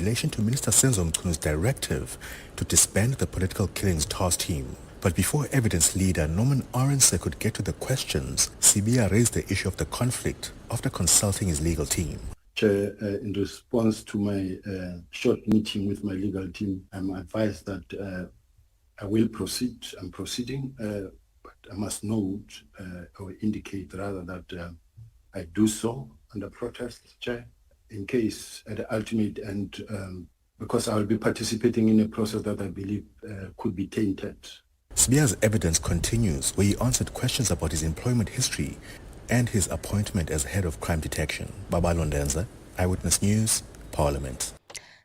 relation to Minister Senzo Meyiwa's directive to disband the political killings task team. But before evidence leader Norman Arendse could get to the questions, Sibiya raised the issue of the conflict after consulting his legal team. Chair, in response to my short meeting with my legal team, I'm advised that I will proceed. I'm proceeding, but I must note or indicate rather that I do so under protest, Chair, in case at the ultimate end, because I will be participating in a process that I believe could be tainted. Sibiya's evidence continues, where he answered questions about his employment history and his appointment as head of crime detection. Baba Londenza, Eyewitness News, Parliament.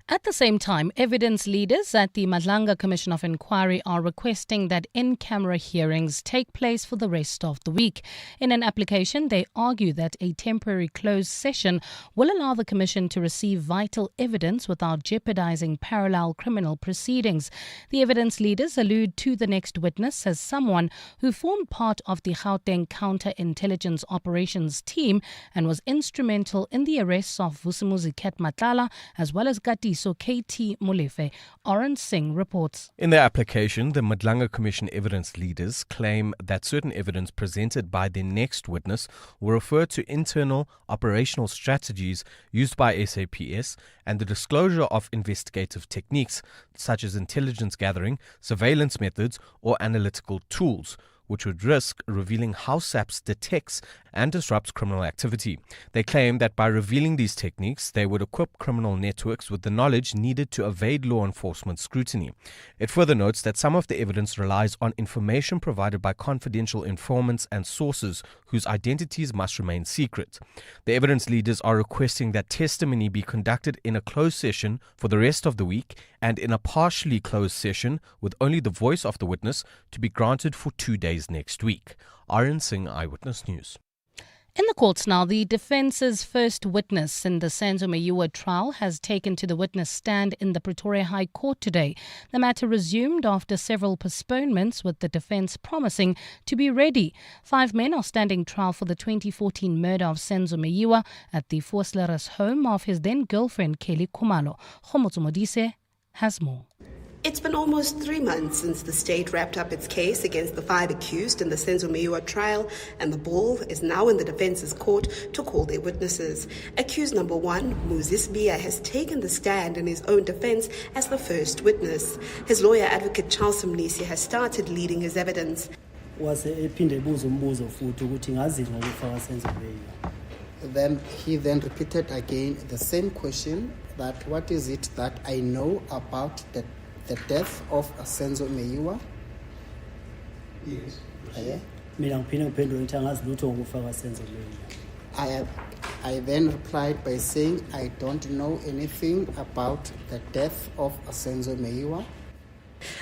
At the same time, evidence leaders at the Madlanga Commission of Inquiry are requesting that in-camera hearings take place for the rest of the week. In an application, they argue that a temporary closed session will allow the Commission to receive vital evidence without jeopardizing parallel criminal proceedings. The evidence leaders allude to the next witness as someone who formed part of the Gauteng Counterintelligence Operations team and was instrumental in the arrests of Vusumuzi Ket Matlala as well as Gati so KT Molefe. Oren Singh reports. In their application, the Madlanga Commission evidence leaders claim that certain evidence presented by the next witness will refer to internal operational strategies used by SAPS and the disclosure of investigative techniques such as intelligence gathering, surveillance methods or analytical tools, which would risk revealing how SAPS detects and disrupts criminal activity. They claim that by revealing these techniques, they would equip criminal networks with the knowledge needed to evade law enforcement scrutiny. It further notes that some of the evidence relies on information provided by confidential informants and sources whose identities must remain secret. The evidence leaders are requesting that testimony be conducted in a closed session for the rest of the week and in a partially closed session with only the voice of the witness to be granted for 2 days next week. Aryan Singh, Eyewitness News. In the courts now, the defence's first witness in the Senzo Meyiwa trial has taken to the witness stand in the Pretoria High Court today. The matter resumed after several postponements, with the defense promising to be ready. 5 men are standing trial for the 2014 murder of Senzo Meyiwa at the Voslera's home of his then-girlfriend Kelly Khumalo. Khomotso Modise has more. It's been almost 3 months since the state wrapped up its case against the 5 accused in the Senzo Meyiwa trial, and the ball is now in the defence's court to call their witnesses. Accused number 1, Sibiya, has taken the stand in his own defense as the first witness. His lawyer, Advocate Charles Mnisi, has started leading his evidence. Then he repeated again the same question, that what is it that I know about the death of Senzo Meyiwa? Yes. I then replied by saying I don't know anything about the death of Senzo Meyiwa.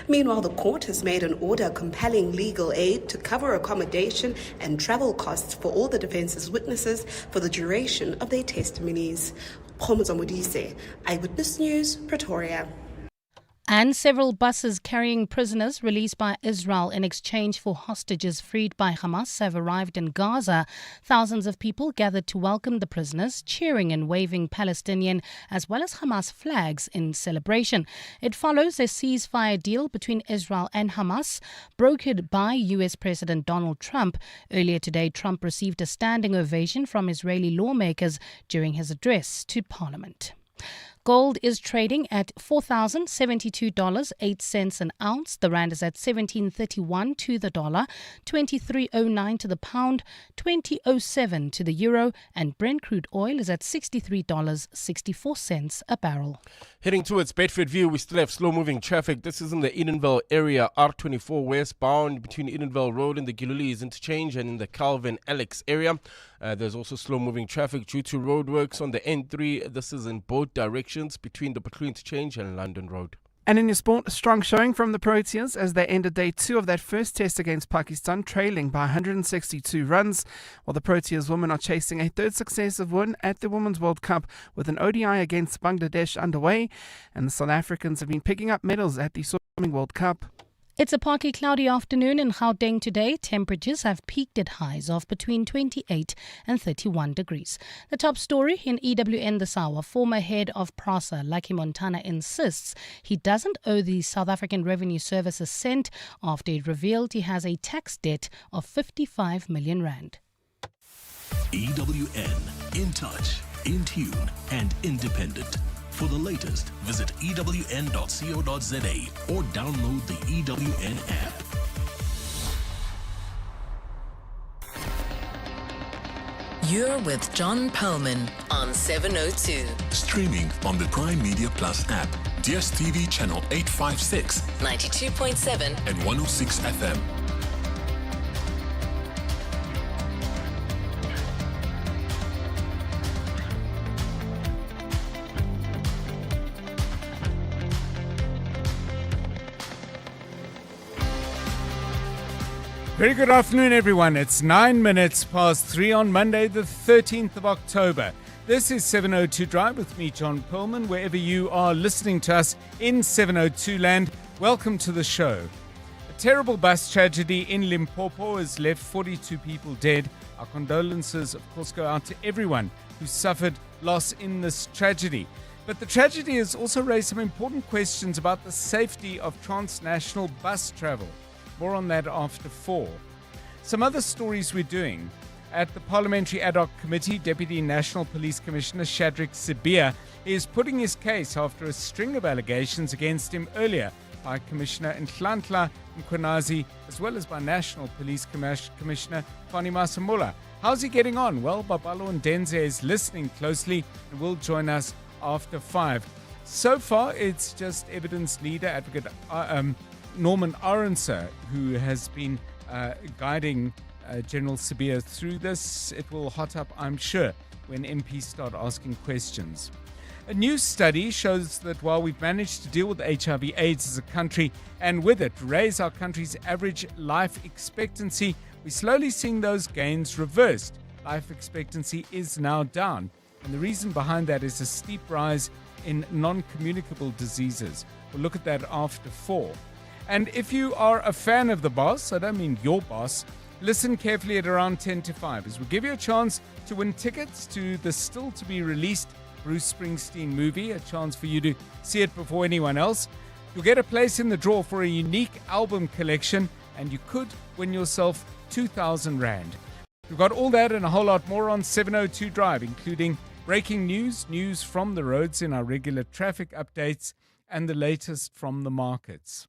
Meanwhile, the court has made an order compelling legal aid to cover accommodation and travel costs for all the defence's witnesses for the duration of their testimonies. Khomotso Modise, Eyewitness News, Pretoria. And several buses carrying prisoners released by Israel in exchange for hostages freed by Hamas have arrived in Gaza. Thousands of people gathered to welcome the prisoners, cheering and waving Palestinian as well as Hamas flags in celebration. It follows a ceasefire deal between Israel and Hamas, brokered by U.S. President Donald Trump. Earlier today, Trump received a standing ovation from Israeli lawmakers during his address to Parliament. Gold is trading at $4,072.08 an ounce. The rand is at 17.31 to the dollar, 23.09 to the pound, 20.07 to the euro, and Brent crude oil is at $63.64 a barrel. Heading towards Bedfordview, we still have slow-moving traffic. This is in the Edenville area, R24 westbound between Edenville Road and the Gililees interchange, and in the Calvin Alex area. There's also slow-moving traffic due to roadworks on the N3. This is in both directions between the Petrol interchange and London Road. And in your sport, a strong showing from the Proteas as they ended day 2 of that first test against Pakistan, trailing by 162 runs, while the Proteas women are chasing a third successive win at the Women's World Cup with an ODI against Bangladesh underway, and the South Africans have been picking up medals at the Swimming World Cup. It's a partly cloudy afternoon in Gauteng today. Temperatures have peaked at highs of between 28 and 31 degrees. The top story in EWN this hour, former head of PRASA, Lucky Montana, insists he doesn't owe the South African Revenue Service a cent after it revealed he has a tax debt of 55 million rand. EWN, in touch, in tune and independent. For the latest, visit ewn.co.za or download the EWN app. You're with John Perlman on 702. Streaming on the Prime Media Plus app, DSTV channel 856, 92.7 and 106 FM. Very good afternoon, everyone. It's 9 minutes past 3 on Monday, the 13th of October. This is 702 Drive with me, John Perlman. Wherever you are listening to us in 702 land, welcome to the show. A terrible bus tragedy in Limpopo has left 42 people dead. Our condolences, of course, go out to everyone who suffered loss in this tragedy. But the tragedy has also raised some important questions about the safety of transnational bus travel. More on that after 4. Some other stories we're doing. At the Parliamentary Ad Hoc Committee, Deputy National Police Commissioner Shadrack Sibiya is putting his case after a string of allegations against him earlier by Commissioner Nhlanhla Mkhwanazi, as well as by National Police Commissioner Fani Masemola. How's he getting on? Well, Babalo Ndenze is listening closely and will join us after 5. So far, it's just evidence leader, Advocate Norman Arendse, who has been guiding General Sibiya through this. It will hot up, I'm sure, when MPs start asking questions. A new study shows that while we've managed to deal with HIV/AIDS as a country and with it raise our country's average life expectancy, we're slowly seeing those gains reversed. Life expectancy is now down, and the reason behind that is a steep rise in non-communicable diseases. We'll look at that after 4. And if you are a fan of the boss, I don't mean your boss, listen carefully at around 10 to 5 as we give you a chance to win tickets to the still-to-be-released Bruce Springsteen movie, a chance for you to see it before anyone else. You'll get a place in the draw for a unique album collection, and you could win yourself 2,000 Rand. We've got all that and a whole lot more on 702 Drive, including breaking news, news from the roads in our regular traffic updates, and the latest from the markets.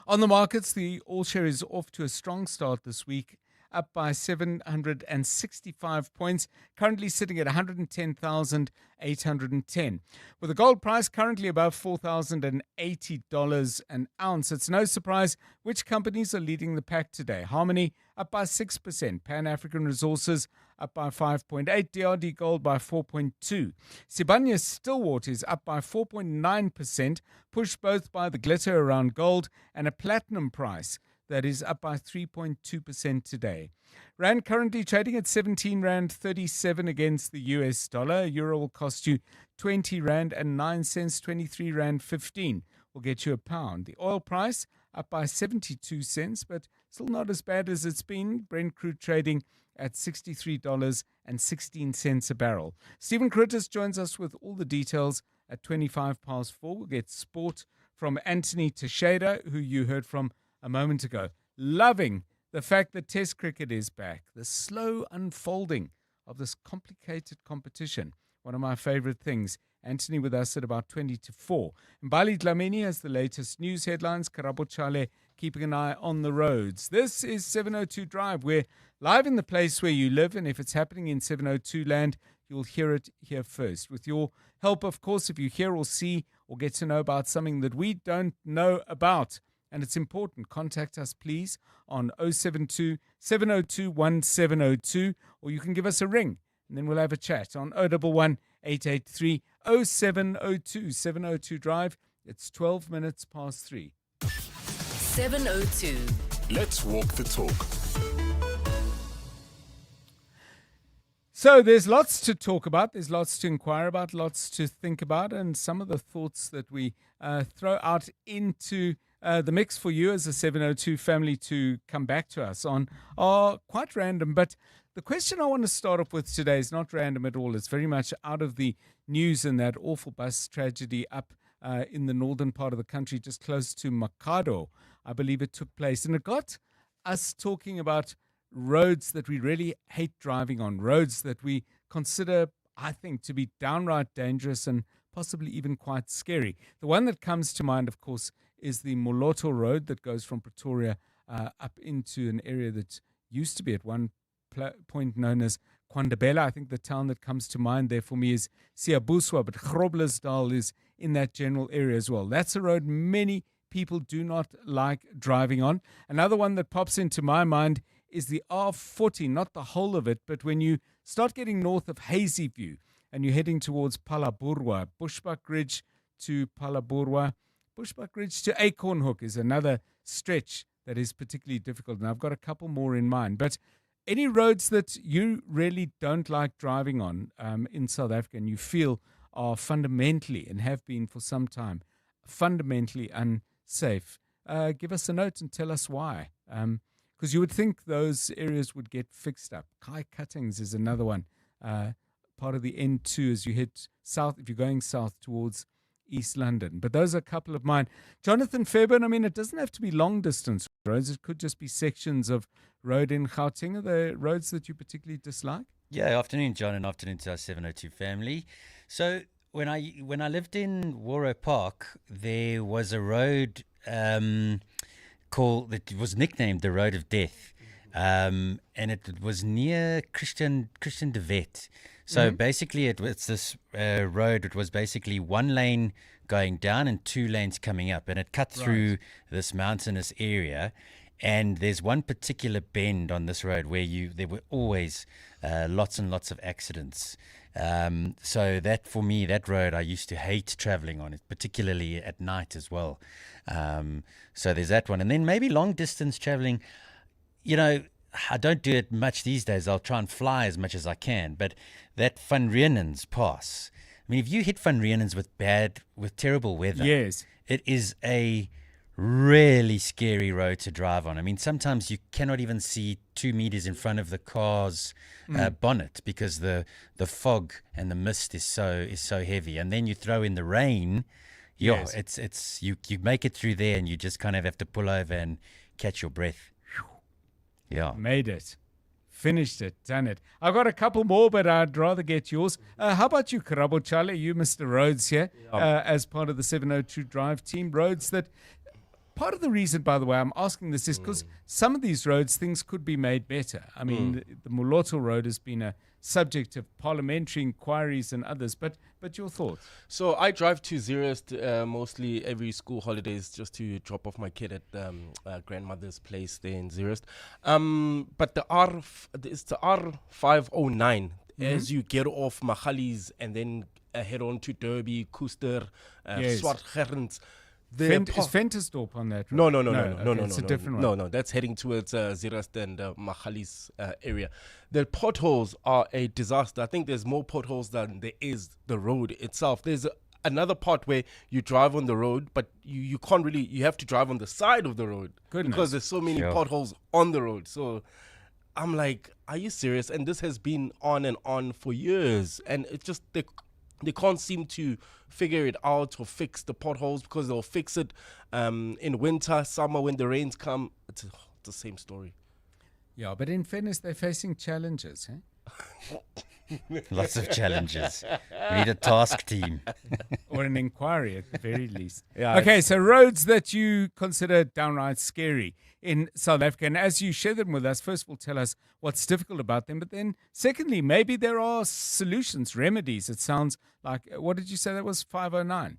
On the markets, the all-share is off to a strong start this week, up by 765 points, currently sitting at 110,810. With the gold price currently above $4,080 an ounce, it's no surprise which companies are leading the pack today. Harmony up by 6%, Pan-African Resources up by 5.8%, DRD Gold by 4.2%. Sibanye-Stillwater is up by 4.9%, pushed both by the glitter around gold and a platinum price that is up by 3.2% today. Rand currently trading at 17 Rand 37 against the US dollar. Euro will cost you 20 Rand and 9 cents, 23 Rand 15 will get you a pound. The oil price up by 72 cents, but still not as bad as it's been. Brent crude trading at $63.16 a barrel. Stephen Curtis joins us with all the details at 25 past 4. We'll get sport from Anthony Teixeira, who you heard from a moment ago. Loving the fact that Test cricket is back. The slow unfolding of this complicated competition. One of my favorite things. Anthony with us at about 20 to 4. Mbali Dlamini has the latest news headlines. Karabo Chale keeping an eye on the roads. This is 702 Drive. We're live in the place where you live, and if it's happening in 702 land, you'll hear it here first. With your help, of course, if you hear or see or get to know about something that we don't know about, and it's important, contact us, please, on 072 702 1702, or you can give us a ring, and then we'll have a chat on 011 883 0702 702 Drive. It's 12 minutes past 3. 702. Let's walk the talk. So there's lots to talk about, there's lots to inquire about, lots to think about, and some of the thoughts that we throw out into the mix for you as a 702 family to come back to us on are quite random. But the question I want to start off with today is not random at all. It's very much out of the news and that awful bus tragedy up in the northern part of the country, just close to Makado. I believe it took place. And it got us talking about roads that we really hate driving on, roads that we consider, I think, to be downright dangerous and possibly even quite scary. The one that comes to mind, of course, is the Moloto Road that goes from Pretoria up into an area that used to be at one point known as Kwandabela. I think the town that comes to mind there for me is Siabuswa, but Groblersdal is in that general area as well. That's a road many people do not like driving on. Another one that pops into my mind is the R40, not the whole of it, but when you start getting north of Hazyview and you're heading towards Palaburwa, Bushbuck Ridge to Palaburwa, Bushbuck Ridge to Acorn Hook is another stretch that is particularly difficult. And I've got a couple more in mind. But any roads that you really don't like driving on in South Africa and you feel are fundamentally, and have been for some time, fundamentally unsafe, give us a note and tell us why. Because you would think those areas would get fixed up. Kai Cuttings is another one, part of the N2 as you head south, if you're going south towards East London. But those are a couple of mine. Jonathan Fairbairn, I mean, it doesn't have to be long-distance roads. It could just be sections of road in Gauteng. Are there roads that you particularly dislike? Yeah, afternoon, John, and afternoon to our 702 family. So when I lived in Woro Park, there was a road called, it was nicknamed the Road of Death, and it was near Christian de Wet. So basically, it's this road. It was basically one lane going down and two lanes coming up, and it cut through this mountainous area. And there's one particular bend on this road where there were always lots and lots of accidents. So that, for me, that road I used to hate traveling on it, particularly at night as well. So there's that one. And then maybe long distance traveling, you know, I don't do it much these days. I'll try and fly as much as I can. But that Van Riemen's pass, I mean, if you hit Van Riemen's with terrible weather, yes, it is a really scary road to drive on. I mean, sometimes you cannot even see 2 meters in front of the car's bonnet because the fog and the mist is so heavy. And then you throw in the rain. Yeah, it's you make it through there and you just kind of have to pull over and catch your breath. Yeah. Made it. Finished it. Done it. I've got a couple more, but I'd rather get yours. How about you, Karabo Chale? You, Mr. Rhodes here, as part of the 702 Drive team. Roads that... Part of the reason, by the way, I'm asking this is because some of these roads, things could be made better. I mean, the Moloto Road has been a subject of parliamentary inquiries and others, but your thoughts? So I drive to Zeerust mostly every school holidays just to drop off my kid at grandmother's place there in Zeerust. But it's the R509 as you get off Magalies and then head on to Derby, Koester, Swartgerrans. Is Ventersdorp on that road? No. It's a different one. No, that's heading towards Zeerust and Magalies area. The potholes are a disaster. I think there's more potholes than there is the road itself. There's another part where you drive on the road, but you can't really, you have to drive on the side of the road. Because there's so many potholes on the road. So I'm like, are you serious? And this has been on and on for years. And it's just, they can't seem to figure it out or fix the potholes because they'll fix it in winter, summer, when the rains come. It's the same story. Yeah, but in fairness, they're facing challenges. Lots of challenges. We need a task team. Or an inquiry at the very least. Okay, so roads that you consider downright scary in South Africa. And as you share them with us, first of all, tell us what's difficult about them. But then secondly, maybe there are solutions, remedies. It sounds like, what did you say that was, 509?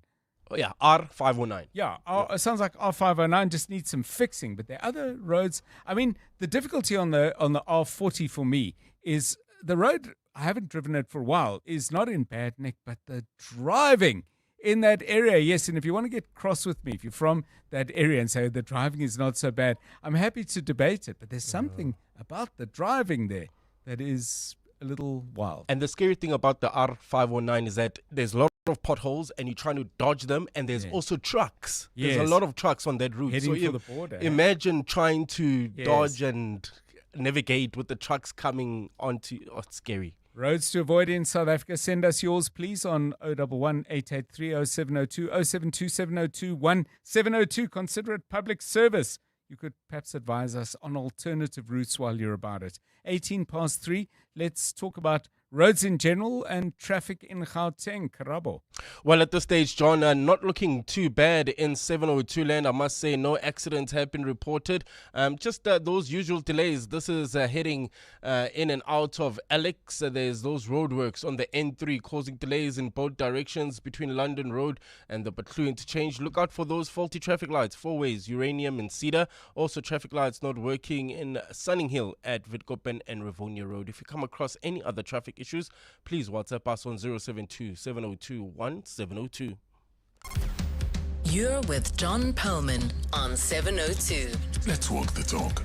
Oh, yeah, R509. Yeah, it sounds like R509 just needs some fixing. But there are other roads. I mean, the difficulty on the R40 for me is the road, I haven't driven it for a while, is not in bad nick, but the driving in that area, yes. And if you want to get cross with me, if you're from that area and say the driving is not so bad, I'm happy to debate it. But there's something about the driving there that is a little wild. And the scary thing about the R509 is that there's a lot of potholes and you're trying to dodge them, and there's also trucks. Yes. There's a lot of trucks on that route. Heading so for the border. Imagine trying to Yes. dodge and navigate with the trucks coming onto. Oh, it's scary. Roads to avoid in South Africa. Send us yours, please, on 011 883 0702 072 702 1702. Consider it public service. You could perhaps advise us on alternative routes while you're about it. 3:18. Let's talk about roads in general and traffic in Gauteng. Karabo. Well, at this stage, John, not looking too bad in 702 land. I must say no accidents have been reported. Just those usual delays. This is heading in and out of Alex. There's those roadworks on the N3 causing delays in both directions between London Road and the Butlu interchange. Look out for those faulty traffic lights. 4 ways, Uranium and Cedar. Also traffic lights not working in Sunning Hill at Witkoppen and Rivonia Road. If you come across any other traffic issues, please WhatsApp us on 072 702 1702. You're with John Perlman on 702. Let's walk the talk.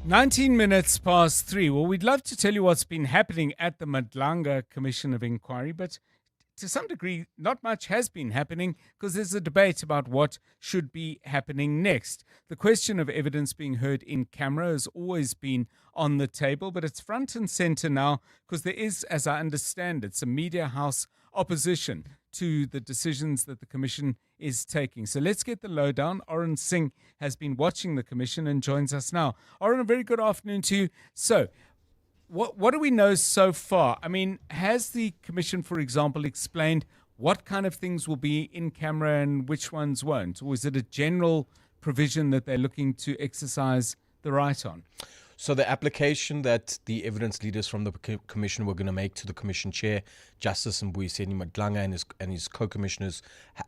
3:19. Well, we'd love to tell you what's been happening at the Madlanga Commission of Inquiry, but to some degree, not much has been happening because there's a debate about what should be happening next. The question of evidence being heard in camera has always been on the table, but it's front and center now because there is, as I understand it, some media house opposition to the decisions that the Commission is taking. So let's get the lowdown. Oren Singh has been watching the Commission and joins us now. Oren, a very good afternoon to you. So, what do we know so far? I mean, has the Commission, for example, explained what kind of things will be in camera and which ones won't? Or is it a general provision that they're looking to exercise the right on? So the application that the evidence leaders from the commission were going to make to the commission chair, Justice Mbuyiseni Madlanga, and his co-commissioners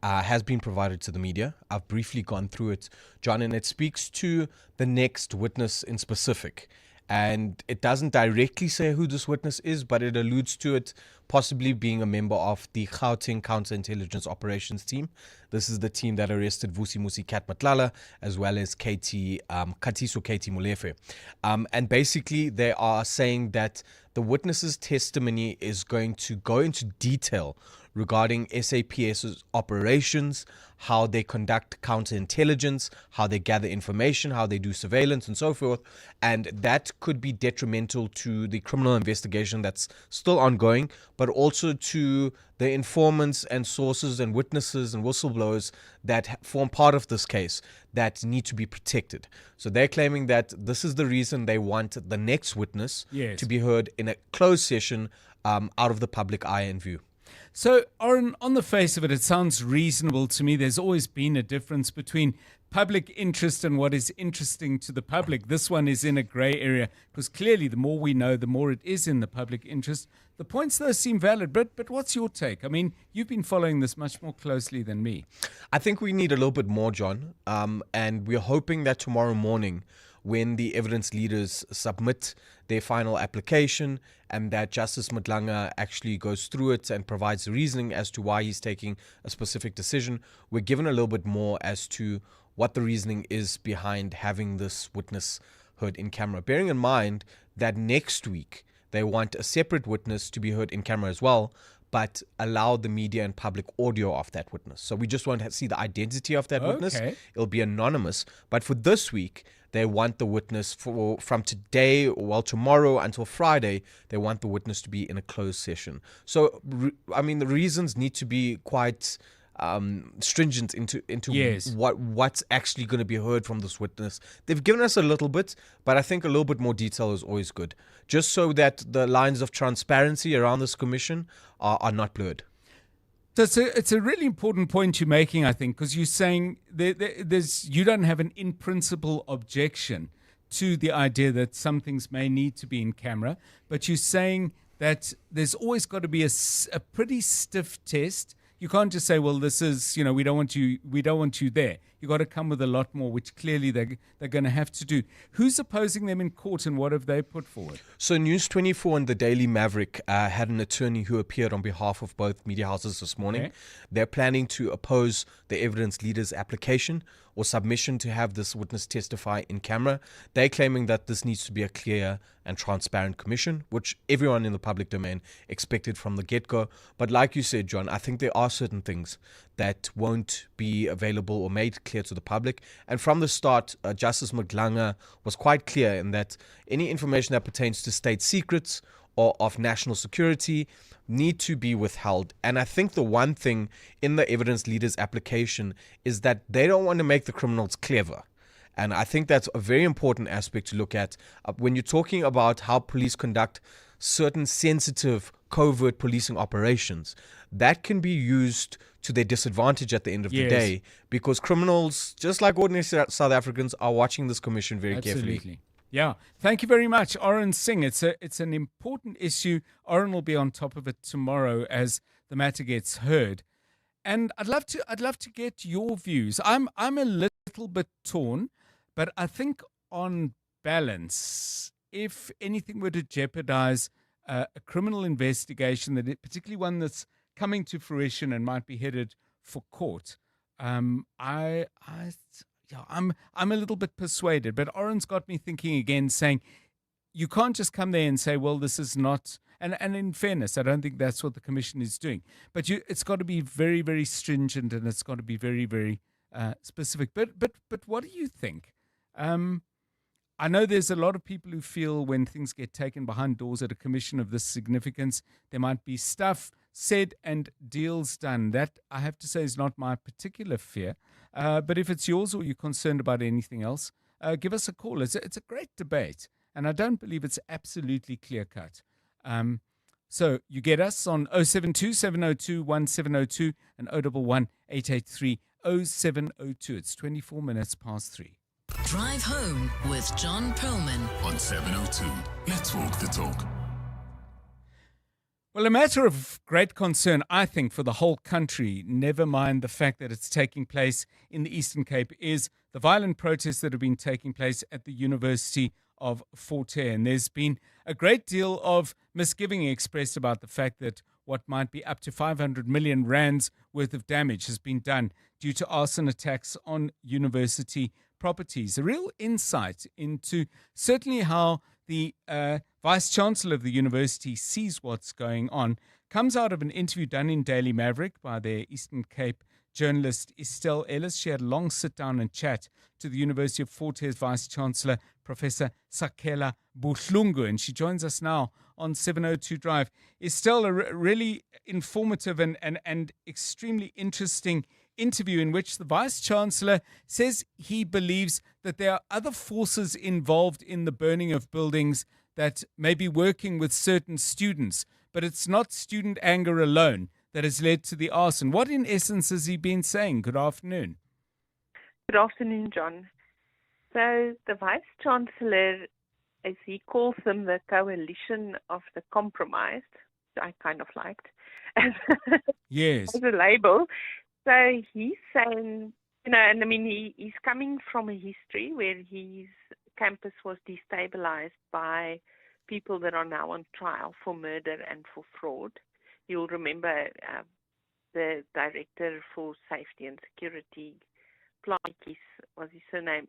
has been provided to the media. I've briefly gone through it, John, and it speaks to the next witness in specific. And it doesn't directly say who this witness is, but it alludes to it possibly being a member of the Gauteng Counterintelligence Operations Team. This is the team that arrested Vusi Musi Kat Matlala, as well as Katiso Katie Molefe. And basically, they are saying that the witness's testimony is going to go into detail regarding SAPS's operations, how they conduct counterintelligence, how they gather information, how they do surveillance, and so forth. And that could be detrimental to the criminal investigation that's still ongoing, but also to the informants and sources and witnesses and whistleblowers that form part of this case that need to be protected. So they're claiming that this is the reason they want the next witness to be heard in a closed session out of the public eye and view. So, on the face of it, it sounds reasonable to me. There's always been a difference between public interest and what is interesting to the public. This one is in a grey area because clearly the more we know, the more it is in the public interest. The points, though, seem valid. But what's your take? I mean, you've been following this much more closely than me. I think we need a little bit more, John. And we're hoping that tomorrow morning, when the evidence leaders submit their final application and that Justice Madlanga actually goes through it and provides reasoning as to why he's taking a specific decision, we're given a little bit more as to what the reasoning is behind having this witness heard in camera. Bearing in mind that next week they want a separate witness to be heard in camera as well, but allow the media and public audio of that witness. So we just won't see the identity of that witness. It'll be anonymous. But for this week, they want the witness from today, tomorrow until Friday, they want the witness to be in a closed session. So, I mean, the reasons need to be quite stringent into what's actually going to be heard from this witness. They've given us a little bit, but I think a little bit more detail is always good, just so that the lines of transparency around this commission are not blurred. So it's a really important point you're making, I think, because you're saying you don't have an in-principle objection to the idea that some things may need to be in camera, but you're saying that there's always got to be a pretty stiff test. You can't just say, well, this is, we don't want you there. You've got to come with a lot more, which clearly they're going to have to do. Who's opposing them in court and what have they put forward? So News 24 and the Daily Maverick had an attorney who appeared on behalf of both media houses this morning. Okay. They're planning to oppose the evidence leader's application or submission to have this witness testify in camera. They're claiming that this needs to be a clear and transparent commission, which everyone in the public domain expected from the get-go. But like you said, John, I think there are certain things that won't be available or made clear to the public. And from the start, Justice Madlanga was quite clear in that any information that pertains to state secrets or of national security need to be withheld. And I think the one thing in the evidence leaders application is that they don't want to make the criminals clever. And I think that's a very important aspect to look at when you're talking about how police conduct certain sensitive, covert policing operations. That can be used to their disadvantage at the end of the day, because criminals, just like ordinary South Africans, are watching this commission very carefully. Yeah, thank you very much, Oren Singh. It's an important issue. Oren will be on top of it tomorrow as the matter gets heard. And I'd love to get your views. I'm a little bit torn. But I think on balance, if anything were to jeopardize a criminal investigation, particularly one that's coming to fruition and might be headed for court, I'm a little bit persuaded. But Oren's got me thinking again, saying you can't just come there and say, well, this is not. And in fairness, I don't think that's what the commission is doing. But it's got to be very, very stringent, and it's got to be very, very specific. But what do you think? I know there's a lot of people who feel when things get taken behind doors at a commission of this significance, there might be stuff said and deals done. That, I have to say, is not my particular fear. But if it's yours or you're concerned about anything else, give us a call. It's a great debate, and I don't believe it's absolutely clear-cut. So you get us on 072-702-1702 and 011-883-0702. It's 24 minutes past 3. Drive home with John Perlman On 702, let's walk the talk. Well, a matter of great concern, I think, for the whole country, never mind the fact that it's taking place in the Eastern Cape, is the violent protests that have been taking place at the University of Fort Hare. And there's been a great deal of misgiving expressed about the fact that what might be up to 500 million rands worth of damage has been done due to arson attacks on university properties. A real insight into certainly how the vice-chancellor of the university sees what's going on comes out of an interview done in Daily Maverick by their Eastern Cape journalist Estelle Ellis. She had a long sit-down and chat to the University of Fort Hare's vice-chancellor, Professor Sakela Buhlungu, and she joins us now on 702 Drive. Estelle, a really informative and extremely interesting interview in which the Vice-Chancellor says he believes that there are other forces involved in the burning of buildings that may be working with certain students, but it's not student anger alone that has led to the arson. What in essence has he been saying? Good afternoon. Good afternoon, John. So the Vice-Chancellor, as he calls them, the coalition of the compromised, I kind of liked, Yes. as a label. So he's saying, and I mean, he's coming from a history where his campus was destabilized by people that are now on trial for murder and for fraud. You'll remember the director for safety and security, Plaatjes is his surname,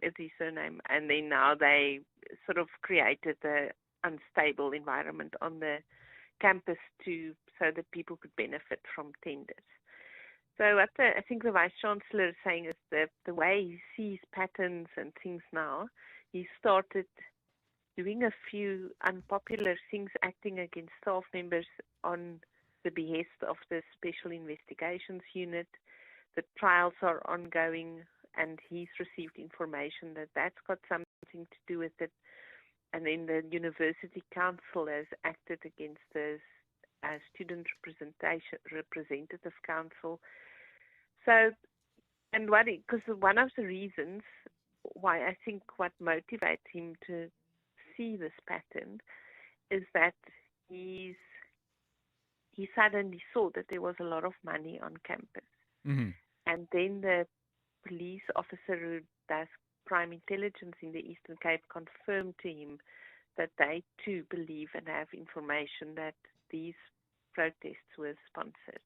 and then now they sort of created the unstable environment on the campus so that people could benefit from tenders. So what I think the Vice-Chancellor is saying is that the way he sees patterns and things now, he started doing a few unpopular things, acting against staff members on the behest of the Special Investigations Unit. The trials are ongoing, and he's received information that that's got something to do with it. And then the University Council has acted against the Student Representative Council. So, and because one of the reasons why I think what motivates him to see this pattern is that he suddenly saw that there was a lot of money on campus. Mm-hmm. And then the police officer who does crime intelligence in the Eastern Cape confirmed to him that they too believe and have information that these protests were sponsored.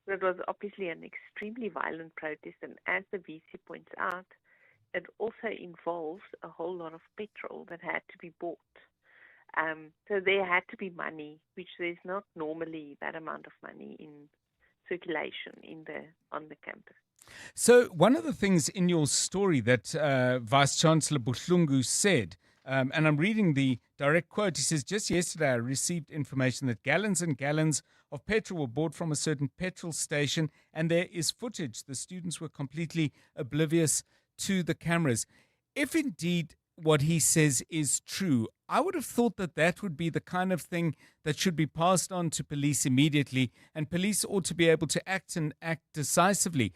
It was obviously an extremely violent protest, and as the VC points out, it also involves a whole lot of petrol that had to be bought. So there had to be money, which there's not normally that amount of money in circulation on the campus. So one of the things in your story that Vice-Chancellor Buhlungu said, and I'm reading the direct quote, he says, just yesterday I received information that gallons and gallons of petrol were bought from a certain petrol station, and there is footage. The students were completely oblivious to the cameras. If indeed what he says is true, I would have thought that that would be the kind of thing that should be passed on to police immediately, and police ought to be able to act and act decisively.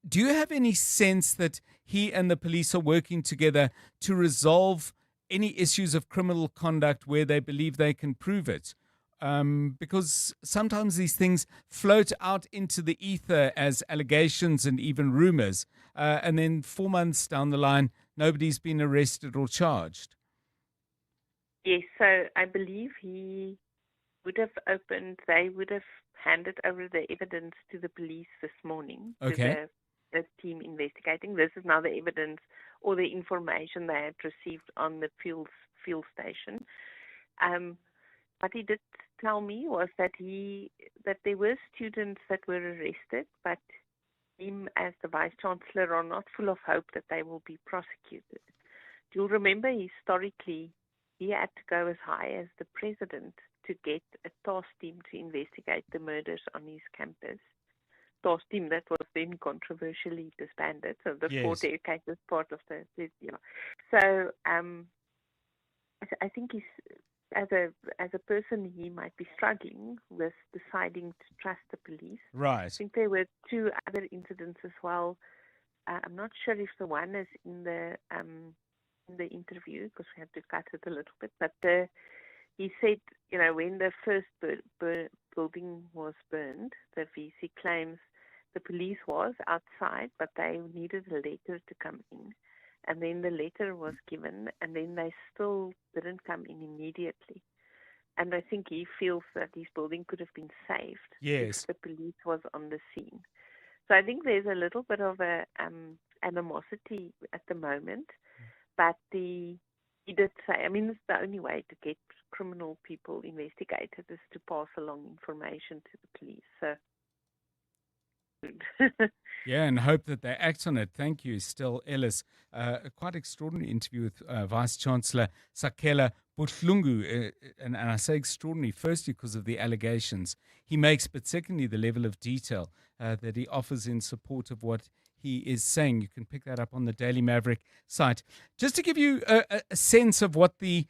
Do you have any sense that he and the police are working together to resolve any issues of criminal conduct where they believe they can prove it? Because sometimes these things float out into the ether as allegations and even rumors, and then 4 months down the line, nobody's been arrested or charged. Yes, so I believe they would have handed over the evidence to the police this morning. Okay. To the team investigating. This is now the evidence or the information they had received on the fuel station. What he did tell me was that there were students that were arrested, but him as the Vice-Chancellor are not full of hope that they will be prosecuted. You'll remember historically he had to go as high as the president to get a task team to investigate the murders on his campus. Task team that was then controversially disbanded. So the Fort Hare case is part of the. So I think he's as a person he might be struggling with deciding to trust the police. Right. I think there were 2 other incidents as well. I'm not sure if the one is in the interview because we had to cut it a little bit, but he said, when the first building was burned, the VC claims the police was outside, but they needed a letter to come in. And then the letter was given, and then they still didn't come in immediately. And I think he feels that his building could have been saved if the police was on the scene. So I think there's a little bit of a animosity at the moment, but he did say, it's the only way to get criminal people investigated is to pass along information to the police. So. Yeah, and hope that they act on it. Thank you, Estelle Ellis. A quite extraordinary interview with Vice-Chancellor Sakela Buhlungu. And I say extraordinary, firstly, because of the allegations he makes, but secondly, the level of detail that he offers in support of what he is saying. You can pick that up on the Daily Maverick site. Just to give you a sense of what the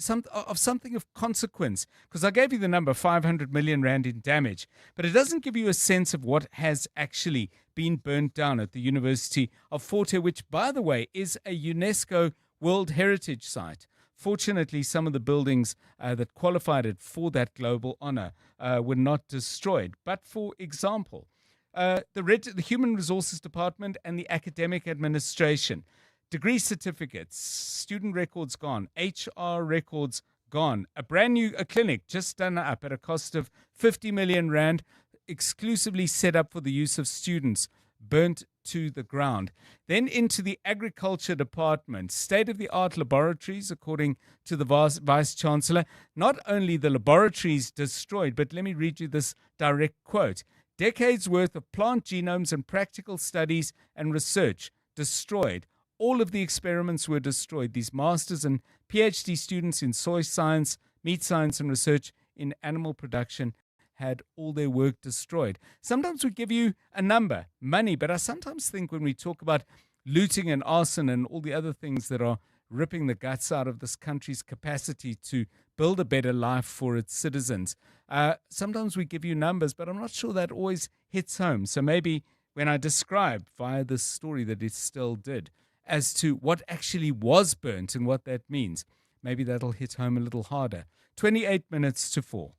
something of consequence, because I gave you the number 500 million rand in damage, but it doesn't give you a sense of what has actually been burnt down at the University of Fort Hare, which, by the way, is a UNESCO World Heritage Site. Fortunately, some of the buildings that qualified it for that global honor were not destroyed. But for example, the Human Resources Department and the Academic Administration, degree certificates, student records gone, HR records gone, a brand new clinic just done up at a cost of 50 million rand, exclusively set up for the use of students, burnt to the ground. Then into the Agriculture Department, state-of-the-art laboratories, according to the Vice-Chancellor. Not only the laboratories destroyed, but let me read you this direct quote. Decades worth of plant genomes and practical studies and research destroyed. All of the experiments were destroyed. These masters and PhD students in soil science, meat science, and research in animal production had all their work destroyed. Sometimes we give you a number, money, but I sometimes think when we talk about looting and arson and all the other things that are ripping the guts out of this country's capacity to build a better life for its citizens, sometimes we give you numbers, but I'm not sure that always hits home. So maybe when I describe via this story that it still did, as to what actually was burnt and what that means, maybe that'll hit home a little harder. 28 minutes to 4.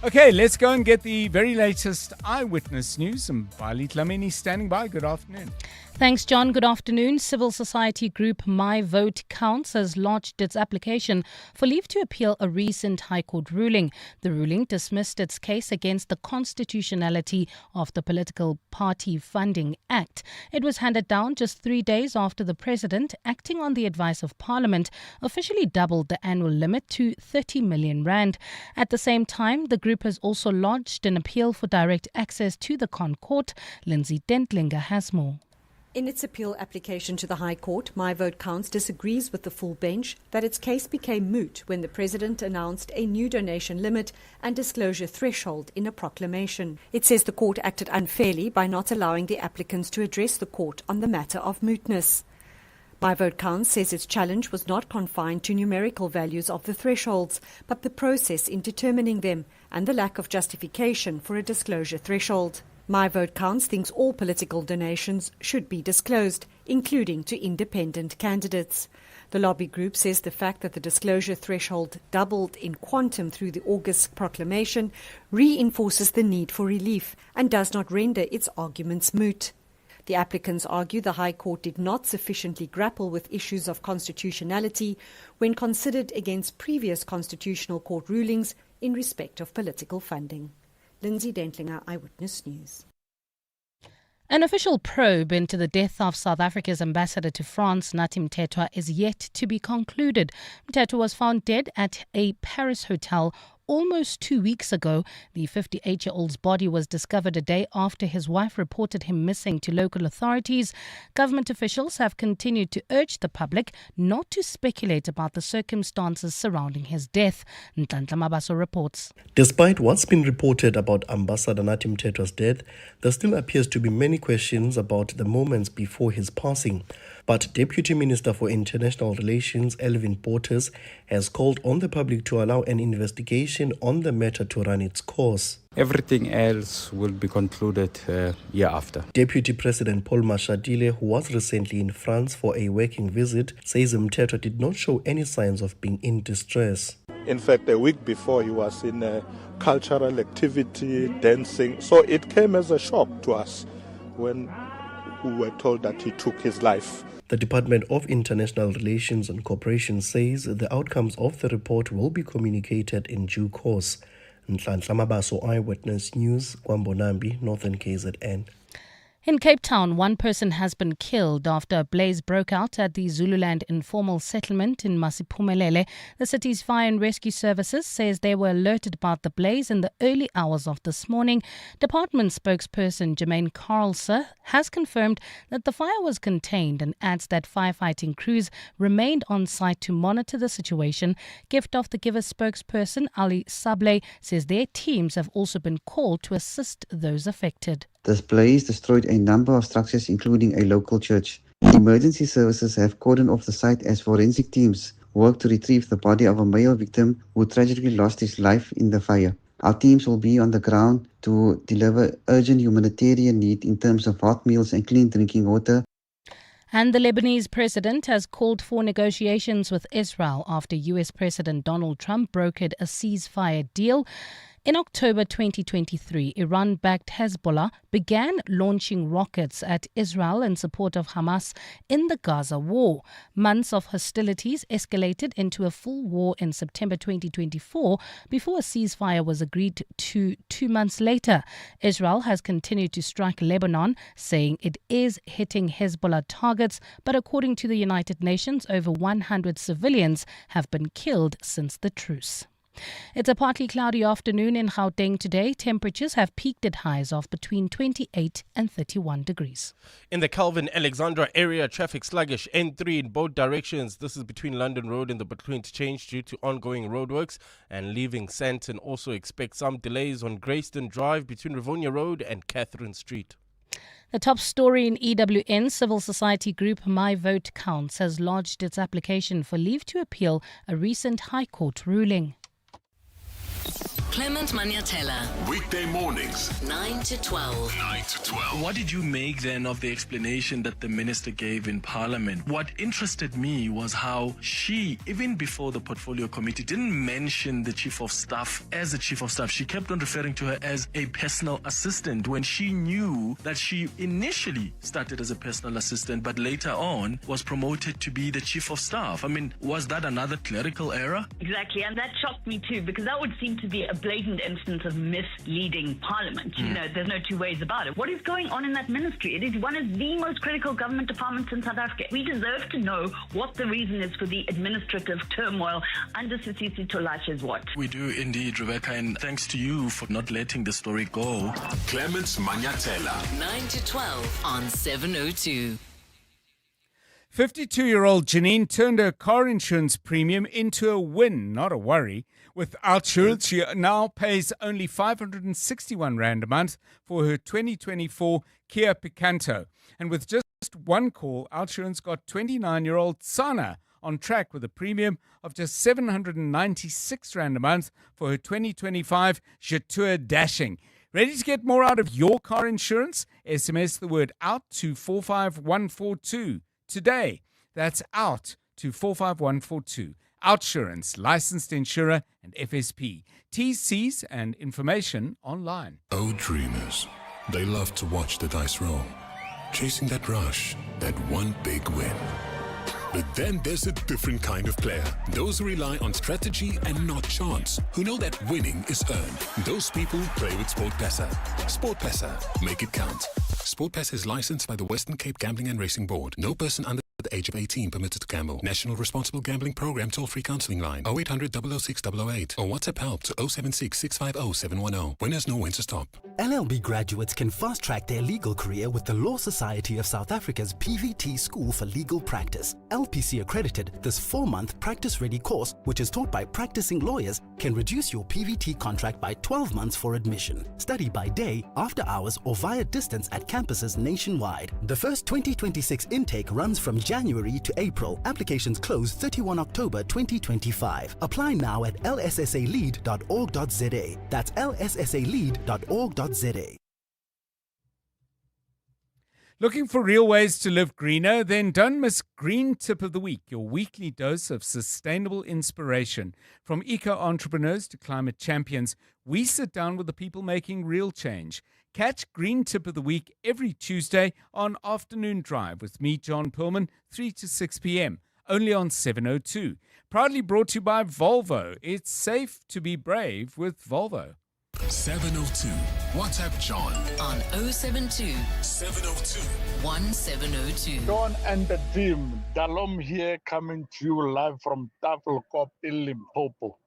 Okay, let's go and get the very latest eyewitness news. And Bali Tlamini standing by. Good afternoon. Thanks, John. Good afternoon. Civil society group My Vote Counts has lodged its application for leave to appeal a recent High Court ruling. The ruling dismissed its case against the constitutionality of the Political Party Funding Act. It was handed down just 3 days after the President, acting on the advice of Parliament, officially doubled the annual limit to 30 million rand. At the same time, the group has also lodged an appeal for direct access to the Con Court. Lindsay Dentlinger has more. In its appeal application to the High Court, My Vote Counts disagrees with the full bench that its case became moot when the President announced a new donation limit and disclosure threshold in a proclamation. It says the court acted unfairly by not allowing the applicants to address the court on the matter of mootness. My Vote Counts says its challenge was not confined to numerical values of the thresholds, but the process in determining them and the lack of justification for a disclosure threshold. My Vote Counts thinks all political donations should be disclosed, including to independent candidates. The lobby group says the fact that the disclosure threshold doubled in quantum through the August proclamation reinforces the need for relief and does not render its arguments moot. The applicants argue the High Court did not sufficiently grapple with issues of constitutionality when considered against previous Constitutional Court rulings in respect of political funding. Lindsay Dentlinger, Eyewitness News. An official probe into the death of South Africa's ambassador to France, Nathi Mthethwa, is yet to be concluded. Mthethwa was found dead at a Paris hotel almost 2 weeks ago. The 58-year-old's body was discovered a day after his wife reported him missing to local authorities. Government officials have continued to urge the public not to speculate about the circumstances surrounding his death. Ntantla Mabaso reports. Despite what's been reported about Ambassador Nathi Mthethwa's death, there still appears to be many questions about the moments before his passing. But Deputy Minister for International Relations, Elvin Portes, has called on the public to allow an investigation on the matter to run its course. Everything else will be concluded year after. Deputy President Paul Mashatile, who was recently in France for a working visit, says Mthethwa did not show any signs of being in distress. In fact, a week before he was in a cultural activity, dancing. So it came as a shock to us when we were told that he took his life. The Department of International Relations and Cooperation says the outcomes of the report will be communicated in due course. Nhlanhla Mabaso, Eyewitness News, Kwambonambi, Northern KZN. In Cape Town, one person has been killed after a blaze broke out at the Zululand informal settlement in Masiphumelele. The city's fire and rescue services says they were alerted about the blaze in the early hours of this morning. Department spokesperson Jermaine Carlser has confirmed that the fire was contained and adds that firefighting crews remained on site to monitor the situation. Gift of the Giver spokesperson Ali Sable says their teams have also been called to assist those affected. This blaze destroyed a number of structures, including a local church. Emergency services have cordoned off the site as forensic teams work to retrieve the body of a male victim who tragically lost his life in the fire. Our teams will be on the ground to deliver urgent humanitarian need in terms of hot meals and clean drinking water. And the Lebanese president has called for negotiations with Israel after US President Donald Trump brokered a ceasefire deal. In October 2023, Iran-backed Hezbollah began launching rockets at Israel in support of Hamas in the Gaza war. Months of hostilities escalated into a full war in September 2024 before a ceasefire was agreed to 2 months later. Israel has continued to strike Lebanon, saying it is hitting Hezbollah targets, but according to the United Nations, over 100 civilians have been killed since the truce. It's a partly cloudy afternoon in Gauteng today. Temperatures have peaked at highs of between 28 and 31 degrees. In the Calvin Alexandra area, traffic sluggish N3 in both directions. This is between London Road and the Butler interchange due to ongoing roadworks and leaving Santon. Also expect some delays on Greyston Drive between Rivonia Road and Catherine Street. The top story in EWN, civil society group My Vote Counts has lodged its application for leave to appeal a recent High Court ruling. Clement Maniatella. Weekday mornings, 9 to 12. 9 to 12. What did you make then of the explanation that the minister gave in Parliament? What interested me was how she, even before the portfolio committee, didn't mention the chief of staff as a chief of staff. She kept on referring to her as a personal assistant when she knew that she initially started as a personal assistant but later on was promoted to be the chief of staff. I mean, was that another clerical error? Exactly, and that shocked me too, because that would seem to be a blatant instance of misleading Parliament. You know, there's no two ways about it. What is going on in that ministry? It is one of the most critical government departments in South Africa. We deserve to know what the reason is for the administrative turmoil under Sisisi Tolache's watch. We do indeed, Rebecca, and thanks to you for not letting the story go. Clement Maniatella. 9 to 12 on 702. 52-year-old Janine turned her car insurance premium into a win, not a worry. With Outsurance, she now pays only 561 Rand a month for her 2024 Kia Picanto. And with just one call, Outsurance got 29-year-old Sana on track with a premium of just 796 Rand a month for her 2025 Jetour Dashing. Ready to get more out of your car insurance? SMS the word OUT to 45142. Today, that's out to 45142. Outsurance, licensed insurer and FSP. TCs and information online. Oh, dreamers. They love to watch the dice roll, chasing that rush, that one big win. But then there's a different kind of player. Those who rely on strategy and not chance, who know that winning is earned. Those people play with SportPesa. SportPesa, make it count. SportPesa is licensed by the Western Cape Gambling and Racing Board. No person under the age of 18 permitted to gamble. National Responsible Gambling Program toll-free counseling line 0800 006 008 or WhatsApp help to 076 650 710. Winners know when to stop. LLB graduates can fast-track their legal career with the Law Society of South Africa's PVT School for Legal Practice. LPC accredited, this 4-month practice-ready course, which is taught by practicing lawyers, can reduce your PVT contract by 12 months for admission. Study by day, after hours, or via distance at campuses nationwide. The first 2026 intake runs from January to April. Applications close 31 October 2025. Apply now at lssalead.org.za. That's lssalead.org.za. Looking for real ways to live greener? Then don't miss Green Tip of the Week, your weekly dose of sustainable inspiration. From eco-entrepreneurs to climate champions, we sit down with the people making real change. Catch Green Tip of the Week every Tuesday on Afternoon Drive with me, John Perlman, 3 to 6 p.m., only on 702. Proudly brought to you by Volvo. It's safe to be brave with Volvo. 702. WhatsApp John on 072 702 1702. John and the team, Dalom here coming to you live from Tafelkop in Limpopo.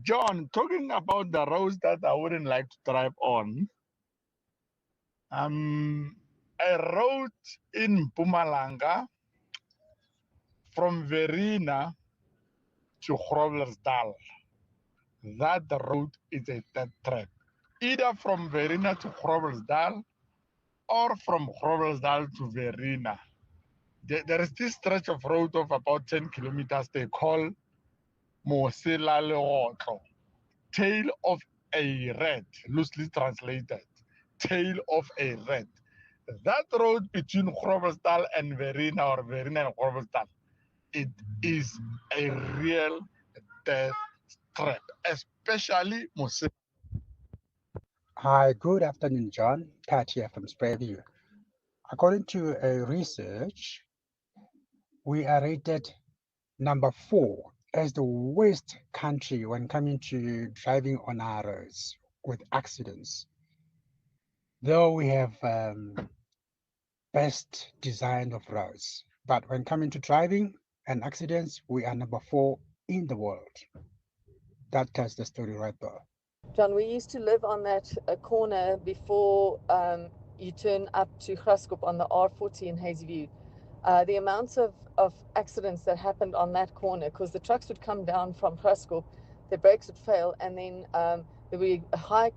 John, talking about the roads that I wouldn't like to drive on, a road in Mpumalanga from Verina to Groblersdal. That road is a death trap, either from Verina to Groblersdal or from Groblersdal to Verina. There is this stretch of road of about 10 kilometers they call Mosela Leotlo, tail of a rat, loosely translated, tail of a rat. That road between Groblersdal and Verina, or Verina and Groblersdal, it is a real death trap, especially Mosela. Hi, good afternoon, John. Pat here from Sprayview. According to a research, we are rated number 4 as the worst country when coming to driving on our roads with accidents. Though we have best design of roads, but when coming to driving and accidents, we are number 4 in the world. That tells the story right there. John, we used to live on that corner before you turn up to Graskop on the R40 in Hazyview. The amounts of accidents that happened on that corner, because the trucks would come down from Graskop, their brakes would fail, and then there would be a high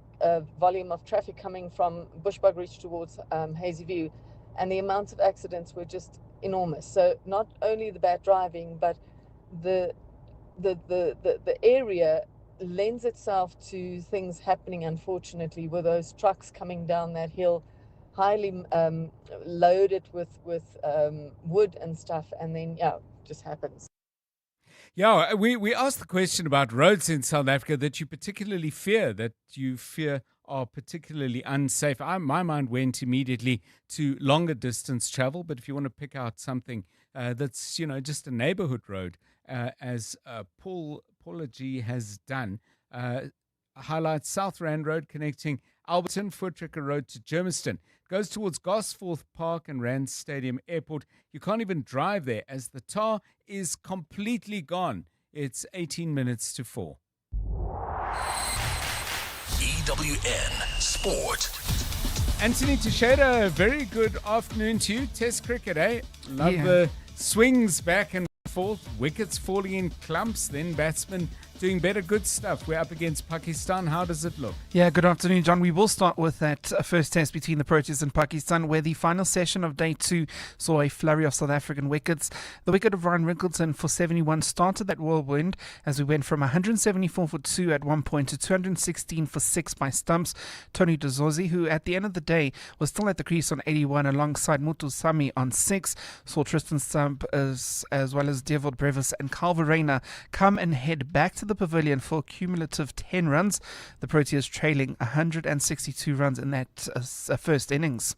volume of traffic coming from Bushbuck Reach towards Hazyview, and the amounts of accidents were just enormous. So not only the bad driving, but the area lends itself to things happening, unfortunately, with those trucks coming down that hill, highly loaded with wood and stuff, and then just happens. Yeah, we asked the question about roads in South Africa that you particularly fear, are particularly unsafe. My mind went immediately to longer distance travel, but if you want to pick out something that's, just a neighborhood road, as Paula G has done, highlights South Rand Road connecting Alberton, Footricker Road to Germiston. Goes towards Gosforth Park and Rand Stadium Airport. You can't even drive there as the tar is completely gone. It's 18 minutes to 4. EWN Sport. Anthony Teixeira, very good afternoon to you. Test cricket, eh? Love the swings back and forth, wickets falling in clumps, then batsmen doing better good stuff. We're up against Pakistan. How does it look? Yeah, good afternoon, John. We will start with that first test between the Proteas and Pakistan, where the final session of day 2 saw a flurry of South African wickets. The wicket of Ryan Rickleton for 71 started that whirlwind as we went from 174 for 2 at one point to 216 for 6 by stumps. Tony Dzozi, who at the end of the day was still at the crease on 81 alongside Mutusami on 6, saw Tristan Stump as well as Devold Brevis and Calvin Rayner come and head back to the pavilion for a cumulative 10 runs. The Proteas trailing 162 runs in that first innings.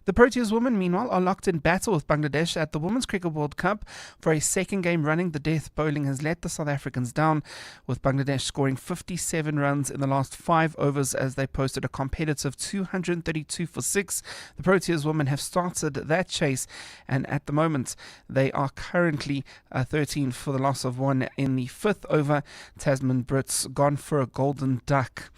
The Proteas women, meanwhile, are locked in battle with Bangladesh at the Women's Cricket World Cup. For a second game running, the death bowling has let the South Africans down, with Bangladesh scoring 57 runs in the last 5 overs as they posted a competitive 232 for 6. The Proteas women have started that chase, and at the moment, they are currently 13 for the loss of 1 in the 5th over. Tasman Brits gone for a golden duck.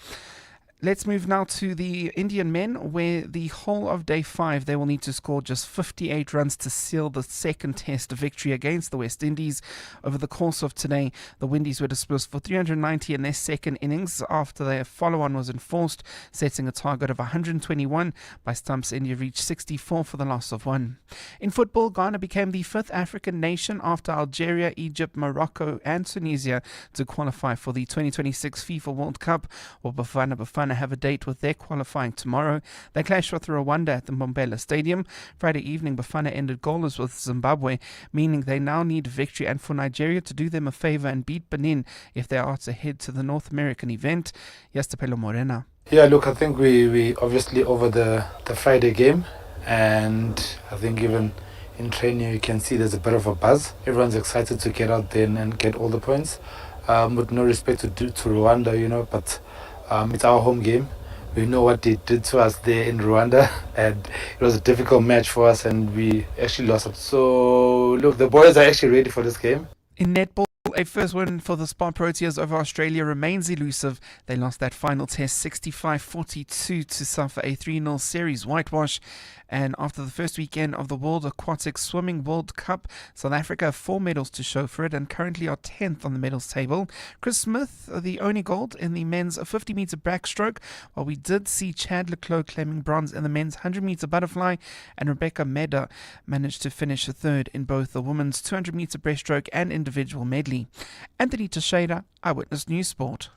Let's move now to the Indian men, where the whole of day 5 they will need to score just 58 runs to seal the second test victory against the West Indies. Over the course of today, the Windies were dispersed for 390 in their second innings after their follow-on was enforced, setting a target of 121. By stumps, India reached 64 for the loss of 1. In football, Ghana became the 5th African nation after Algeria, Egypt, Morocco and Tunisia to qualify for the 2026 FIFA World Cup, while Bafana have a date with their qualifying tomorrow. They clash with Rwanda at the Mbombela Stadium. Friday evening, Bafana ended goalless with Zimbabwe, meaning they now need victory and for Nigeria to do them a favor and beat Benin if they are to head to the North American event. Yastapelo Morena. Yeah, look, I think we obviously over the Friday game, and I think even in training you can see there's a bit of a buzz. Everyone's excited to get out there and get all the points. With no respect to Rwanda, but it's our home game. We know what they did to us there in Rwanda, and it was a difficult match for us, and we actually lost it. So, look, the boys are actually ready for this game. In netball, a first win for the Spa Proteas over Australia remains elusive. They lost that final test 65-42 to suffer a 3-0 series whitewash. And after the first weekend of the World Aquatic Swimming World Cup, South Africa have 4 medals to show for it and currently are 10th on the medals table. Chris Smith, the only gold in the men's 50-meter backstroke, while we did see Chad Leclerc claiming bronze in the men's 100-meter butterfly, and Rebecca Meda managed to finish third in both the women's 200-meter breaststroke and individual medley. Anthony Teixeira, Eyewitness News Sport.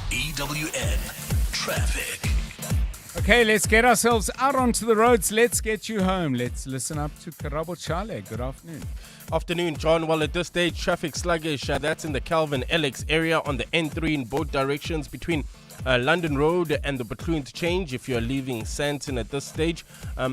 EWN Traffic. Okay, let's get ourselves out onto the roads. Let's get you home. Let's listen up to Karabo Chale. Good afternoon. Afternoon, John. Well, at this stage, traffic sluggish. That's in the Calvin Alex area on the N3 in both directions between London Road and the Bethlehem interchange. If you're leaving Sandton at this stage,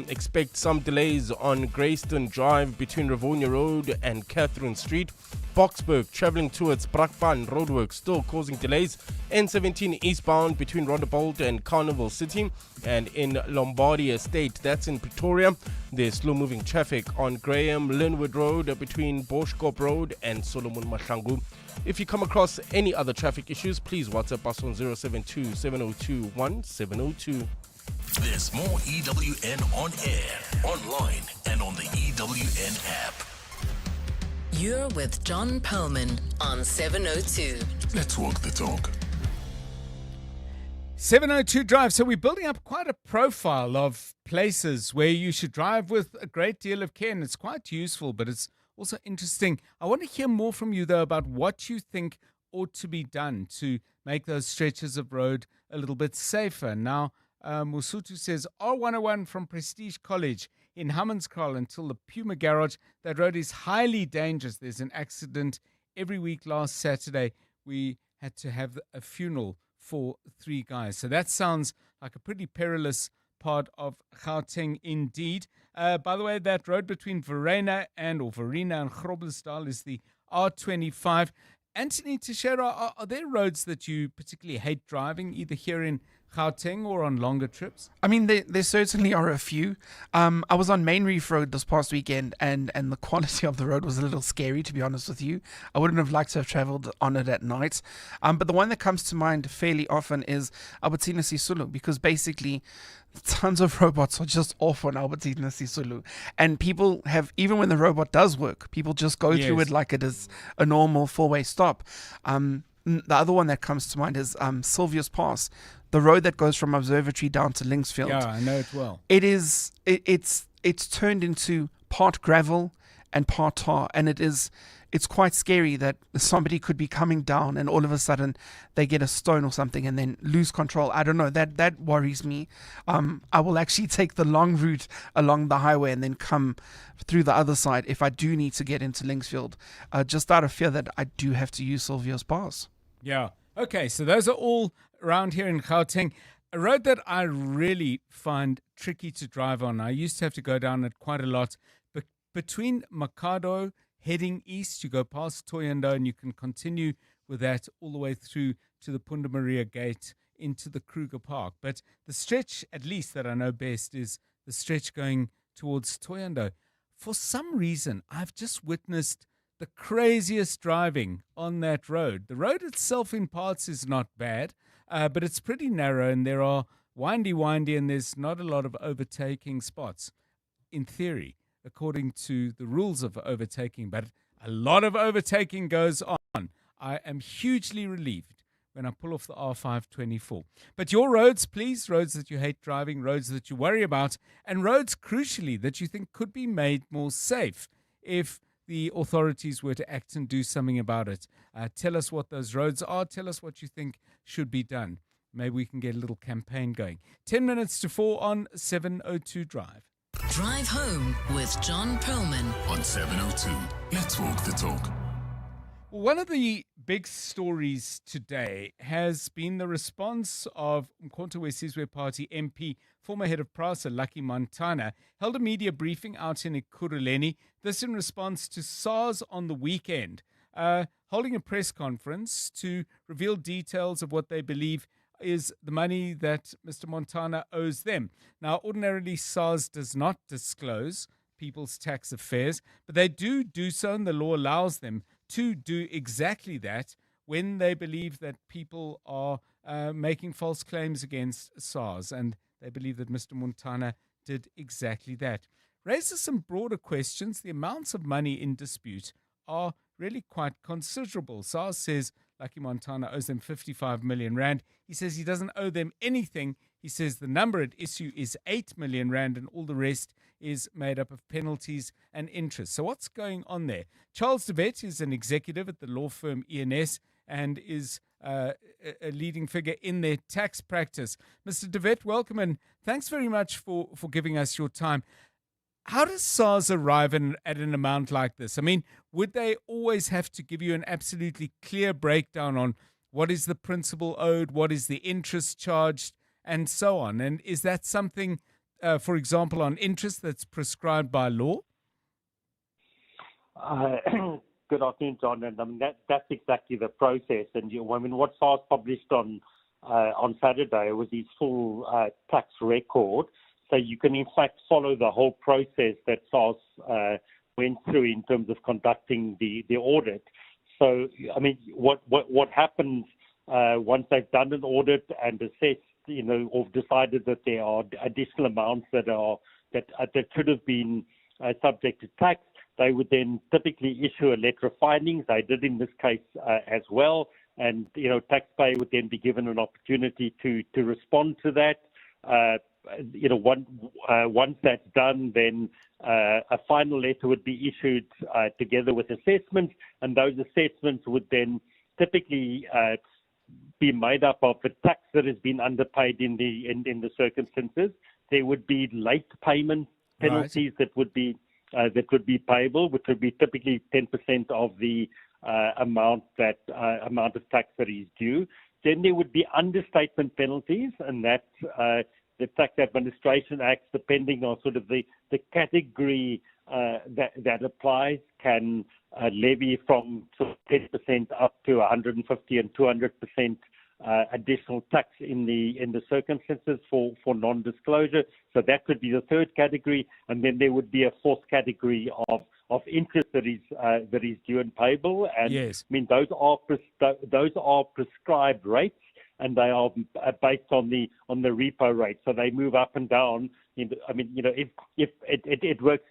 expect some delays on Greyston Drive between Rivonia Road and Catherine Street. Boksburg travelling towards Brakpan roadworks still causing delays. N17 eastbound between Rondebolt and Carnival City, and in Lombardy Estate, that's in Pretoria, there's slow moving traffic on Graham Linwood Road between Boschkop Road and Solomon Mahlangu. If you come across any other traffic issues, please WhatsApp us on 072 702 1702. There's more EWN on air, online, and on the EWN app. You're with John Perlman on 702. Let's walk the talk. 702 Drive. So we're building up quite a profile of places where you should drive with a great deal of care, and it's quite useful, but it's also interesting. I want to hear more from you, though, about what you think ought to be done to make those stretches of road a little bit safer? Now, Musutu says, R101 from Prestige College in Hammanskraal until the Puma Garage. That road is highly dangerous. There's an accident every week. Last Saturday, we had to have a funeral for 3 guys. So that sounds like a pretty perilous part of Gauteng indeed. By the way, that road between Verena and Groblersdal is the R25. Anthony Teixeira, are there roads that you particularly hate driving, either here in Gauteng or on longer trips? I mean, there certainly are a few. I was on Main Reef Road this past weekend, and the quality of the road was a little scary, to be honest with you. I wouldn't have liked to have travelled on it at night. But the one that comes to mind fairly often is Albertina Sisulu, because basically tons of robots are just off on Albertina Sisulu. And people have, even when the robot does work, people just go through it like it is a normal 4-way stop. The other one that comes to mind is Sylvia's Pass, the road that goes from Observatory down to Linksfield. Yeah, I know it well. It's turned into part gravel and part tar, and it's quite scary that somebody could be coming down and all of a sudden they get a stone or something and then lose control. I don't know, that worries me. I will actually take the long route along the highway and then come through the other side if I do need to get into Linksfield, just out of fear that I do have to use Sylvia's Pass. Yeah. Okay, so those are all around here in Gauteng. A road that I really find tricky to drive on. I used to have to go down it quite a lot. But between Makado heading east, you go past Toyando and you can continue with that all the way through to the Punda Maria Gate into the Kruger Park. But the stretch, at least that I know best, is the stretch going towards Toyando. For some reason, I've just witnessed the craziest driving on that road. The road itself in parts is not bad, but it's pretty narrow and there are windy and there's not a lot of overtaking spots, in theory, according to the rules of overtaking. But a lot of overtaking goes on. I am hugely relieved when I pull off the R524. But your roads, please, roads that you hate driving, roads that you worry about, and roads, crucially, that you think could be made more safe if the authorities were to act and do something about it. Tell us what those roads are. Tell us what you think should be done. Maybe we can get a little campaign going. 10 minutes to 4 on 702 Drive. Drive home with John Perlman on 702. Let's walk the talk. Well, one of the big stories today has been the response of Umkhonto weSizwe Party MP, former head of PRASA, Lucky Montana, held a media briefing out in Ekurhuleni. This in response to SARS on the weekend, holding a press conference to reveal details of what they believe is the money that Mr. Montana owes them. Now, ordinarily, SARS does not disclose people's tax affairs, but they do so, and the law allows them to do exactly that when they believe that people are making false claims against SARS, and they believe that Mr. Montana did exactly that. Raises some broader questions. The amounts of money in dispute are really quite considerable. SARS says Lucky Montana owes them 55 million rand. He says he doesn't owe them anything. He says the number at issue is 8 million rand and all the rest is made up of penalties and interest. So what's going on there? Charles de Wet is an executive at the law firm ENS and is a leading figure in their tax practice. Mr. de Wet, welcome and thanks very much for giving us your time. How does SARS arrive at an amount like this? I mean, would they always have to give you an absolutely clear breakdown on what is the principal owed, what is the interest charged, and so on? And is that something, for example, on interest that's prescribed by law? Good afternoon, John. And I mean, that's exactly the process. And I mean, what SARS published on Saturday was his full tax record. So you can, in fact, follow the whole process that SARS went through in terms of conducting the audit. So, I mean, what happens once they've done an audit and assessed, or decided that there are additional amounts that should have been subject to tax, they would then typically issue a letter of findings. They did in this case as well, and taxpayer would then be given an opportunity to respond to that. Once that's done, then a final letter would be issued together with assessments, and those assessments would then typically be made up of the tax that has been underpaid in the circumstances. There would be late payment penalties that would be payable, which would be typically 10% of the amount of tax that is due. Then there would be understatement penalties, and that the Tax Administration Act, depending on sort of the category that applies, can levy from sort of 10% up to 150 and 200% additional tax in the circumstances for non-disclosure. So that could be the third category, and then there would be a fourth category of interest that is due and payable. And yes. I mean those are prescribed rates, and they are based on the repo rate. So they move up and down. I mean, you know, if it works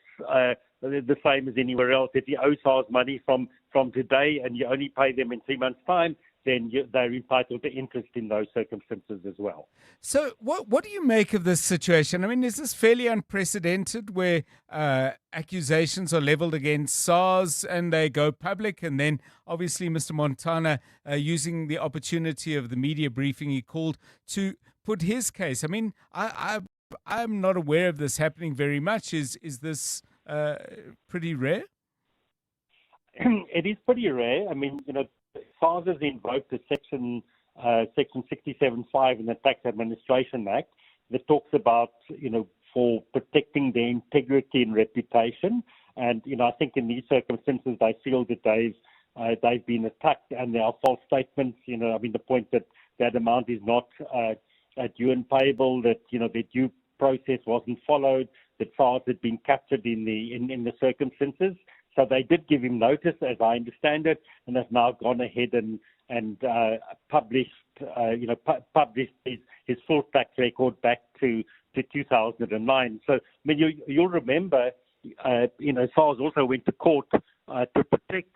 the same as anywhere else. If you owe SARS money from today and you only pay them in 3 months' time, then they're entitled to interest in those circumstances as well. So what do you make of this situation? I mean, is this fairly unprecedented where accusations are leveled against SARS and they go public, and then obviously Mr. Montana using the opportunity of the media briefing he called to put his case? I mean, I'm not aware of this happening very much. Is this pretty rare? It is pretty rare. I mean, you know, SARS has invoked the Section 67.5 in the Tax Administration Act that talks about, you know, for protecting their integrity and reputation. And, you know, I think in these circumstances, they feel that they've been attacked and there are false statements. You know, I mean, the point that amount is not due and payable, that, you know, the due process wasn't followed, that SARS had been captured in the circumstances. So they did give him notice, as I understand it, and have now gone ahead and published, published his full tax record back to 2009. So, I mean, you'll remember, SARS also went to court to protect,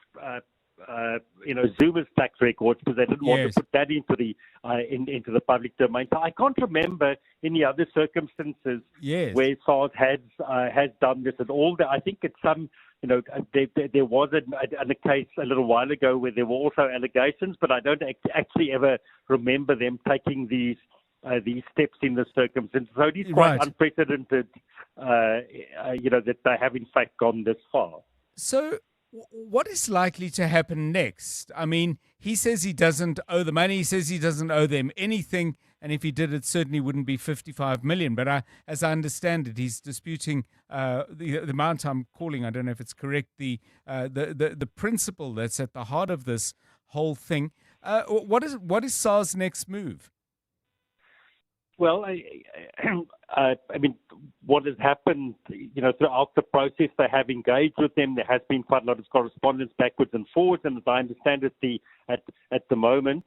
Zuma's tax records, because they didn't want to put that into the public domain. So I can't remember any other circumstances where SARS has done this at all. I think it's some. You know, there was a case a little while ago where there were also allegations, but I don't actually ever remember them taking these steps in the circumstances. So it is quite unprecedented, that they have in fact gone this far. So what is likely to happen next? I mean, he says he doesn't owe the money. He says he doesn't owe them anything. And if he did, it certainly wouldn't be 55 million. But as I understand it, he's disputing the amount I'm calling. I don't know if it's correct. The principle that's at the heart of this whole thing. What is SARS' next move? Well, I mean, what has happened, throughout the process, they have engaged with them. There has been quite a lot of correspondence backwards and forwards, and as I understand it, at the moment,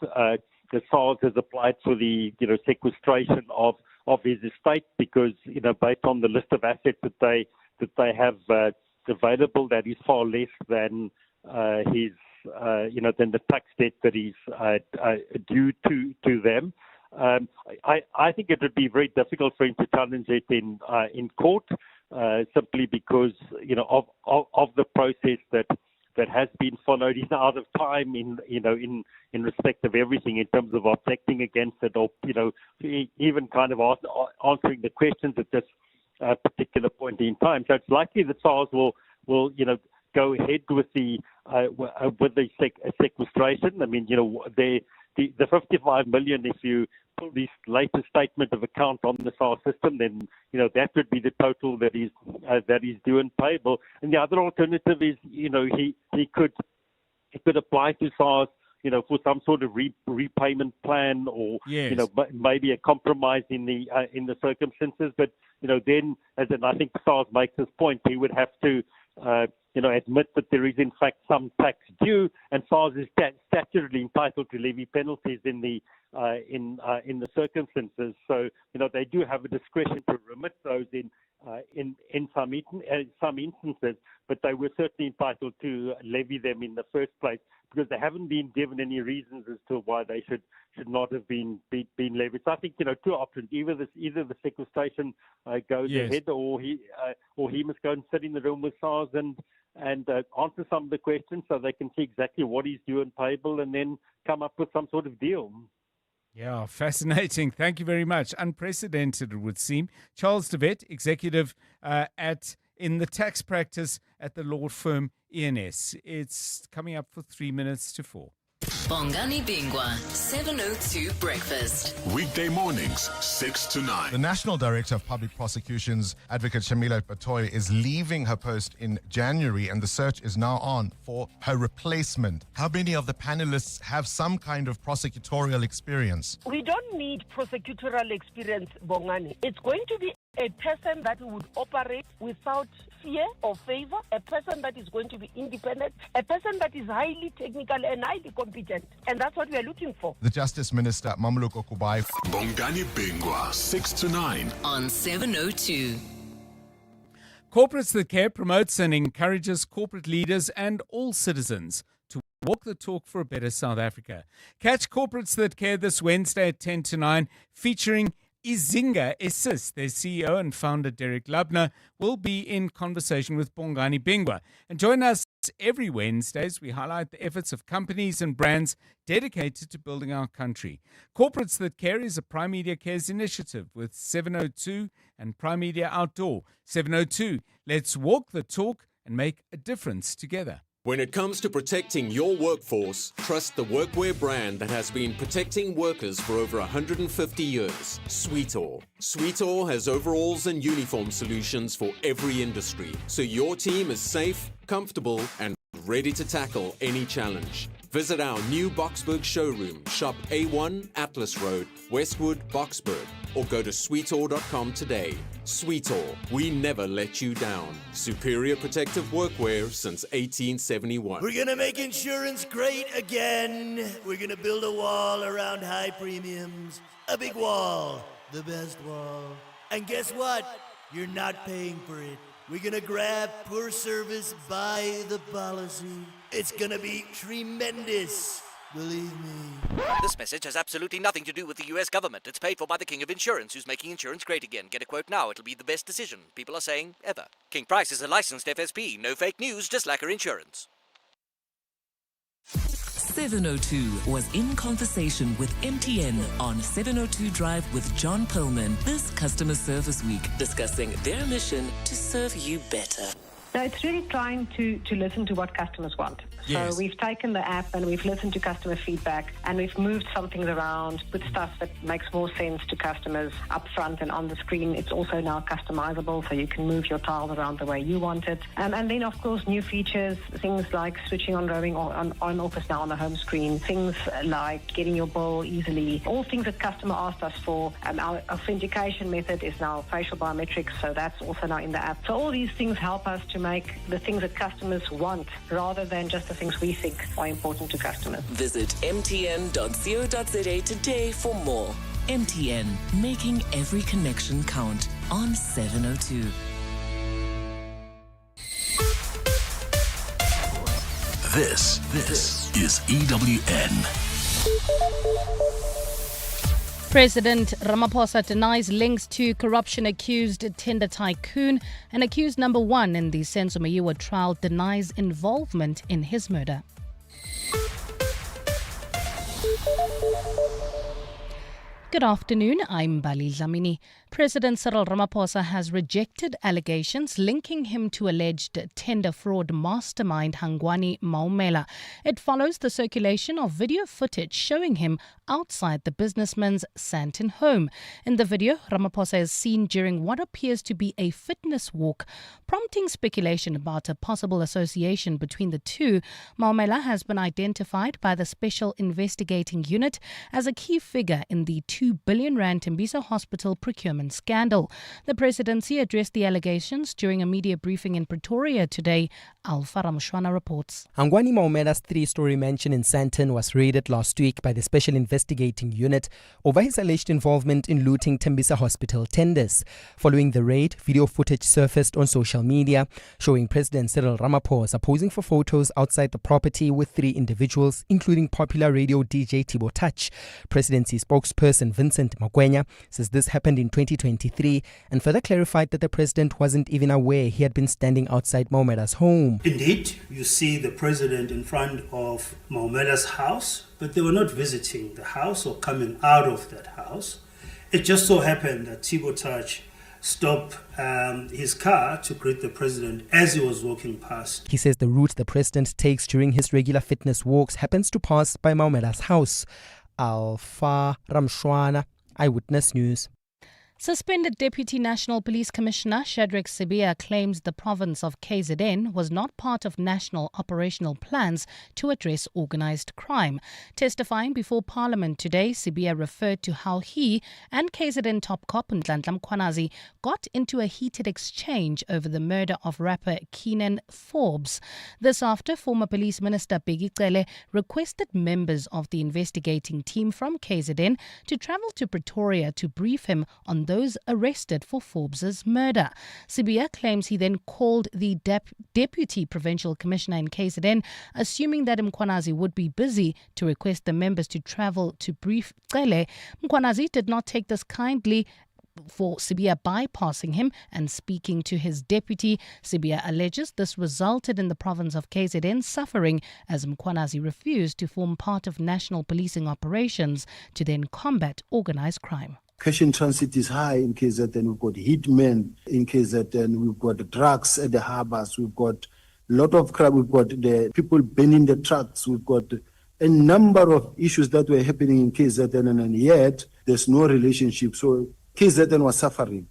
the SARS has applied for the sequestration of his estate because based on the list of assets that they have available, that is far less than his than the tax debt that is due to them. I think it would be very difficult for him to challenge it in court, simply because of the process that has been followed. He's out of time in respect of everything in terms of objecting against it, or even kind of answering the questions at this particular point in time. So it's likely that SARS will go ahead with the sequestration. I mean, the 55 million, if you pull this latest statement of account on the SARS system, then that would be the total that is due and payable. And the other alternative is he could apply to SARS for some sort of repayment plan, or maybe a compromise in the circumstances. But then, as I think SARS makes this point, he would have to admit that there is in fact some tax due, and SARS is statutorily entitled to levy penalties in the circumstances. So they do have a discretion to remit those in some instances, but they were certainly entitled to levy them in the first place, because they haven't been given any reasons as to why they should not have been levied. So I think, two options: either the sequestration goes ahead, or he must go and sit in the room with SARS and answer some of the questions so they can see exactly what he's due and payable, and then come up with some sort of deal. Yeah, fascinating. Thank you very much. Unprecedented, it would seem. Charles de Wet, executive in the tax practice at the law firm ENS. It's coming up for 3 minutes to 4. Bongani Bingwa, 702 Breakfast. Weekday mornings, 6 to 9. The National Director of Public Prosecutions, Advocate Shamila Batoy, is leaving her post in January, and the search is now on for her replacement. How many of the panelists have some kind of prosecutorial experience? We don't need prosecutorial experience, Bongani. It's going to be a person that would operate without fear or favor, a person that is going to be independent, a person that is highly technical and highly competent. And that's what we are looking for. The Justice Minister, Mamuluko Kubai. Bongani Bingwa, 6 to 9. On 702. Corporates That Care promotes and encourages corporate leaders and all citizens to walk the talk for a better South Africa. Catch Corporates That Care this Wednesday at 10 to 9, featuring Izinga Assist. Their CEO and founder, Derek Lubner, will be in conversation with Bongani Bingwa. And join us every Wednesday as we highlight the efforts of companies and brands dedicated to building our country. Corporates That Care is a Prime Media Cares initiative with 702 and Prime Media Outdoor. 702, let's walk the talk and make a difference together. When it comes to protecting your workforce, trust the workwear brand that has been protecting workers for over 150 years, Sweetall. Sweetall has overalls and uniform solutions for every industry, so your team is safe, comfortable, and ready to tackle any challenge. Visit our new Boksburg showroom, shop A1 Atlas Road, Westwood, Boksburg, or go to sweetall.com today. Sweetall, we never let you down. Superior protective workwear since 1871. We're gonna make insurance great again. We're gonna build a wall around high premiums. A big wall, the best wall. And guess what? You're not paying for it. We're gonna grab poor service by the policy. It's gonna be tremendous. Believe me. This message has absolutely nothing to do with the US government. It's paid for by the King of Insurance, who's making insurance great again. Get a quote now. It'll be the best decision, people are saying, ever. King Price is a licensed FSP. No fake news, just lacquer insurance. 702 was in conversation with MTN on 702 Drive with John Perlman this Customer Service Week, discussing their mission to serve you better. No, it's really trying to listen to what customers want. Yes. So we've taken the app and we've listened to customer feedback and we've moved some things around, put stuff that makes more sense to customers up front and on the screen. It's also now customizable, so you can move your tiles around the way you want it. And then, of course, new features, things like switching on roaming or on office now on the home screen, things like getting your bill easily, all things that customer asked us for. Our authentication method is now facial biometrics, so that's also now in the app. So all these things help us to make the things that customers want rather than just the things we think are important to customers. Visit mtn.co.za today for more. MTN, making every connection count on 702. This is EWN. President Ramaphosa denies links to corruption-accused tender tycoon, and accused number one in the Senzo Meyiwa trial denies involvement in his murder. Good afternoon, I'm Bali Dlamini. President Cyril Ramaphosa has rejected allegations linking him to alleged tender fraud mastermind Hangwani Maumela. It follows the circulation of video footage showing him outside the businessman's Sandton home. In the video, Ramaphosa is seen during what appears to be a fitness walk, prompting speculation about a possible association between the two. Maumela has been identified by the Special Investigating Unit as a key figure in the 2 billion rand Tembiso Hospital procurement scandal. The presidency addressed the allegations during a media briefing in Pretoria today, Alpha Ramshwana reports. Angwani Maumela's three-story mansion in Sandton was raided last week by the Special Investigating Unit over his alleged involvement in looting Tembisa Hospital tenders. Following the raid, video footage surfaced on social media showing President Cyril Ramaphosa posing for photos outside the property with three individuals, including popular radio DJ Tibo Touch. Presidency spokesperson Vincent Magwenya says this happened in 2023 and further clarified that the president wasn't even aware he had been standing outside Maumela's home. Indeed, you see the president in front of Maumela's house, but they were not visiting the house or coming out of that house. It just so happened that Tibo Touch stopped his car to greet the president as he was walking past. He says the route the president takes during his regular fitness walks happens to pass by Maumela's house. Alpha Ramshwana, Eyewitness News. Suspended Deputy National Police Commissioner Shadrack Sibiya claims the province of KZN was not part of national operational plans to address organised crime. Testifying before Parliament today, Sibiya referred to how he and KZN top cop Nhlanhla Mkhwanazi got into a heated exchange over the murder of rapper Keenan Forbes. This after former Police Minister Bheki Cele requested members of the investigating team from KZN to travel to Pretoria to brief him on those arrested for Forbes' murder. Sibiya claims he then called the Deputy Provincial Commissioner in KZN, assuming that Mkhwanazi would be busy, to request the members to travel to brief Cele. Mkhwanazi did not take this kindly, for Sibiya bypassing him and speaking to his deputy. Sibiya alleges this resulted in the province of KZN suffering as Mkhwanazi refused to form part of national policing operations to then combat organised crime. Cash in transit is high in KZN. We've got hitmen in KZN. We've got drugs at the harbors. We've got a lot of crime. We've got the people burning the trucks. We've got a number of issues that were happening in KZN, and yet there's no relationship. So KZN was suffering.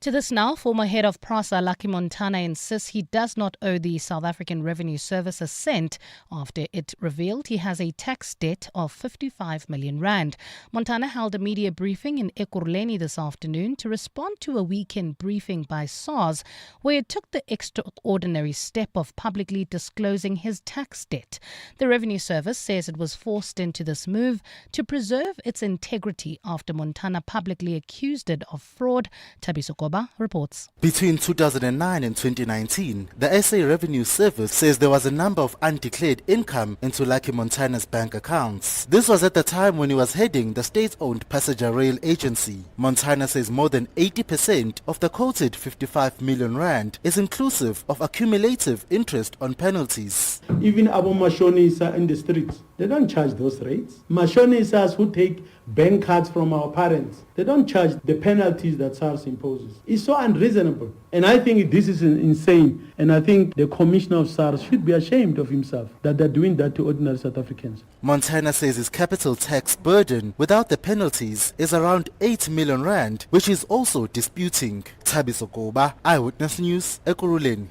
To this now, former head of PRASA Lucky Montana insists he does not owe the South African Revenue Service a cent after it revealed he has a tax debt of 55 million rand. Montana held a media briefing in Ekurhuleni this afternoon to respond to a weekend briefing by SARS where it took the extraordinary step of publicly disclosing his tax debt. The Revenue Service says it was forced into this move to preserve its integrity after Montana publicly accused it of fraud. Thabiso Koba reports. Between 2009 and 2019, the SA Revenue Service says there was a number of undeclared income into Lucky Montana's bank accounts. This was at the time when he was heading the state-owned passenger rail agency. Montana says more than 80% of the quoted 55 million rand is inclusive of accumulative interest on penalties. Even our Mashonisas in the streets, they don't charge those rates. Mashonisas who take bank cards from our parents, they don't charge the penalties that SARS imposes. It's so unreasonable. And I think this is insane. And I think the commissioner of SARS should be ashamed of himself that they're doing that to ordinary South Africans. Montana says his capital tax burden without the penalties is around 8 million rand, which is also disputing. Thabiso Koba, Eyewitness News, Ekurhuleni.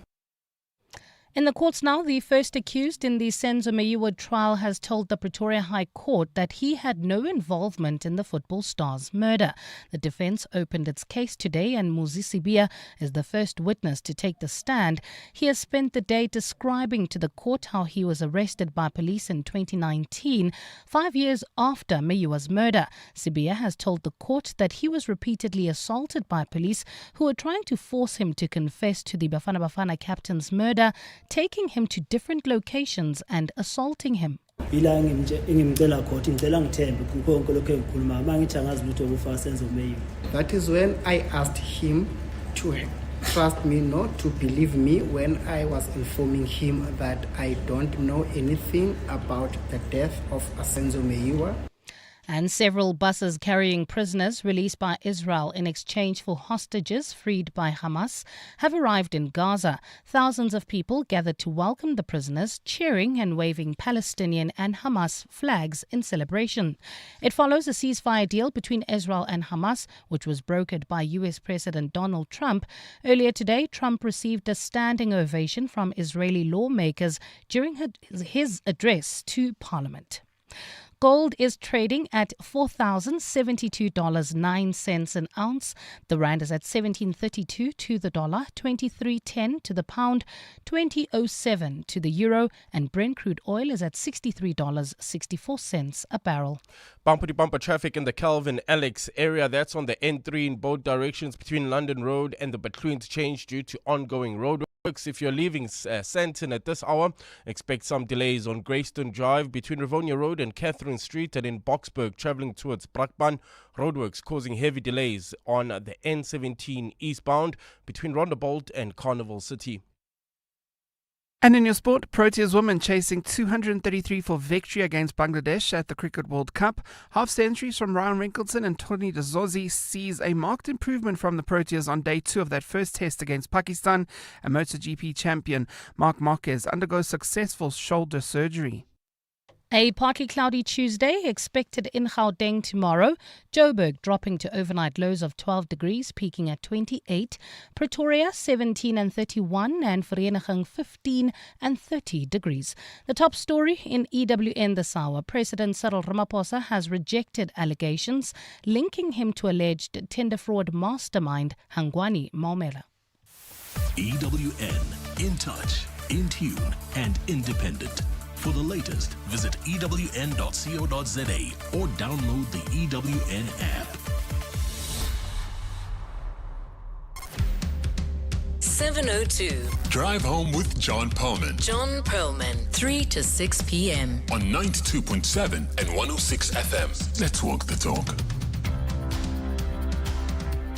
In the courts now, the first accused in the Senzo Meyiwa trial has told the Pretoria High Court that he had no involvement in the football star's murder. The defence opened its case today and Muzi Sibiya is the first witness to take the stand. He has spent the day describing to the court how he was arrested by police in 2019, 5 years after Meyiwa's murder. Sibiya has told the court that he was repeatedly assaulted by police who were trying to force him to confess to the Bafana Bafana captain's murder, taking him to different locations and assaulting him. That is when I asked him to trust me, not to believe me, when I was informing him that I don't know anything about the death of Senzo Meyiwa. And several buses carrying prisoners released by Israel in exchange for hostages freed by Hamas have arrived in Gaza. Thousands of people gathered to welcome the prisoners, cheering and waving Palestinian and Hamas flags in celebration. It follows a ceasefire deal between Israel and Hamas, which was brokered by US President Donald Trump. Earlier today, Trump received a standing ovation from Israeli lawmakers during his address to Parliament. Gold is trading at $4,072.09 an ounce. The rand is at 17.32 to the dollar, 23.10 to the pound, 20.07 to the euro, and Brent crude oil is at $63.64 a barrel. Bumper-to-bumper traffic in the Calvin Alex area. That's on the N3 in both directions between London Road and the Butlu interchange due to ongoing road works. If you're leaving Sandton at this hour, expect some delays on Greystone Drive between Rivonia Road and Catherine Street, and in Boksburg traveling towards Brakpan. Roadworks causing heavy delays on the N17 eastbound between Rondebolt and Carnival City. And in your sport, Proteas women chasing 233 for victory against Bangladesh at the Cricket World Cup. Half centuries from Ryan Rinkleton and Tony Dzozi sees a marked improvement from the Proteas on day 2 of that first test against Pakistan. And MotoGP champion Marc Marquez undergoes successful shoulder surgery. A partly cloudy Tuesday expected in Gauteng tomorrow. Joburg dropping to overnight lows of 12 degrees, peaking at 28. Pretoria 17 and 31, and Vereeniging 15 and 30 degrees. The top story in EWN this hour. President Cyril Ramaphosa has rejected allegations linking him to alleged tender fraud mastermind Hangwani Maumela. EWN, in touch, in tune, and independent. For the latest, visit ewn.co.za or download the EWN app. 7:02. Drive home with John Perlman. John Perlman, 3 to 6 p.m. On 92.7 and 106 FM. Let's walk the talk.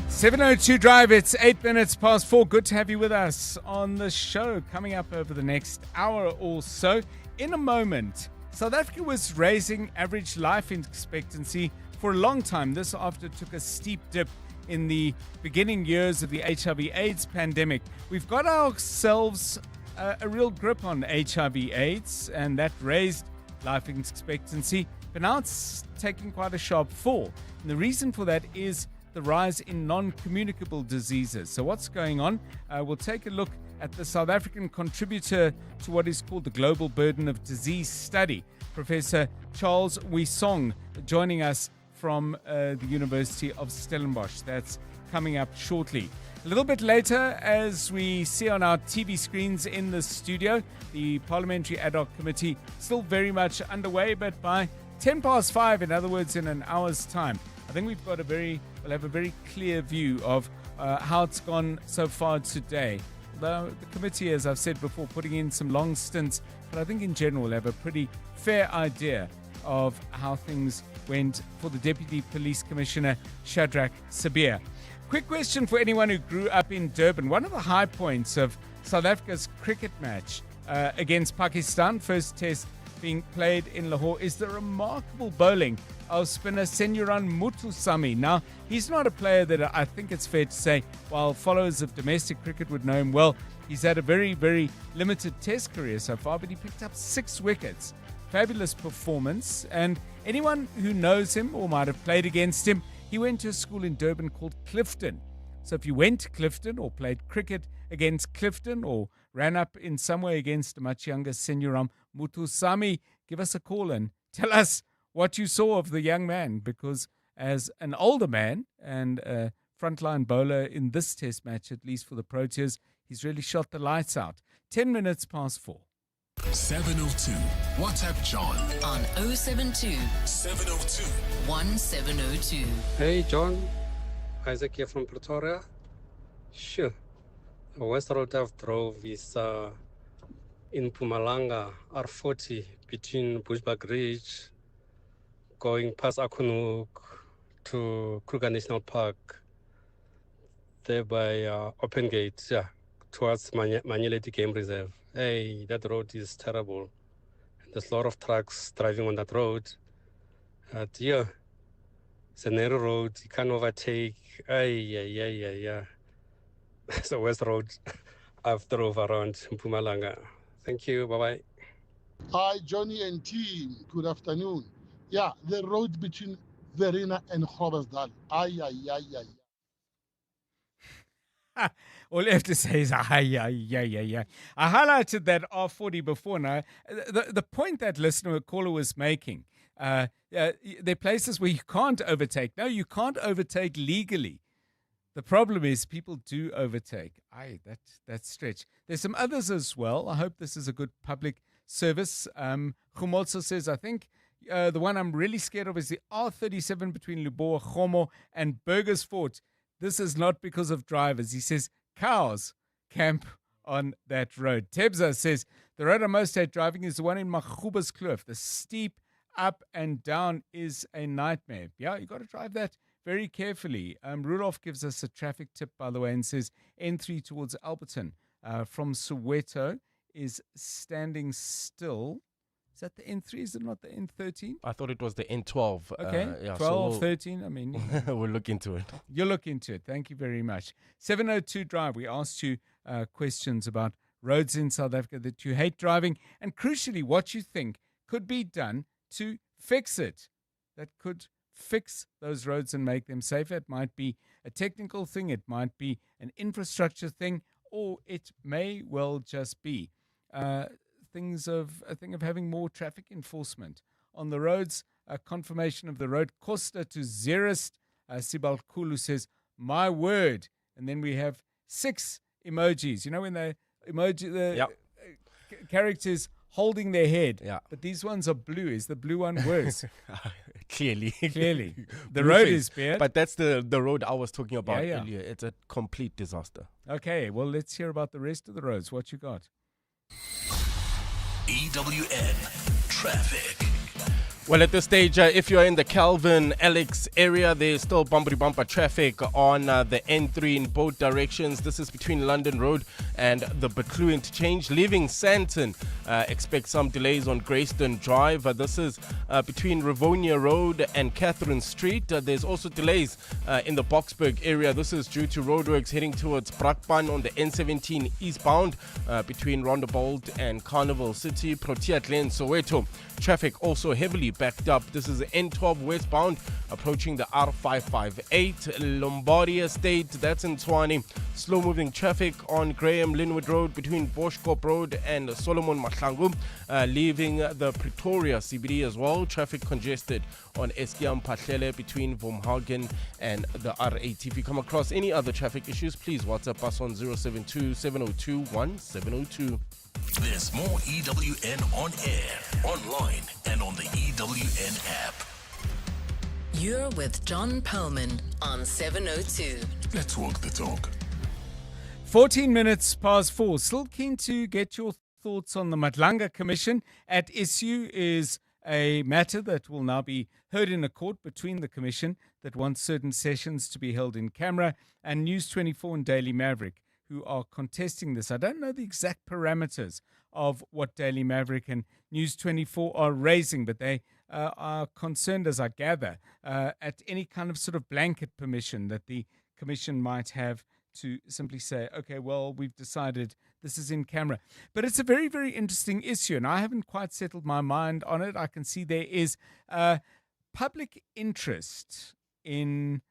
7:02 Drive, it's 8 minutes past 4. Good to have you with us on the show. Coming up over the next hour or so. In a moment, South Africa was raising average life expectancy for a long time. This after it took a steep dip in the beginning years of the HIV/AIDS pandemic. We've got ourselves a real grip on HIV/AIDS, and that raised life expectancy. But now it's taking quite a sharp fall. And the reason for that is the rise in non-communicable diseases. So what's going on? We'll take a look at the South African contributor to what is called the Global Burden of Disease Study, Professor Charles Wisong, joining us from the University of Stellenbosch. That's coming up shortly. A little bit later, as we see on our TV screens in the studio, the Parliamentary Ad Hoc Committee still very much underway, but by 10 past 5, in other words, in an hour's time, I think we'll have a very clear view of how it's gone so far today. The committee, as I've said before, putting in some long stints, but I think in general we'll have a pretty fair idea of how things went for the Deputy Police Commissioner, Shadrach Sabir. Quick question for anyone who grew up in Durban. One of the high points of South Africa's cricket match against Pakistan, first test being played in Lahore, is the remarkable bowling of spinner Senyoran Mutusamy. Now, he's not a player that I think it's fair to say, while followers of domestic cricket would know him well, he's had a very, very limited test career so far, but he picked up 6 wickets. Fabulous performance, and anyone who knows him or might have played against him, he went to a school in Durban called Clifton. So if you went to Clifton or played cricket against Clifton or ran up in some way against a much younger Senyoran Mutusamy, give us a call and tell us what you saw of the young man, because as an older man and a frontline bowler in this test match, at least for the Proteas, he's really shot the lights out. 10 minutes past 4. 702. WhatsApp John on 072 702 1702. Hey John, Isaac here from Pretoria. Sure. The West Road I've drove is in Mpumalanga, R40, between Bushbuck Ridge, going past Akunuk to Kruger National Park, there by Open Gate, towards Manyeleti Game Reserve. Hey, that road is terrible. There's a lot of trucks driving on that road. It's a narrow road, you can't overtake. It's a West Road I've drove around Mpumalanga. Thank you, bye-bye. Hi, Johnny and team. Good afternoon. Yeah, the road between Verena and Groblersdal. All you have to say is, I highlighted that R40 before. Now, the point that caller was making, There are places where you can't overtake. No, you can't overtake legally. The problem is people do overtake. That's stretch. There's some others as well. I hope this is a good public service. Khumolso says, I think the one I'm really scared of is the R37 between Luboa, Khomo, and Burgersfort. This is not because of drivers. He says cows camp on that road. Tebza says, the road I most hate driving is the one in Machuba's Kloof. The steep up and down is a nightmare. Yeah, you got to drive that very carefully. Rudolph gives us a traffic tip, by the way, and says N3 towards Alberton from Soweto is standing still. Is that the N3? Is it not the N13? I thought it was the N12. Okay, 12, 13. I mean, we'll look into it. You'll look into it. Thank you very much. 702 Drive. We asked you questions about roads in South Africa that you hate driving, and crucially, what you think could be done to fix it. That could fix those roads and make them safer. It might be a technical thing, it might be an infrastructure thing, or it may well just be a thing of having more traffic enforcement on the roads. A confirmation of the road Costa to Zerist. Sibal Kulu says, my word. And then we have 6 emojis. You know when the characters holding their head. Yeah. But these ones are blue. Is the blue one worse? Clearly. The road is bad. But that's the road I was talking about earlier. It's a complete disaster. Okay, well, let's hear about the rest of the roads. What you got? EWN Traffic. Well, at this stage, if you're in the Calvin Alex area, there's still bumper traffic on the N3 in both directions. This is between London Road and the Butlu interchange. Leaving Sandton, expect some delays on Greyston Drive. This is between Rivonia Road and Catherine Street. There's also delays in the Boksburg area. This is due to roadworks heading towards Brakpan on the N17 eastbound between Rondebold and Carnival City. Protea Glen, Soweto. Traffic also heavily backed up. This is the N12 westbound approaching the R558. Lombardy Estate, that's in Tshwane. Slow moving traffic on Graham Linwood Road between Boschkop Road and Solomon Mahlangu. Leaving the Pretoria CBD as well. Traffic congested on Eskiam Pahlele between Vomhagen and the R8. If you come across any other traffic issues, please WhatsApp us on 072-702-1702. There's more EWN on air, online, and on the EWN app. You're with John Perlman on 702. Let's walk the talk. 14 minutes past 4. Still keen to get your thoughts on the Madlanga Commission. At issue is a matter that will now be heard in a court between the Commission that wants certain sessions to be held in camera and News 24 and Daily Maverick, who are contesting this. I don't know the exact parameters of what Daily Maverick and News 24 are raising, but they are concerned, as I gather, at any kind of sort of blanket permission that the Commission might have to simply say, okay, well, we've decided this is in camera. But it's a very, very interesting issue, and I haven't quite settled my mind on it. I can see there is public interest in,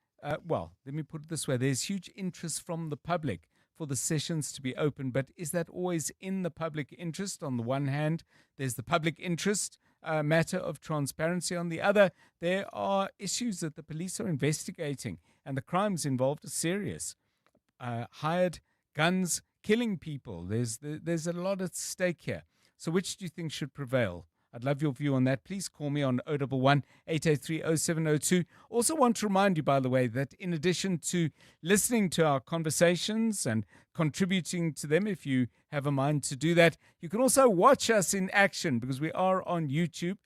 well, let me put it this way. There's huge interest from the public for the sessions to be open, but is that always in the public interest? On the one hand, there's the public interest matter of transparency. On the other, there are issues that the police are investigating, and the crimes involved are serious. Hired guns, killing people. There's a lot at stake here. So which do you think should prevail? I'd love your view on that. Please call me on 011-883-0702. Also want to remind you, by the way, that in addition to listening to our conversations and contributing to them, if you have a mind to do that, you can also watch us in action because we are on YouTube.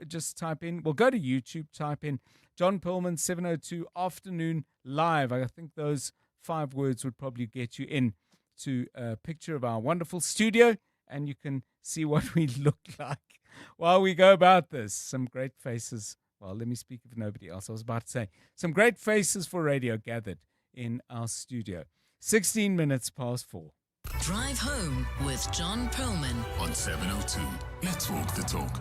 Just type in, well, go to YouTube, type in John Perlman 702 Afternoon Live. I think those 5 words would probably get you in to a picture of our wonderful studio, and you can see what we look like while we go about this. Some great faces. Well, let me speak of nobody else. I was about to say some great faces for radio gathered in our studio. 16 minutes past 4. Drive home with John Perlman on 702. Let's walk the talk.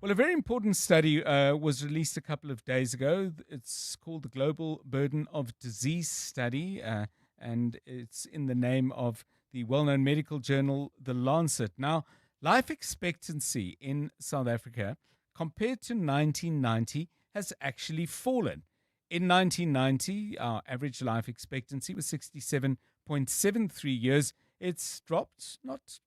Well, a very important study was released a couple of days ago. It's called the Global Burden of Disease Study, and it's in the name of the well-known medical journal, The Lancet. Now, life expectancy in South Africa compared to 1990 has actually fallen. In 1990, our average life expectancy was 67.73 years. It's dropped, not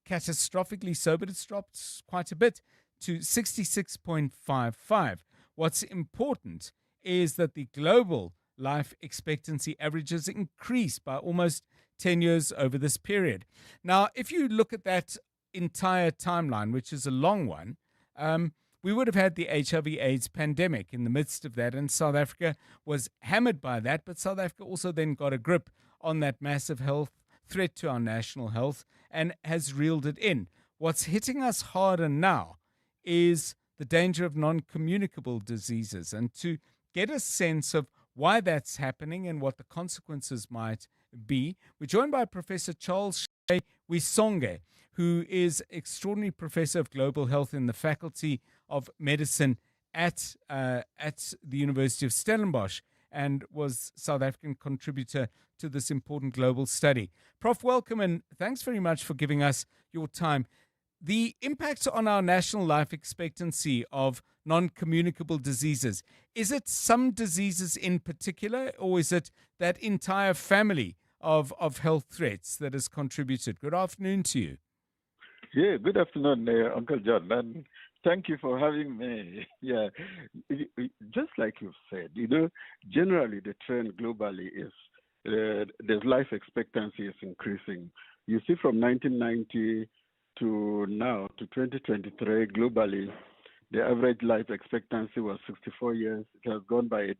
catastrophically so, but it's dropped quite a bit to 66.55. What's important is that the global life expectancy averages increased by almost 10 years over this period. Now, if you look at that entire timeline, which is a long one, we would have had the HIV/AIDS pandemic in the midst of that, and South Africa was hammered by that, but South Africa also then got a grip on that massive health threat to our national health and has reeled it in. What's hitting us harder now is the danger of non-communicable diseases, and to get a sense of why that's happening and what the consequences might be, we're joined by Professor Charles Wisonge, who is extraordinary professor of global health in the Faculty of Medicine at the University of Stellenbosch and was South African contributor to this important global study. Prof, welcome and thanks very much for giving us your time. The impact on our national life expectancy of non-communicable diseases, is it some diseases in particular, or is it that entire family of health threats that has contributed? Good afternoon to you. Yeah, good afternoon, Uncle John, and thank you for having me. Yeah, just like you've said, generally the trend globally is the life expectancy is increasing. You see, from 1990 to now, to 2023, globally, the average life expectancy was 64 years. It has gone by a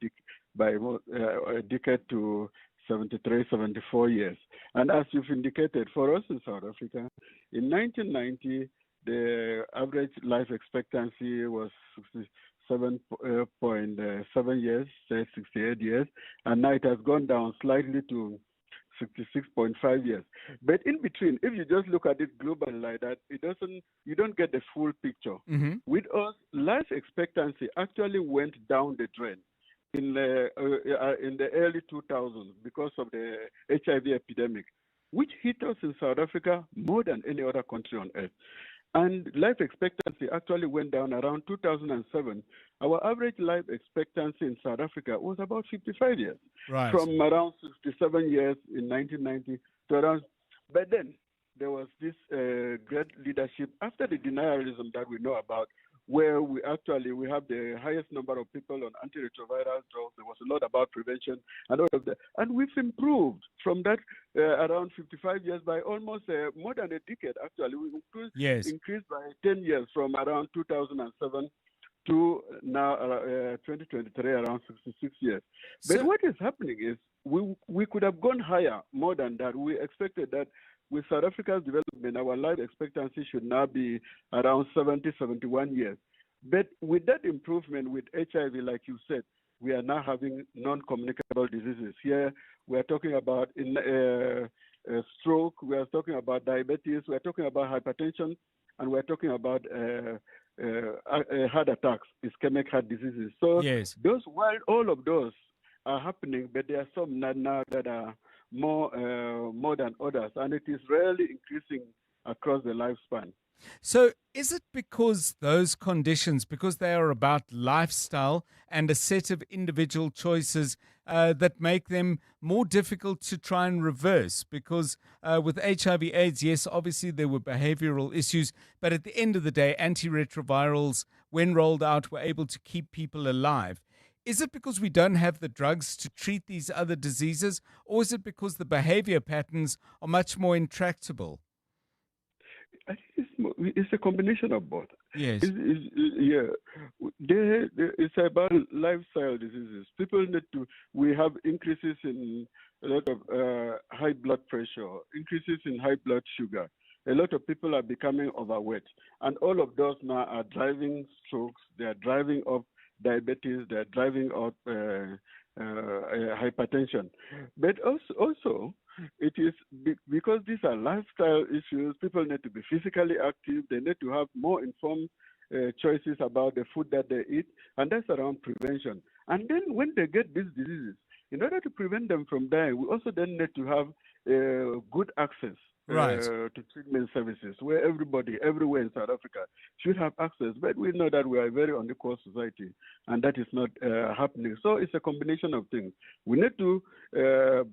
decade to 73, 74 years. And as you've indicated, for us in South Africa, in 1990, the average life expectancy was 67.7 years, say 68 years, and now it has gone down slightly to 66.5 years. But in between, if you just look at it globally like that, you don't get the full picture. Mm-hmm. With us, life expectancy actually went down the drain in the early 2000s because of the HIV epidemic, which hit us in South Africa more than any other country on earth. And life expectancy actually went down around 2007. Our average life expectancy in South Africa was about 55 years, right, from around 67 years in 1990 to around. But then there was this great leadership after the denialism that we know about, where we have the highest number of people on antiretroviral drugs. There was a lot about prevention and all of that. And we've improved from that around 55 years by almost more than a decade, actually. We increased by 10 years from around 2007 to now 2023, around 66 years. But what is happening is we could have gone higher, more than that. We expected that with South Africa's development, our life expectancy should now be around 70, 71 years. But with that improvement with HIV, like you said, we are now having non-communicable diseases. Here, we are talking about stroke, we are talking about diabetes, we are talking about hypertension, and we are talking about heart attacks, ischemic heart diseases. So while all of those are happening, but there are some now that are more than others, and it is really increasing across the lifespan. So is it because those conditions, because they are about lifestyle and a set of individual choices that make them more difficult to try and reverse? Because with HIV/AIDS, yes, obviously there were behavioral issues, but at the end of the day, antiretrovirals, when rolled out, were able to keep people alive. Is it because we don't have the drugs to treat these other diseases, or is it because the behavior patterns are much more intractable? I think it's a combination of both. Yes. It's about lifestyle diseases. We have increases in a lot of high blood pressure, increases in high blood sugar. A lot of people are becoming overweight. And all of those now are driving strokes, they are driving up diabetes, they're driving up hypertension. But also, it is because these are lifestyle issues. People need to be physically active. They need to have more informed choices about the food that they eat, and that's around prevention. And then when they get these diseases, in order to prevent them from dying, we also then need to have good access Right. to treatment services, where everybody, everywhere in South Africa, should have access. But we know that we are a very unequal society, and that is not happening. So it's a combination of things. We need to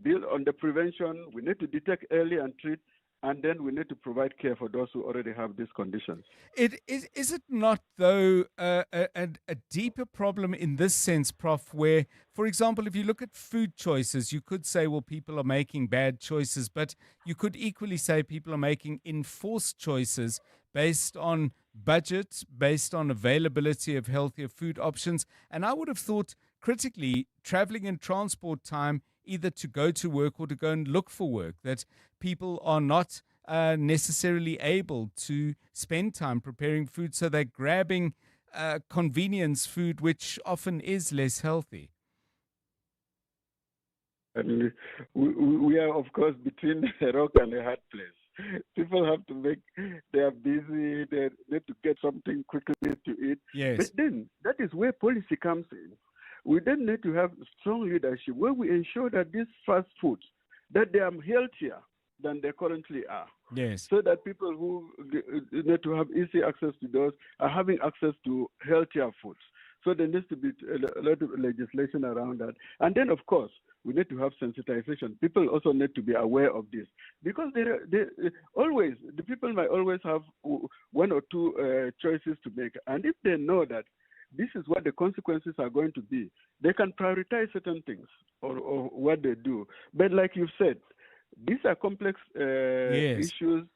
build on the prevention. We need to detect early and treat. And then we need to provide care for those who already have these conditions. Is it not, though, a deeper problem in this sense, Prof, where, for example, if you look at food choices, you could say, well, people are making bad choices, but you could equally say people are making enforced choices based on budget, based on availability of healthier food options. And I would have thought, critically, traveling in transport time, either to go to work or to go and look for work, that people are not necessarily able to spend time preparing food, so they're grabbing convenience food, which often is less healthy. And we are, of course, between a rock and a hard place. People have to they are busy, they need to get something quickly to eat. Yes. But then that is where policy comes in. We then need to have strong leadership where we ensure that these fast foods, that they are healthier than they currently are. Yes. So that people who need to have easy access to those are having access to healthier foods. So there needs to be a lot of legislation around that. And then, of course, we need to have sensitization. People also need to be aware of this, because the people might always have one or two choices to make. And if they know that this is what the consequences are going to be, they can prioritize certain things or what they do. But like you said, these are complex issues.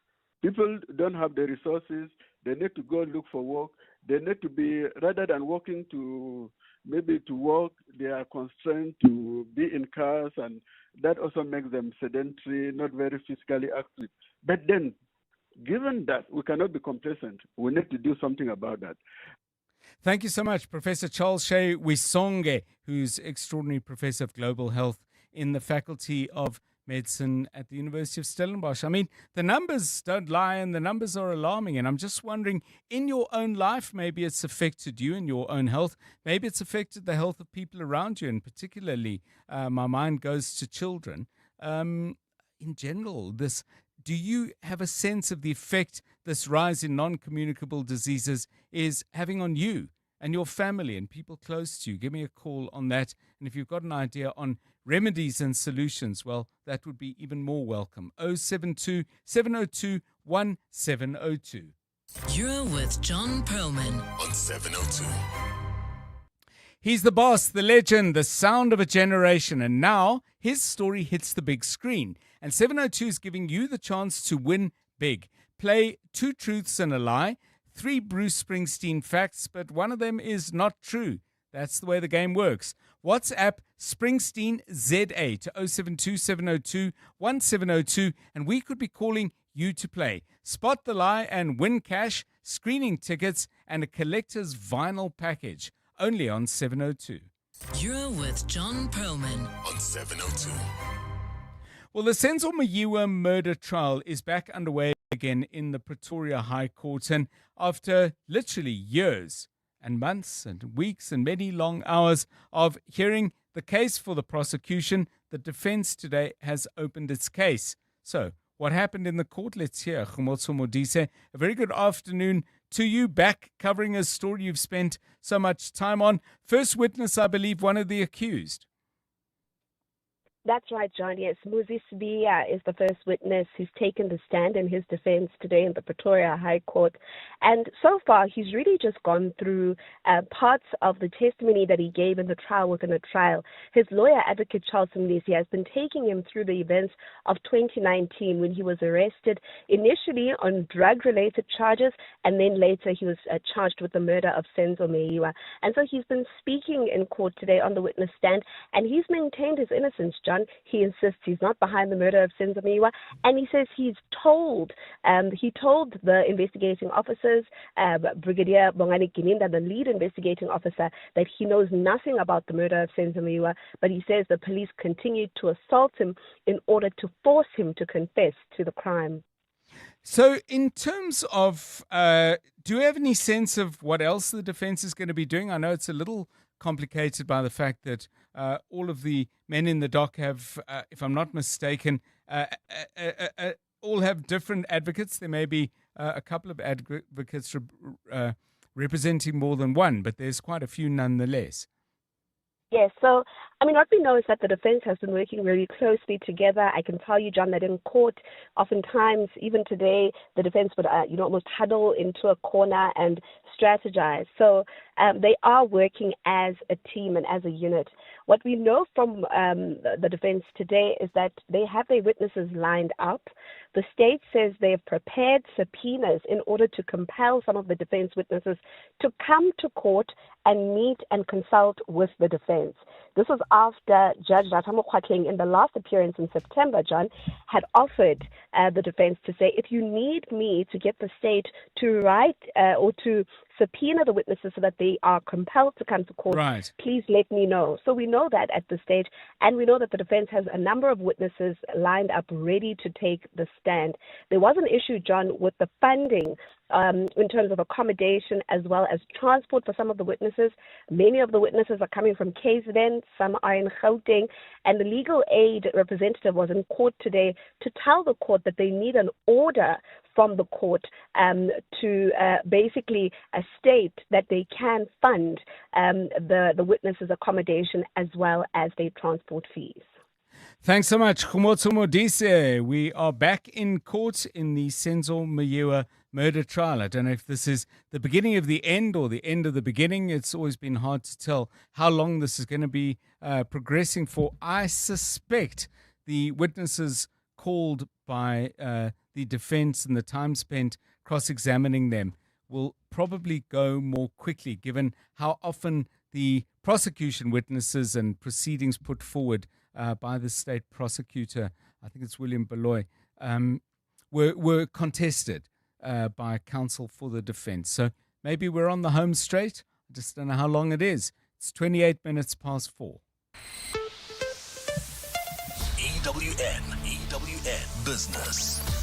People don't have the resources. They need to go look for work. They need to be, rather than walking to work, they are constrained to be in cars, and that also makes them sedentary, not very physically active. But then, given that we cannot be complacent, we need to do something about that. Thank you so much, Professor Charles Shea Wisonge, who's extraordinary professor of global health in the Faculty of Medicine at the University of Stellenbosch. I mean, the numbers don't lie, and the numbers are alarming. And I'm just wondering, in your own life, maybe it's affected you in your own health. Maybe it's affected the health of people around you, and particularly my mind goes to children. In general, do you have a sense of the effect this rise in non-communicable diseases is having on you and your family and people close to you? Give me a call on that. And if you've got an idea on remedies and solutions, well, that would be even more welcome. 072 702 1702. You're with John Perlman on 702. He's the boss, the legend, the sound of a generation, and now his story hits the big screen. And 702 is giving you the chance to win big. Play 2 truths and a lie, 3 Bruce Springsteen facts, but one of them is not true. That's the way the game works. WhatsApp Springsteen ZA to 072 702 1702, and we could be calling you to play. Spot the lie and win cash, screening tickets, and a collector's vinyl package. Only on 702. You're with John Perlman on 702. Well, the Senzo Meyiwa murder trial is back underway again in the Pretoria High Court, and after literally years and months and weeks and many long hours of hearing the case for the prosecution, the defense today has opened its case. So, what happened in the court? Let's hear. Khumotso Modise, a very good afternoon to you, back covering a story you've spent so much time on. First witness, I believe, one of the accused. That's right, John. Yes, Moses Bia is the first witness who's taken the stand in his defense today in the Pretoria High Court. And so far, he's really just gone through parts of the testimony that he gave in the trial within the trial. His lawyer, Advocate Charles Mlisi, has been taking him through the events of 2019 when he was arrested, initially on drug-related charges, and then later he was charged with the murder of Senzo Meyiwa. And so he's been speaking in court today on the witness stand, and he's maintained his innocence, John. He insists he's not behind the murder of Senzo Meyiwa, and he says he told the investigating officers, Brigadier Bongani Gininda, the lead investigating officer, that he knows nothing about the murder of Senzo Meyiwa, but he says the police continued to assault him in order to force him to confess to the crime. So in terms of, do you have any sense of what else the defense is going to be doing? I know it's a little complicated by the fact that all of the men in the dock have, if I'm not mistaken, all have different advocates. There may be a couple of advocates representing more than one, but there's quite a few nonetheless. Yes, so, what we know is that the defense has been working really closely together. I can tell you, John, that in court, oftentimes, even today, the defense would, almost huddle into a corner and strategize. So they are working as a team and as a unit. What we know from the defense today is that they have their witnesses lined up. The state says they have prepared subpoenas in order to compel some of the defense witnesses to come to court and meet and consult with the defense. This was after Judge Ratamo Kgwatleng, in the last appearance in September, John, had offered the defense to say, if you need me to get the state to write or to subpoena the witnesses so that they are compelled to come to court, right, please let me know. So we know that at this stage, and we know that the defense has a number of witnesses lined up ready to take the stand. There was an issue, John, with the funding in terms of accommodation as well as transport for some of the witnesses. Many of the witnesses are coming from KZN, some are in Gauteng, and the legal aid representative was in court today to tell the court that they need an order from the court to basically state that they can fund the witnesses' accommodation as well as their transport fees. Thanks so much, Khumotso Modise. We are back in court in the Senzo Meyiwa murder trial. I don't know if this is the beginning of the end or the end of the beginning. It's always been hard to tell how long this is going to be progressing for. I suspect the witnesses called by the defense and the time spent cross-examining them will probably go more quickly, given how often the prosecution witnesses and proceedings put forward by the state prosecutor, I think it's William Beloy, were contested by counsel for the defense. So maybe we're on the home straight. I just don't know how long it is. It's 28 minutes past 4. EWN Business.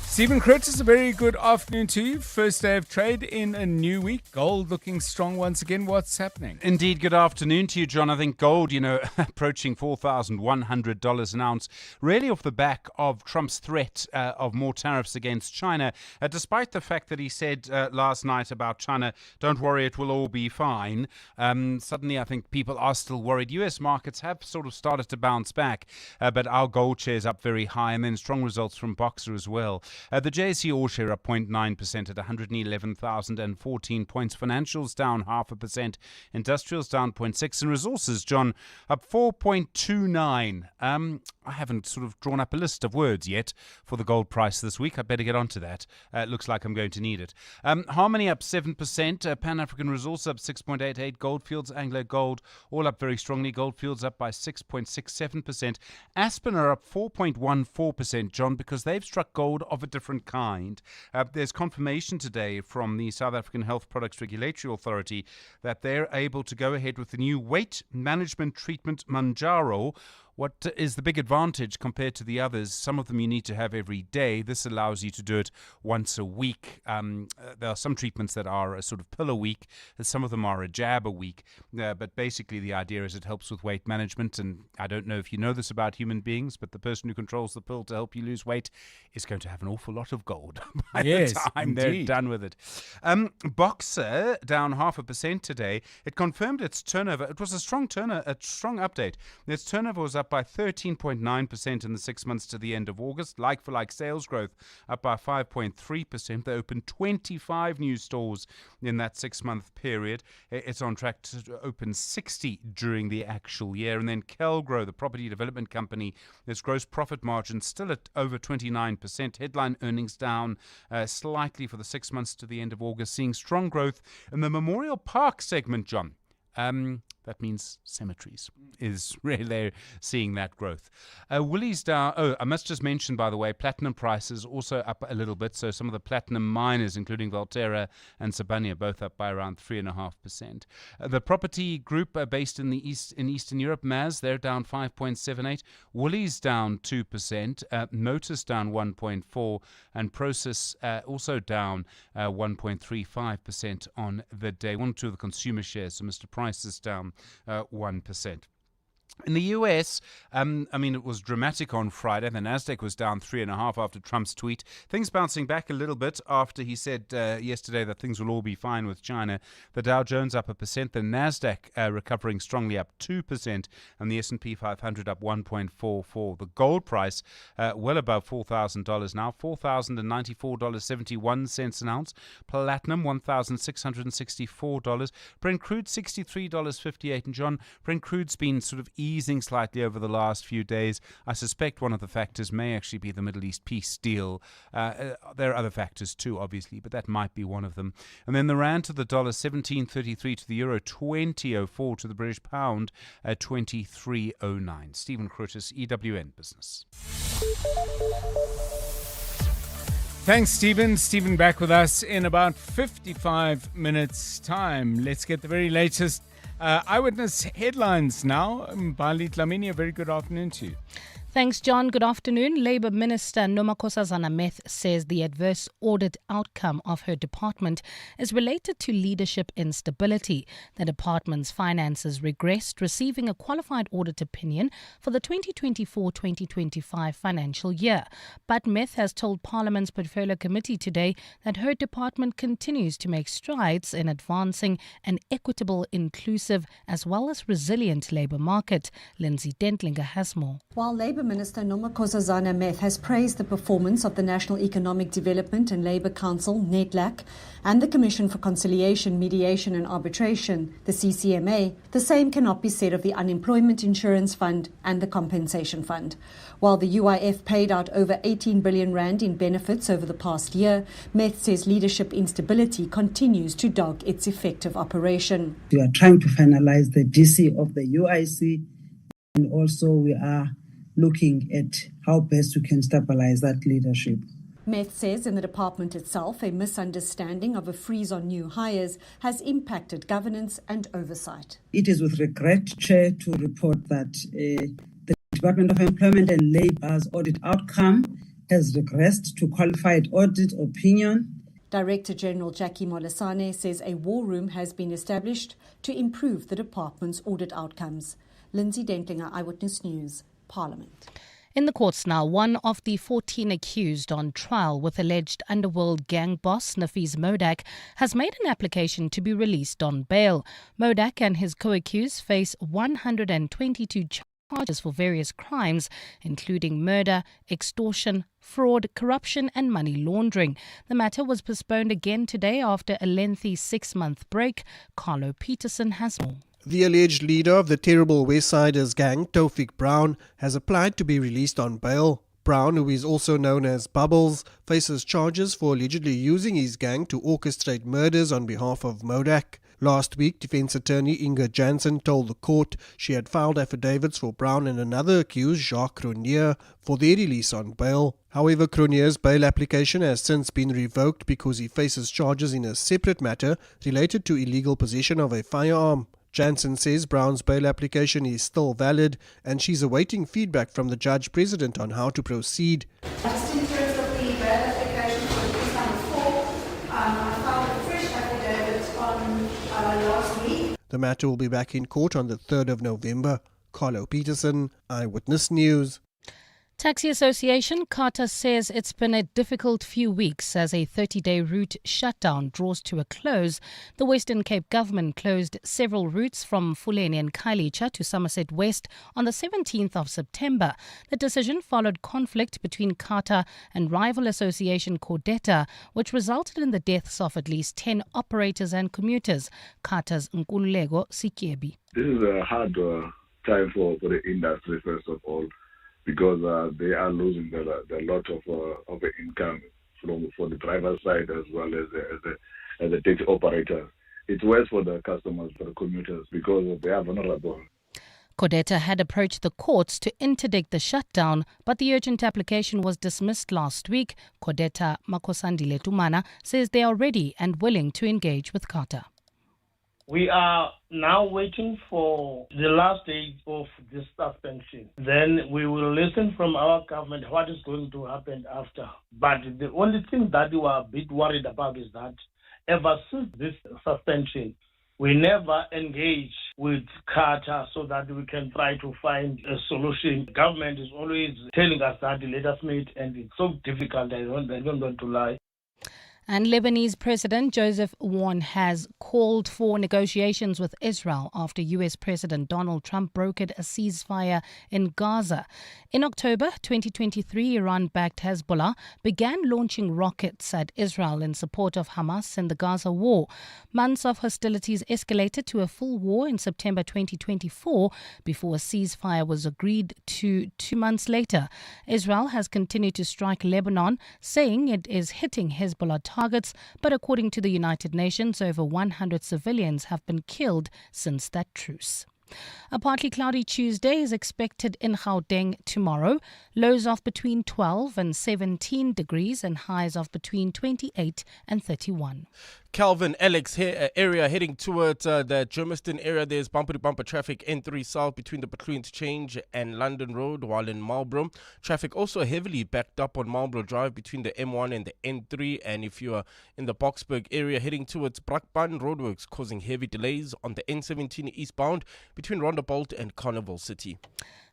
Stephen Curtis, a very good afternoon to you. First day of trade in a new week. Gold looking strong once again. What's happening? Indeed, good afternoon to you, John. I think gold, approaching $4,100 an ounce, really off the back of Trump's threat of more tariffs against China, despite the fact that he said last night about China, don't worry, it will all be fine. Suddenly, I think people are still worried. U.S. markets have sort of started to bounce back, but our gold shares up very high, and then strong results from Boxer as well. The JSE All Share up 0.9% at 111,014 points. Financials down 0.5%. Industrials down 0.6%. And resources, John, up 4.29%. I haven't sort of drawn up a list of words yet for the gold price this week. I better get onto that. It looks like I'm going to need it. Harmony up 7%. Pan-African Resource up 6.88%. Goldfields, Anglo Gold, all up very strongly. Goldfields up by 6.67%. Aspen are up 4.14%, John, because they've struck gold of a different kind. There's confirmation today from the South African Health Products Regulatory Authority that they're able to go ahead with the new weight management treatment Manjaro. What is the big advantage compared to the others? Some of them you need to have every day. This allows you to do it once a week. There are some treatments that are a sort of pill a week. Some of them are a jab a week. But basically the idea is it helps with weight management. And I don't know if you know this about human beings, but the person who controls the pill to help you lose weight is going to have an awful lot of gold by the time they're done with it. Boxer down 0.5% today. It confirmed its turnover. It was a strong update. Its turnover was up by 13.9% in the 6 months to the end of August. Like-for-like sales growth up by 5.3%. They opened 25 new stores in that 6-month period. It's on track to open 60 during the actual year. And then Kelgro, the property development company, its gross profit margin still at over 29%. Headline earnings down slightly for the 6 months to the end of August, seeing strong growth in the Memorial Park segment, John. That means cemeteries is really they're seeing that growth. Woolies down. Oh, I must just mention, by the way, platinum prices also up a little bit. So some of the platinum miners, including Valterra and Sibanye, both up by around 3.5%. The property group based in the Eastern Europe, MAS, they're down 5.78%. Woolies down 2%. Motus down 1.4%, and Process also down 1.35% on the day. One or two of the consumer shares. So Mr. Price is down 1%. In the US, it was dramatic on Friday. The Nasdaq was down 3.5% after Trump's tweet. Things bouncing back a little bit after he said yesterday that things will all be fine with China. The Dow Jones up 1%, the Nasdaq recovering strongly up 2%, and the S&P 500 up 1.44%. The gold price well above $4,000 now, $4,094.71 an ounce. Platinum $1,664. Brent crude $63.58. And John, Brent crude's been sort of easing slightly over the last few days. I suspect one of the factors may actually be the Middle East peace deal. There are other factors too, obviously, but that might be one of them. And then the rand to the dollar, 17.33 to the euro, 20.04 to the British pound, 23.09. Stephen Crutis, EWN Business. Thanks, Stephen. Stephen back with us in about 55 minutes' time. Let's get the very latest eyewitness headlines now. Bali Dlamini, a very good afternoon to you. Thanks, John. Good afternoon. Labour Minister Nomakosazana Meth says the adverse audit outcome of her department is related to leadership instability. The department's finances regressed, receiving a qualified audit opinion for the 2024-2025 financial year. But Meth has told Parliament's Portfolio Committee today that her department continues to make strides in advancing an equitable, inclusive as well as resilient labour market. Lindsay Dentlinger has more. While Labour Minister Nomakosazana Meth has praised the performance of the National Economic Development and Labour Council, NEDLAC, and the Commission for Conciliation, Mediation and Arbitration, the CCMA, the same cannot be said of the Unemployment Insurance Fund and the Compensation Fund. While the UIF paid out over 18 billion rand in benefits over the past year, Meth says leadership instability continues to dog its effective operation. We are trying to finalize the DC of the UIC, and also we are looking at how best we can stabilize that leadership. Meth says in the department itself, a misunderstanding of a freeze on new hires has impacted governance and oversight. It is with regret, Chair, to report that the Department of Employment and Labour's audit outcome has regressed to qualified audit opinion. Director General Jackie Molasane says a war room has been established to improve the department's audit outcomes. Lindsay Dentlinger, Eyewitness News, Parliament. In the courts now, one of the 14 accused on trial with alleged underworld gang boss Nafees Modak has made an application to be released on bail. Modak and his co-accused face 122 charges for various crimes, including murder, extortion, fraud, corruption and money laundering. The matter was postponed again today after a lengthy 6-month break. Carlo Peterson has more. The alleged leader of the terrible Westsiders gang, Taufik Brown, has applied to be released on bail. Brown, who is also known as Bubbles, faces charges for allegedly using his gang to orchestrate murders on behalf of Modak. Last week, defense attorney Inga Jansen told the court she had filed affidavits for Brown and another accused, Jacques Cronje, for their release on bail. However, Cronje's bail application has since been revoked because he faces charges in a separate matter related to illegal possession of a firearm. Jansen says Brown's bail application is still valid and she's awaiting feedback from the judge president on how to proceed. Just in terms of the bail application for case number 4, I filed a fresh affidavit on last week. The matter will be back in court on the 3rd of November. Carlo Peterson, Eyewitness News. Taxi Association CATA says it's been a difficult few weeks as a 30-day route shutdown draws to a close. The Western Cape government closed several routes from Fuleni and Khayelitsha to Somerset West on the 17th of September. The decision followed conflict between CATA and rival association Cordeta, which resulted in the deaths of at least 10 operators and commuters. CATA's Nkululeko Sikyebi. This is a hard time for the industry, first of all, because they are losing a lot of income for the driver's side as well as the taxi operators. It's worse for the customers, for the commuters, because they are vulnerable. Cordeta had approached the courts to interdict the shutdown, but the urgent application was dismissed last week. Cordeta Makosandile Tumana says they are ready and willing to engage with CATA. We are now waiting for the last stage of this suspension. Then we will listen from our government what is going to happen after. But the only thing that we are a bit worried about is that ever since this suspension, We never engage with Qatar so that we can try to find a solution. Government is always telling us that let us meet, and it's so difficult. I don't want to lie. And Lebanese President Joseph Aoun has called for negotiations with Israel after US President Donald Trump brokered a ceasefire in Gaza. In October 2023, Iran-backed Hezbollah began launching rockets at Israel in support of Hamas in the Gaza war. Months of hostilities escalated to a full war in September 2024 before a ceasefire was agreed to 2 months later. Israel has continued to strike Lebanon, saying it is hitting Hezbollah targets, but according to the United Nations, over 100 civilians have been killed since that truce. A partly cloudy Tuesday is expected in Gauteng tomorrow. Lows of between 12 and 17 degrees and highs of between 28 and 31. Calvin Alex area heading towards the Germiston area. There's bumper-to-bumper traffic N3 south between the Batory Interchange and London Road, while in Marlborough, traffic also heavily backed up on Marlborough Drive between the M1 and the N3. And if you are in the Boksburg area heading towards Brakpan, roadworks causing heavy delays on the N17 eastbound between Rondebolt and Carnival City.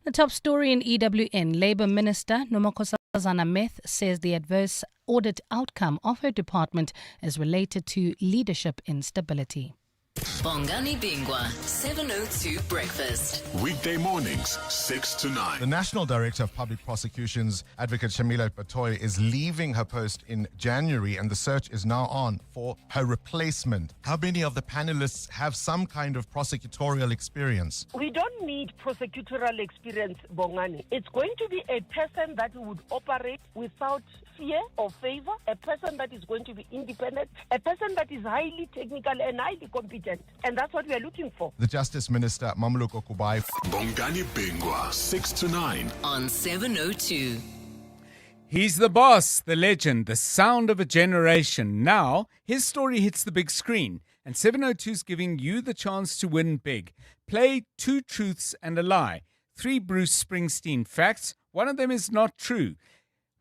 The top story in EWN, Labour Minister Nomokosazana Meth says the adverse audit outcome of her department is related to leadership instability. Bongani Bingwa, 702 Breakfast. Weekday mornings, 6 to 9. The National Director of Public Prosecutions, Advocate Shamila Batoy, is leaving her post in January, and the search is now on for her replacement. How many of the panelists have some kind of prosecutorial experience? We don't need prosecutorial experience, Bongani. It's going to be a person that would operate without fear or favor, a person that is going to be independent, a person that is highly technical and highly competent. And that's what we are looking for. The Justice Minister, Mamluko Kubai. Bongani Bingwa, 6 to 9. On 702. He's the boss, the legend, the sound of a generation. Now, his story hits the big screen, and 702 is giving you the chance to win big. Play 2 truths and a lie. 3 Bruce Springsteen facts. One of them is not true.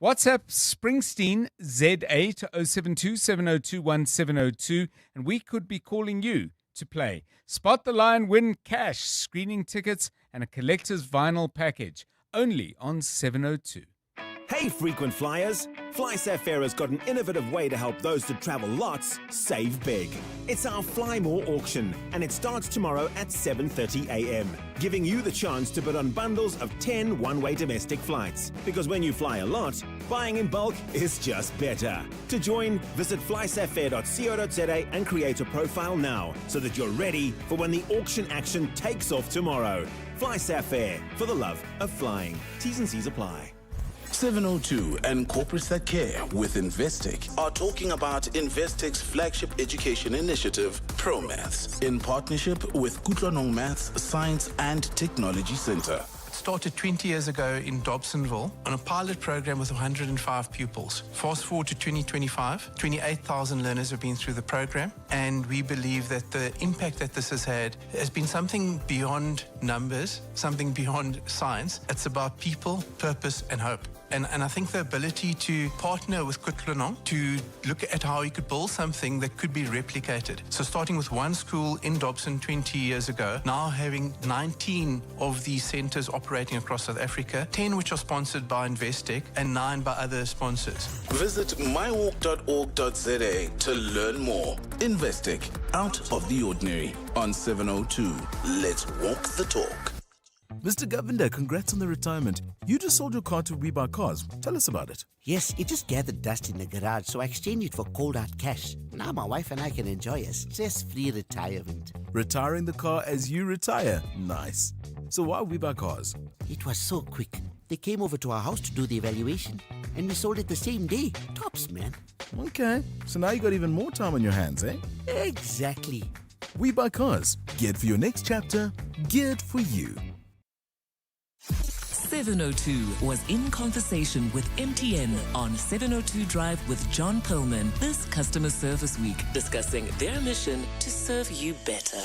WhatsApp Springsteen ZA to 072 702 1702, and we could be calling you to play. Spot the lie and win cash, screening tickets, and a collector's vinyl package. Only on 702. Hey, frequent flyers! FlySafair has got an innovative way to help those that travel lots save big. It's our Fly More auction, and it starts tomorrow at 7:30 a.m., giving you the chance to bid on bundles of 10 one-way domestic flights. Because when you fly a lot, buying in bulk is just better. To join, visit flysafair.co.za and create a profile now, so that you're ready for when the auction action takes off tomorrow. FlySafair, for the love of flying. T's and C's apply. 702 and corporates that care with Investec are talking about Investec's flagship education initiative, ProMaths, in partnership with Kutlwanong Maths, Science and Technology Center. Started 20 years ago in Dobsonville on a pilot program with 105 pupils. Fast forward to 2025, 28,000 learners have been through the program, and we believe that the impact that this has had has been something beyond numbers, something beyond science. It's about people, purpose and hope. And I think the ability to partner with Kutlwanong to look at how you could build something that could be replicated. So starting with one school in Dobson 20 years ago, now having 19 of these centres operating across South Africa, 10 which are sponsored by Investec and 9 by other sponsors. Visit mywalk.org.za to learn more. Investec, out of the ordinary, on 702. Let's walk the talk. Mr. Govender, congrats on the retirement. You just sold your car to We Buy Cars. Tell us about it. Yes, it just gathered dust in the garage, so I exchanged it for cold hard cash. Now my wife and I can enjoy a stress-free retirement. Retiring the car as you retire. Nice. So why We Buy Cars? It was so quick. They came over to our house to do the evaluation, and we sold it the same day. Tops, man. Okay, so now you got even more time on your hands, eh? Exactly. We Buy Cars. Geared for your next chapter. Geared for you. 702 was in conversation with MTN on 702 Drive with John Perlman this customer service week, discussing their mission to serve you better.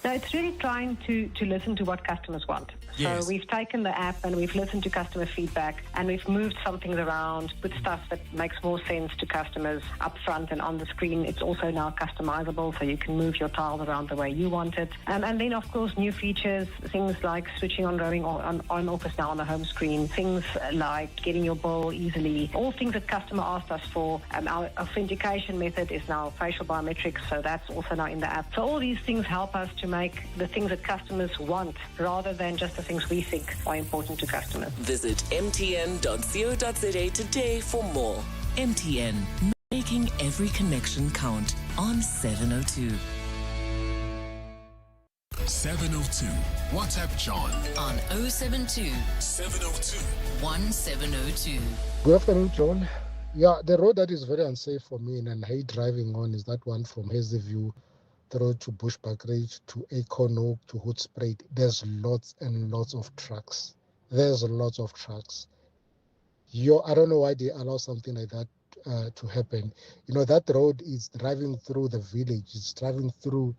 No, it's really trying to listen to what customers want. Yes. So we've taken the app and we've listened to customer feedback and we've moved some things around, put stuff that makes more sense to customers up front and on the screen. It's also now customizable, so you can move your tiles around the way you want it. And then, of course, new features, things like switching on, roaming on off is now on the home screen, things like getting your bill easily, all things that customer asked us for. Our authentication method is now facial biometrics, so that's also now in the app. So all these things help us to make the things that customers want rather than just the things we think are important to customers. Visit mtn.co.za today for more. MTN, making every connection count on 702. 702. WhatsApp John on 072 702 1702. Good afternoon, John. Yeah, the road that is very unsafe for me and I hate driving on is that one from Hazyview, the road to Bushbuck Ridge, to Acorn Oak, to Hoedspruit. There's lots and lots of trucks. I don't know why they allow something like that to happen. That road is driving through the village. It's driving through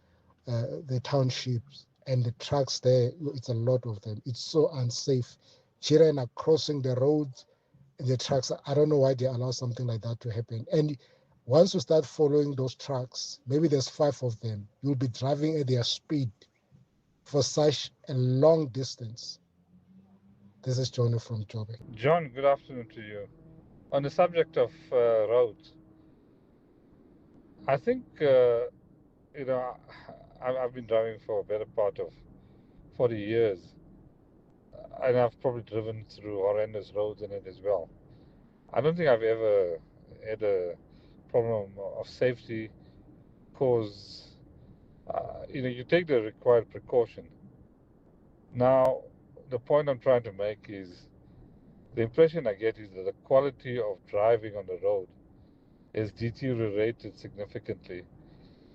the townships. And the trucks there, it's a lot of them. It's so unsafe. Children are crossing the roads. The trucks, I don't know why they allow something like that to happen. And once you start following those trucks, maybe there's 5 of them, you'll be driving at their speed for such a long distance. This is Johnny from Joburg. John, good afternoon to you. On the subject of roads, I think, I've been driving for a better part of 40 years. And I've probably driven through horrendous roads in it as well. I don't think I've ever had a problem of safety because, you take the required precaution. Now, the point I'm trying to make is the impression I get is that the quality of driving on the road has deteriorated significantly,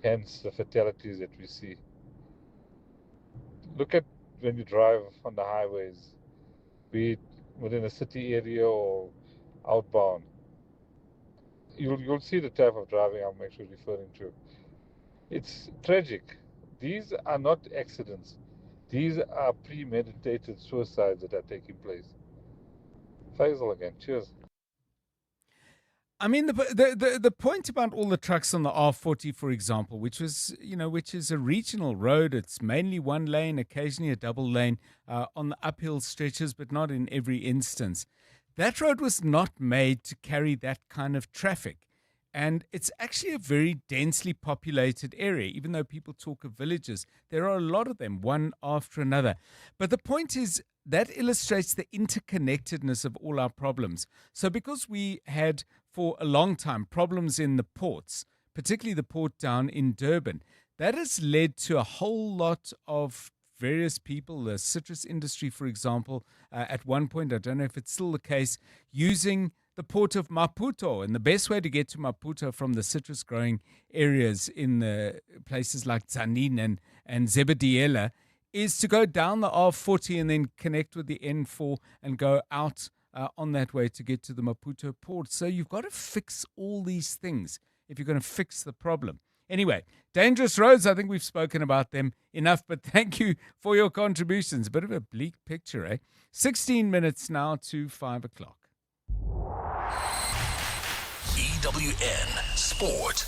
hence the fatalities that we see. Look at when you drive on the highways, be it within a city area or outbound, you'll see the type of driving I'm actually referring to. It's tragic. These are not accidents. These are premeditated suicides that are taking place. Faisal again. Cheers. I mean, the point about all the trucks on the R40, for example, which is a regional road. It's mainly one lane, occasionally a double lane on the uphill stretches, but not in every instance. That road was not made to carry that kind of traffic. And it's actually a very densely populated area. Even though people talk of villages, there are a lot of them, one after another. But the point is, that illustrates the interconnectedness of all our problems. So because we had for a long time problems in the ports, particularly the port down in Durban, that has led to a whole lot of various people, the citrus industry, for example, at one point, I don't know if it's still the case, using the port of Maputo. And the best way to get to Maputo from the citrus growing areas in the places like Tzaneen and Zebediela is to go down the R40 and then connect with the N4 and go out on that way to get to the Maputo port. So you've got to fix all these things if you're going to fix the problem. Anyway, dangerous roads, I think we've spoken about them enough, but thank you for your contributions. A bit of a bleak picture, eh? 16 minutes now to 5 o'clock. EWN Sport.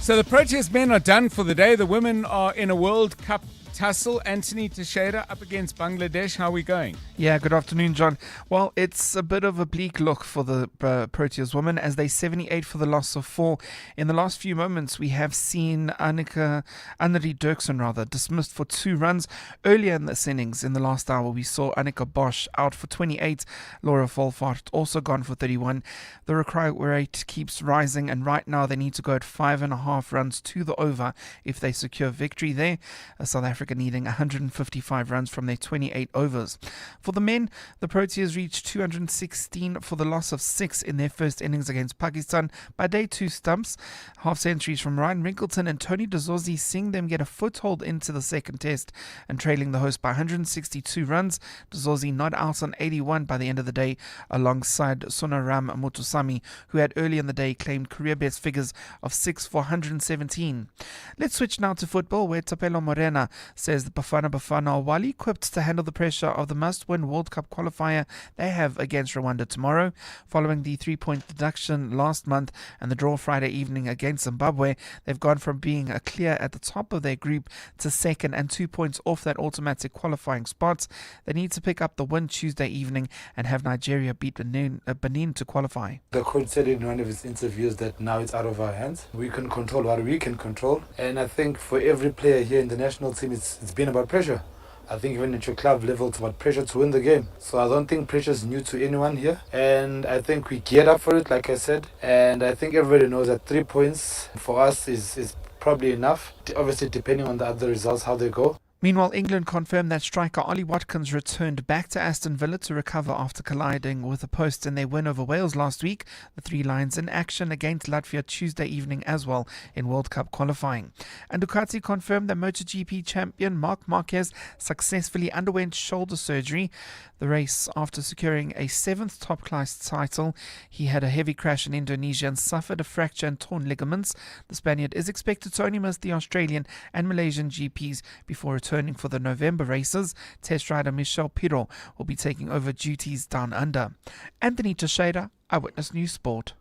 So the Proteas men are done for the day. The women are in a World Cup tussle. Anthony Teixeira up against Bangladesh. How are we going? Yeah, good afternoon, John. Well, it's a bit of a bleak look for the Proteas women as they 78 for the loss of 4. In the last few moments, we have seen Annelie Dirksen dismissed for 2 runs. Earlier in this innings, in the last hour, we saw Annika Bosch out for 28. Laura Volvaart also gone for 31. The required rate keeps rising, and right now they need to go at 5.5 runs to the over if they secure victory there. South Africa Africa needing 155 runs from their 28 overs. For the men, the Proteas reached 216 for the loss of 6 in their first innings against Pakistan by day 2 stumps. Half centuries from Ryan Rinkleton and Tony Dazozzi seeing them get a foothold into the second test and trailing the host by 162 runs. Dazozzi not out on 81 by the end of the day alongside Sonaram Mutusami, who had early in the day claimed career best figures of 6 for 117. Let's switch now to football, where Tapelo Morena says the Bafana are well equipped to handle the pressure of the must-win World Cup qualifier they have against Rwanda tomorrow. Following the 3-point deduction last month and the draw Friday evening against Zimbabwe, they've gone from being clear at the top of their group to second and 2 points off that automatic qualifying spot. They need to pick up the win Tuesday evening and have Nigeria beat Benin to qualify. The coach said in one of his interviews that now it's out of our hands. We can control what we can control. And I think for every player here in the national team, it's been about pressure. I think even at your club level, it's about pressure to win the game. So I don't think pressure is new to anyone here. And I think we geared up for it, like I said. And I think everybody knows that 3 points for us is probably enough. Obviously, depending on the other results, how they go. Meanwhile, England confirmed that striker Ollie Watkins returned back to Aston Villa to recover after colliding with a post in their win over Wales last week. The Three Lions in action against Latvia Tuesday evening as well in World Cup qualifying. And Ducati confirmed that MotoGP champion Marc Marquez successfully underwent shoulder surgery. The race after securing a 7th top-class title. He had a heavy crash in Indonesia and suffered a fracture and torn ligaments. The Spaniard is expected to only miss the Australian and Malaysian GPs before returning for the November races. Test rider Michel Pirro will be taking over duties down under. Anthony Teixeira, Eyewitness News Sport.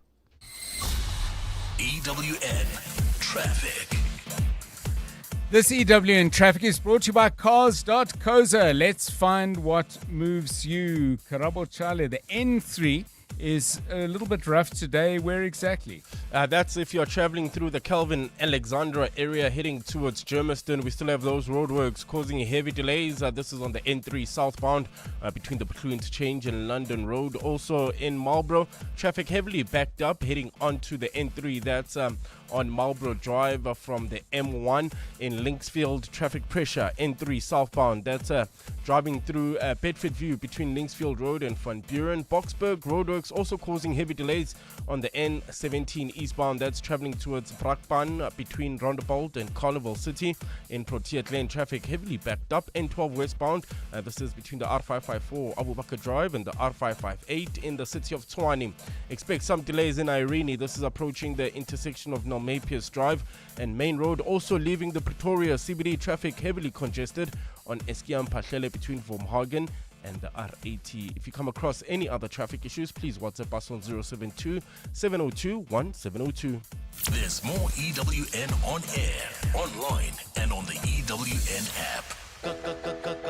EWN Traffic. This EWN Traffic is brought to you by Cars.coza. Let's find what moves you. Karabo Chale, the N3 is a little bit rough today. Where exactly? That's if you're traveling through the Calvin Alexandra area heading towards Germiston. We still have those roadworks causing heavy delays. This is on the N3 southbound between the Butlu Interchange and London Road. Also in Marlborough, traffic heavily backed up heading onto the N3. That's on Marlborough Drive from the M1 in Linksfield. Traffic pressure N3 southbound. That's driving through Bedford View between Linksfield Road and Van Buren. Boksburg roadworks also causing heavy delays on the N17 eastbound. That's traveling towards Brakpan between Rondebolt and Carnival City. In Protea Lane, traffic heavily backed up. N12 westbound. This is between the R554 Abu Bakr Drive and the R558 in the city of Tshwane. Expect some delays in Irene. This is approaching the intersection of Mapius Drive and Main Road. Also leaving the Pretoria CBD, traffic heavily congested on Eskiam Pahlele between Vormhagen and the R80. If you come across any other traffic issues, please WhatsApp us on 072 702 1702. There's more EWN on air, online, and on the EWN app.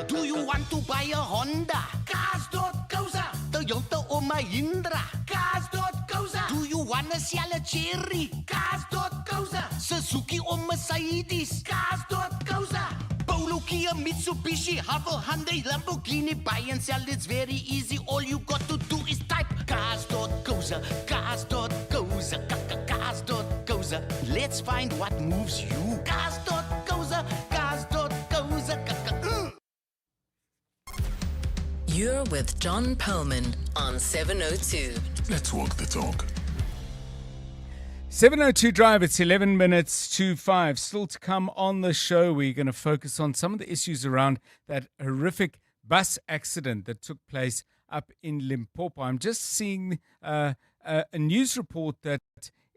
Do you want to buy a Honda? Cars.coza. Toyota or Mahindra? Cars.coza. Do you want to sell a Cherry? Cars.coza. Suzuki or Mercedes? Cars.coza. Polo, Kia, Mitsubishi, Havel, Hyundai, Lamborghini. Buy and sell, it's very easy. All you got to do is type Cars.coza. Cars.coza. Cars.coza. Let's find what moves you. Cars.coza. Cars.coza. You're with John Perlman on 702. Let's walk the talk. 702 Drive, it's 11 minutes to 5. Still to come on the show, we're going to focus on some of the issues around that horrific bus accident that took place up in Limpopo. I'm just seeing a news report that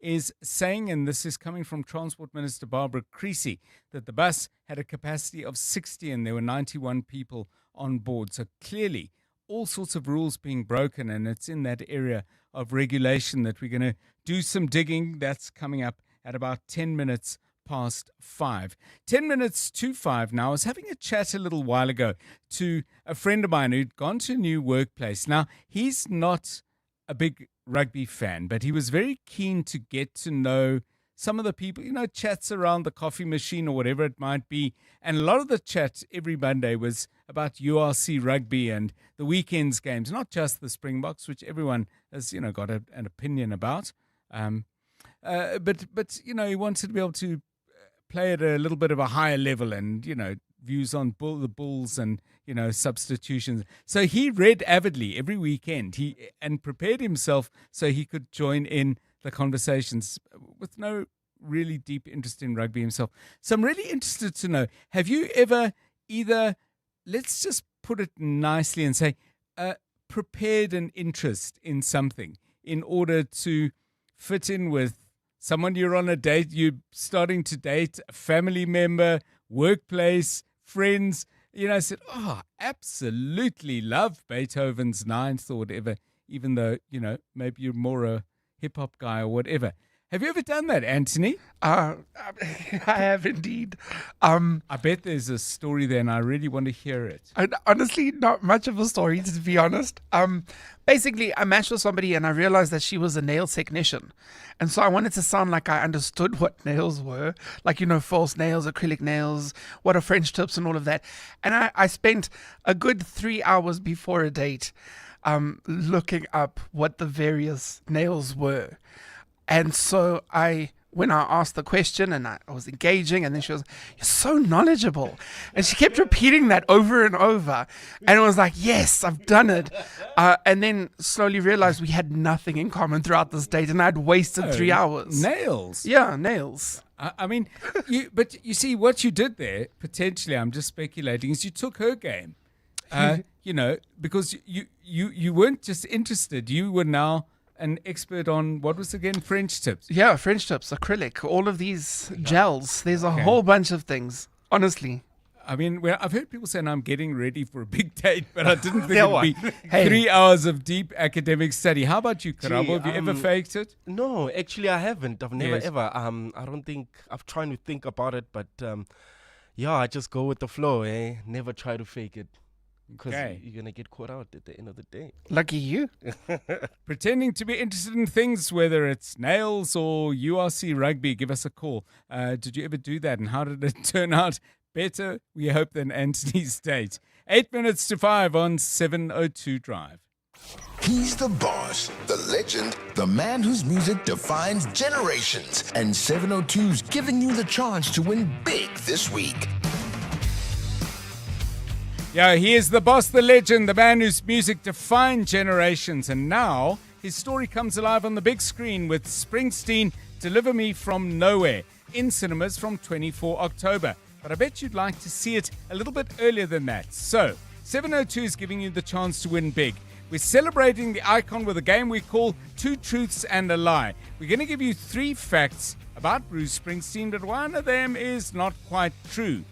is saying, and this is coming from Transport Minister Barbara Creasy, that the bus had a capacity of 60 and there were 91 people on board. So clearly, all sorts of rules being broken, and it's in that area of regulation that we're going to do some digging. That's coming up at about 10 minutes past 5. 10 minutes to 5 now. I was having a chat a little while ago to a friend of mine who'd gone to a new workplace. Now, he's not a big rugby fan, but he was very keen to get to know some of the people, chats around the coffee machine or whatever it might be. And a lot of the chat every Monday was about URC rugby and the weekend's games, not just the Springboks, which everyone has, got an opinion about. But he wanted to be able to play at a little bit of a higher level and, views on the Bulls and, substitutions. So he read avidly every weekend and prepared himself so he could join in the conversations with no really deep interest in rugby himself. So I'm really interested to know, have you ever either, let's just put it nicely and say, prepared an interest in something in order to fit in with someone you're on a date, you're starting to date, a family member, workplace, friends, said, absolutely love Beethoven's Ninth or whatever, even though, maybe you're more a hip-hop guy or whatever. Have you ever done that, Anthony? I have indeed. I bet there's a story there, and I really want to hear it. Honestly, not much of a story, to be honest. Basically, I matched with somebody, and I realized that she was a nail technician. And so I wanted to sound like I understood what nails were, like, false nails, acrylic nails, what are French tips and all of that. And I spent a good 3 hours before a date looking up what the various nails were. And so when I asked the question and I was engaging, and then she was, "You're so knowledgeable." And she kept repeating that over and over. And it was like, yes, I've done it. And then slowly realized we had nothing in common throughout this date, and I'd wasted 3 hours. Nails? Yeah, nails. I mean, but you see, what you did there, potentially, I'm just speculating, is you took her game. Because you weren't just interested, you were now an expert on, what was again, French tips? Yeah, French tips, acrylic, all of these gels. There's a whole bunch of things, honestly. I mean, I've heard people saying I'm getting ready for a big date, but I didn't think it would be 3 hours of deep academic study. How about you, Karabo? Have you ever faked it? No, actually I haven't. I've never ever. I don't think, I've tried to think about it, but I just go with the flow, Never try to fake it. Because you're going to get caught out at the end of the day. Lucky you. Pretending to be interested in things, whether it's nails or URC rugby, give us a call. Did you ever do that? And how did it turn out? Better, we hope, than Anthony's date. 8 minutes to 5 on 702 Drive. He's the boss, the legend, the man whose music defines generations. And 702's giving you the chance to win big this week. Yeah, he is the boss, the legend, the man whose music defined generations. And now his story comes alive on the big screen with Springsteen, Deliver Me From Nowhere, in cinemas from 24 October. But I bet you'd like to see it a little bit earlier than that. So, 702 is giving you the chance to win big. We're celebrating the icon with a game we call Two Truths and a Lie. We're going to give you 3 facts about Bruce Springsteen, but one of them is not quite true.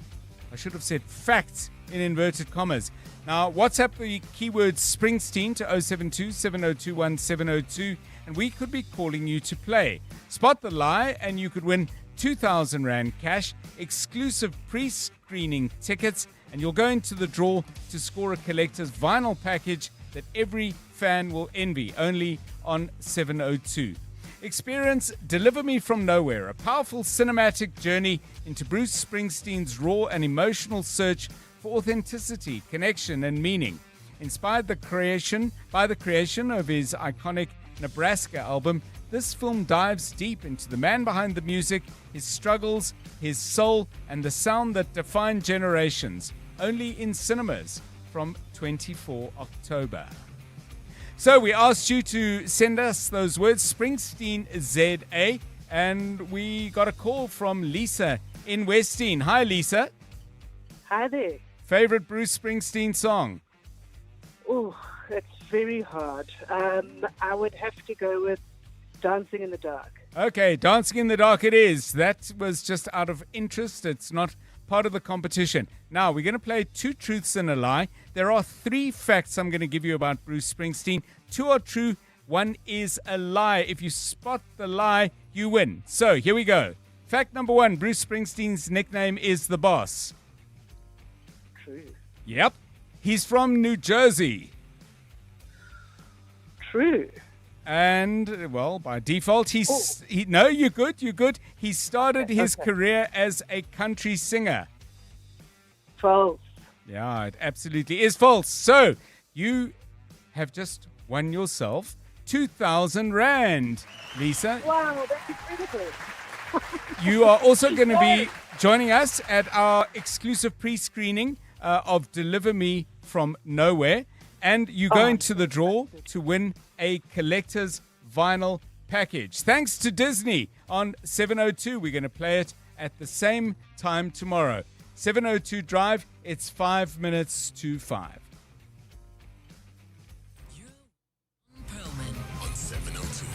I should have said facts in inverted commas. Now, WhatsApp the keyword Springsteen to 072-7021-702, and we could be calling you to play. Spot the lie, and you could win 2,000 Rand cash, exclusive pre-screening tickets, and you'll go into the draw to score a collector's vinyl package that every fan will envy, only on 702. Experience Deliver Me From Nowhere, a powerful cinematic journey into Bruce Springsteen's raw and emotional search for authenticity, connection, and meaning. Inspired by the creation of his iconic Nebraska album, this film dives deep into the man behind the music, his struggles, his soul, and the sound that defined generations. Only in cinemas from 24 October. So we asked you to send us those words, Springsteen ZA, and we got a call from Lisa in Westine. Hi, Lisa. Hi there. Favorite Bruce Springsteen song? Oh, it's very hard. I would have to go with Dancing in the Dark. Okay, Dancing in the Dark it is. That was just out of interest. It's not part of the competition. Now, we're going to play Two Truths and a Lie. There are 3 facts I'm going to give you about Bruce Springsteen. 2 are true, 1 is a lie. If you spot the lie, you win. So, here we go. Fact number 1, Bruce Springsteen's nickname is The Boss. True. Yep. He's from New Jersey. True. And, well, by default, no, you're good. He started his career as a country singer. False. Yeah, it absolutely is false. So, you have just won yourself 2,000 Rand, Lisa. Wow, that's incredible. You are also going to be joining us at our exclusive pre-screening of Deliver Me From Nowhere. And you go into the draw to win a collector's vinyl package. Thanks to Disney on 702. We're going to play it at the same time tomorrow. 702 Drive, it's 5 minutes to 5. On 702.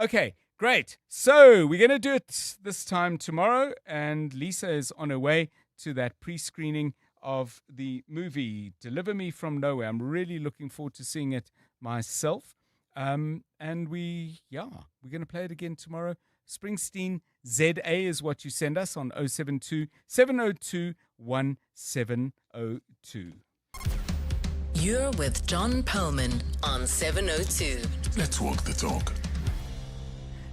Okay, great. So we're going to do it this time tomorrow, and Lisa is on her way to that pre-screening of the movie Deliver Me From Nowhere. I'm really looking forward to seeing it myself. And we're going to play it again tomorrow. Springsteen ZA is what you send us on 072 702 1702. You're with John Perlman on 702. Let's walk the talk.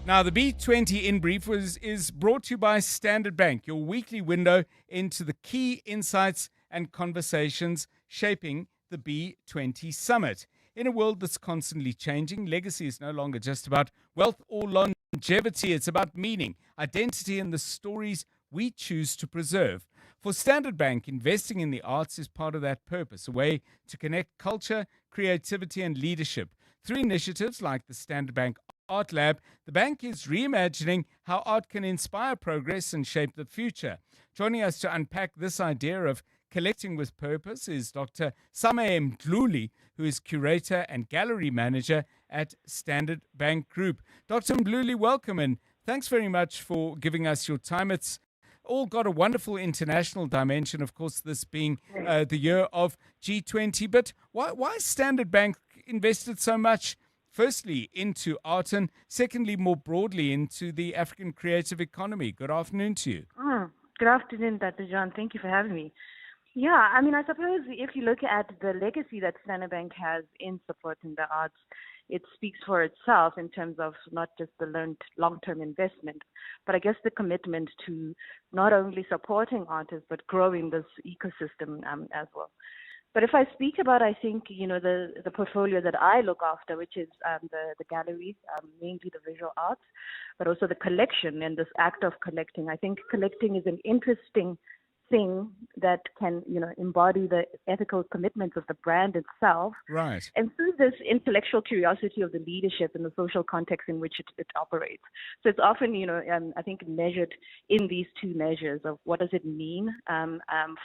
Now, the B20 In Brief is brought to you by Standard Bank, your weekly window into the key insights and conversations shaping the B20 Summit. In a world that's constantly changing, legacy is no longer just about wealth or longevity. It's about meaning, identity, and the stories we choose to preserve. For Standard Bank, investing in the arts is part of that purpose, a way to connect culture, creativity, and leadership. Through initiatives like the Standard Bank Art Lab, the bank is reimagining how art can inspire progress and shape the future. Joining us to unpack this idea of collecting with purpose is Dr. Same Mdluli, who is curator and gallery manager at Standard Bank Group. Dr. Mdluli, welcome, and thanks very much for giving us your time. It's all got a wonderful international dimension, of course, this being the year of G20. But why Standard Bank invested so much, firstly, into art, and secondly, more broadly, into the African creative economy? Good afternoon to you. Good afternoon, Dr. John. Thank you for having me. Yeah, I mean, I suppose if you look at the legacy that Standard Bank has in supporting the arts, it speaks for itself in terms of not just the long-term investment, but I guess the commitment to not only supporting artists, but growing this ecosystem as well. But if I speak about, I think, the portfolio that I look after, which is the galleries, mainly the visual arts, but also the collection and this act of collecting. I think collecting is an interesting thing that can, embody the ethical commitments of the brand itself. Right. And through this intellectual curiosity of the leadership and the social context in which it operates. So it's often, I think measured in these two measures of what does it mean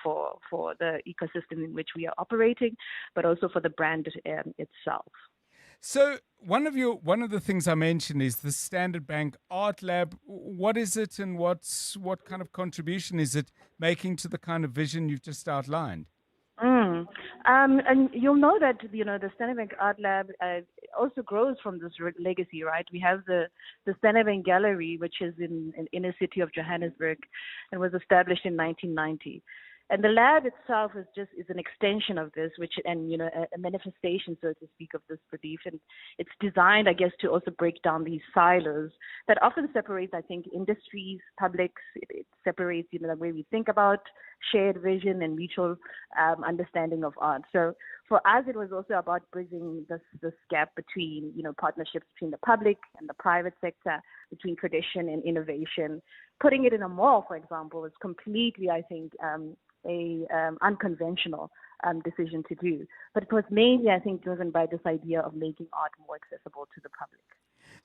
for the ecosystem in which we are operating, but also for the brand itself. So one of the things I mentioned is the Standard Bank Art Lab. What is it, and what kind of contribution is it making to the kind of vision you've just outlined? And you'll know that the Standard Bank Art Lab also grows from this legacy, right? We have the Standard Bank Gallery, which is in inner city of Johannesburg, and was established in 1990. And the lab itself is an extension of this, a manifestation, so to speak, of this belief. And it's designed, I guess, to also break down these silos that often separate, I think, industries, publics. It separates, the way we think about shared vision and mutual understanding of art. So for us, it was also about bridging this gap between, partnerships between the public and the private sector, between tradition and innovation. Putting it in a mall, for example, is completely, I think, unconventional decision to do. But it was mainly, I think, driven by this idea of making art more accessible to the public.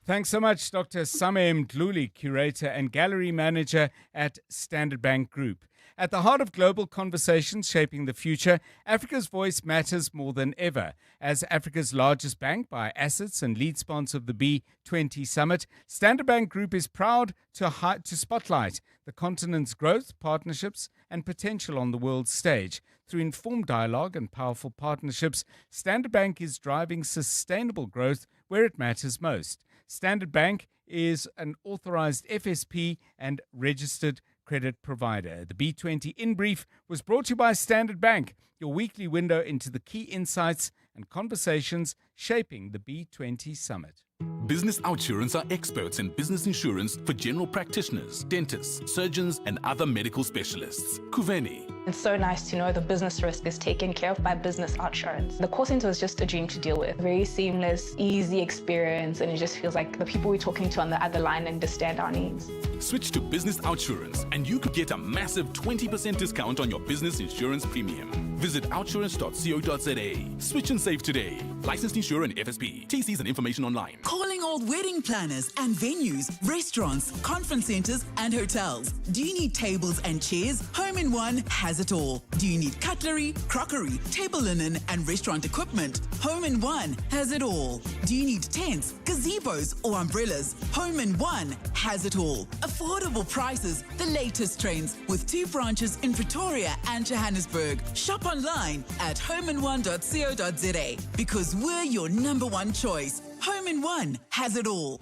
Thanks so much, Dr. Same Mdluli, curator and gallery manager at Standard Bank Group. At the heart of global conversations shaping the future, Africa's voice matters more than ever. As Africa's largest bank by assets and lead sponsor of the B20 Summit, Standard Bank Group is proud to spotlight the continent's growth, partnerships, and potential on the world stage. Through informed dialogue and powerful partnerships, Standard Bank is driving sustainable growth where it matters most. Standard Bank is an authorized FSP and registered credit provider. The B20 In Brief was brought to you by Standard Bank, your weekly window into the key insights and conversations shaping the B20 Summit. Business Outsurance are experts in business insurance for general practitioners, dentists, surgeons, and other medical specialists. Kuveni, It's so nice to know the business risk is taken care of by business outsurance. The call center was just a dream to deal with. Very seamless, easy experience, and it just feels like the people we're talking to on the other line understand our needs. Switch to business outsurance and you could get a massive 20% discount on your business insurance premium. Visit outsurance.co.za. Switch and save today. Licensed insurer and FSP. TCs and information online. Calling all wedding planners and venues, restaurants, conference centers, and hotels. Do you need tables and chairs? Home in One has it all. Do you need cutlery, crockery, table linen, and restaurant equipment? Home in One has it all. Do you need tents, gazebos, or umbrellas? Home in One has it all. Affordable prices, the latest trends, with 2 branches in Pretoria and Johannesburg. Shop online at homein1.co.za because we're your #1 choice. Home in One has it all.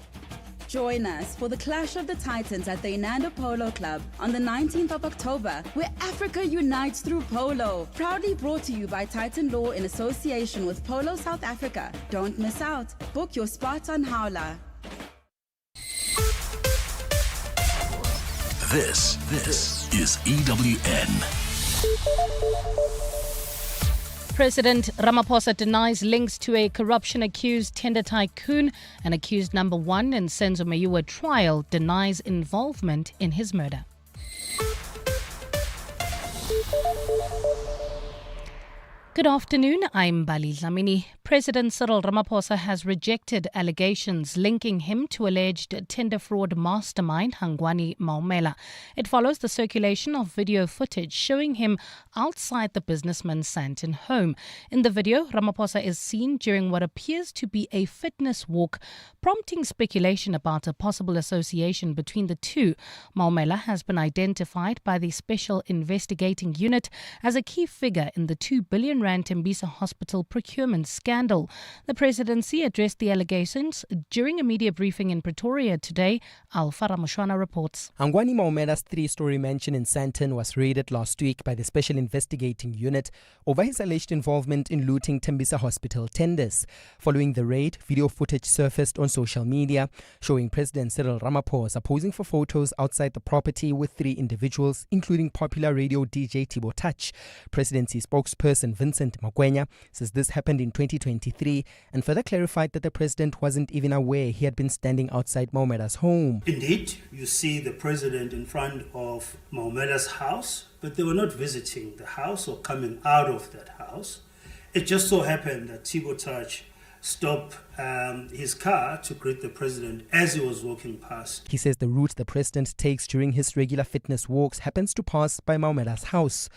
Join us for the Clash of the Titans at the Inanda Polo Club on the 19th of October, where Africa unites through polo. Proudly brought to you by Titan Law in association with Polo South Africa. Don't miss out. Book your spot on Howler. This is EWN. President Ramaphosa denies links to a corruption-accused tender tycoon, and accused #1 in Senzo Meyiwa trial denies involvement in his murder. Good afternoon, I'm Bali Dlamini. President Cyril Ramaphosa has rejected allegations linking him to alleged tender fraud mastermind Hangwani Maumela. It follows the circulation of video footage showing him outside the businessman's Sandton home. In the video, Ramaphosa is seen during what appears to be a fitness walk, prompting speculation about a possible association between the two. Maumela has been identified by the Special Investigating Unit as a key figure in the R2 billion Tembisa Hospital procurement scandal. The presidency addressed the allegations during a media briefing in Pretoria today. Alpha Ramushwana reports. Hangwani Maumela's 3-story mansion in Sandton was raided last week by the Special Investigating Unit over his alleged involvement in looting Tembisa Hospital tenders. Following the raid, video footage surfaced on social media showing President Cyril Ramaphosa posing for photos outside the property with 3 individuals, including popular radio DJ Tibo Touch. Presidency spokesperson Vincent Magwenya says this happened in 2023 and further clarified that the president wasn't even aware he had been standing outside Maumela's home. Indeed, you see the president in front of Maumela's house, but they were not visiting the house or coming out of that house. It just so happened that Tibo Touch stopped his car to greet the president as he was walking past. He says the route the president takes during his regular fitness walks happens to pass by Maumela's house.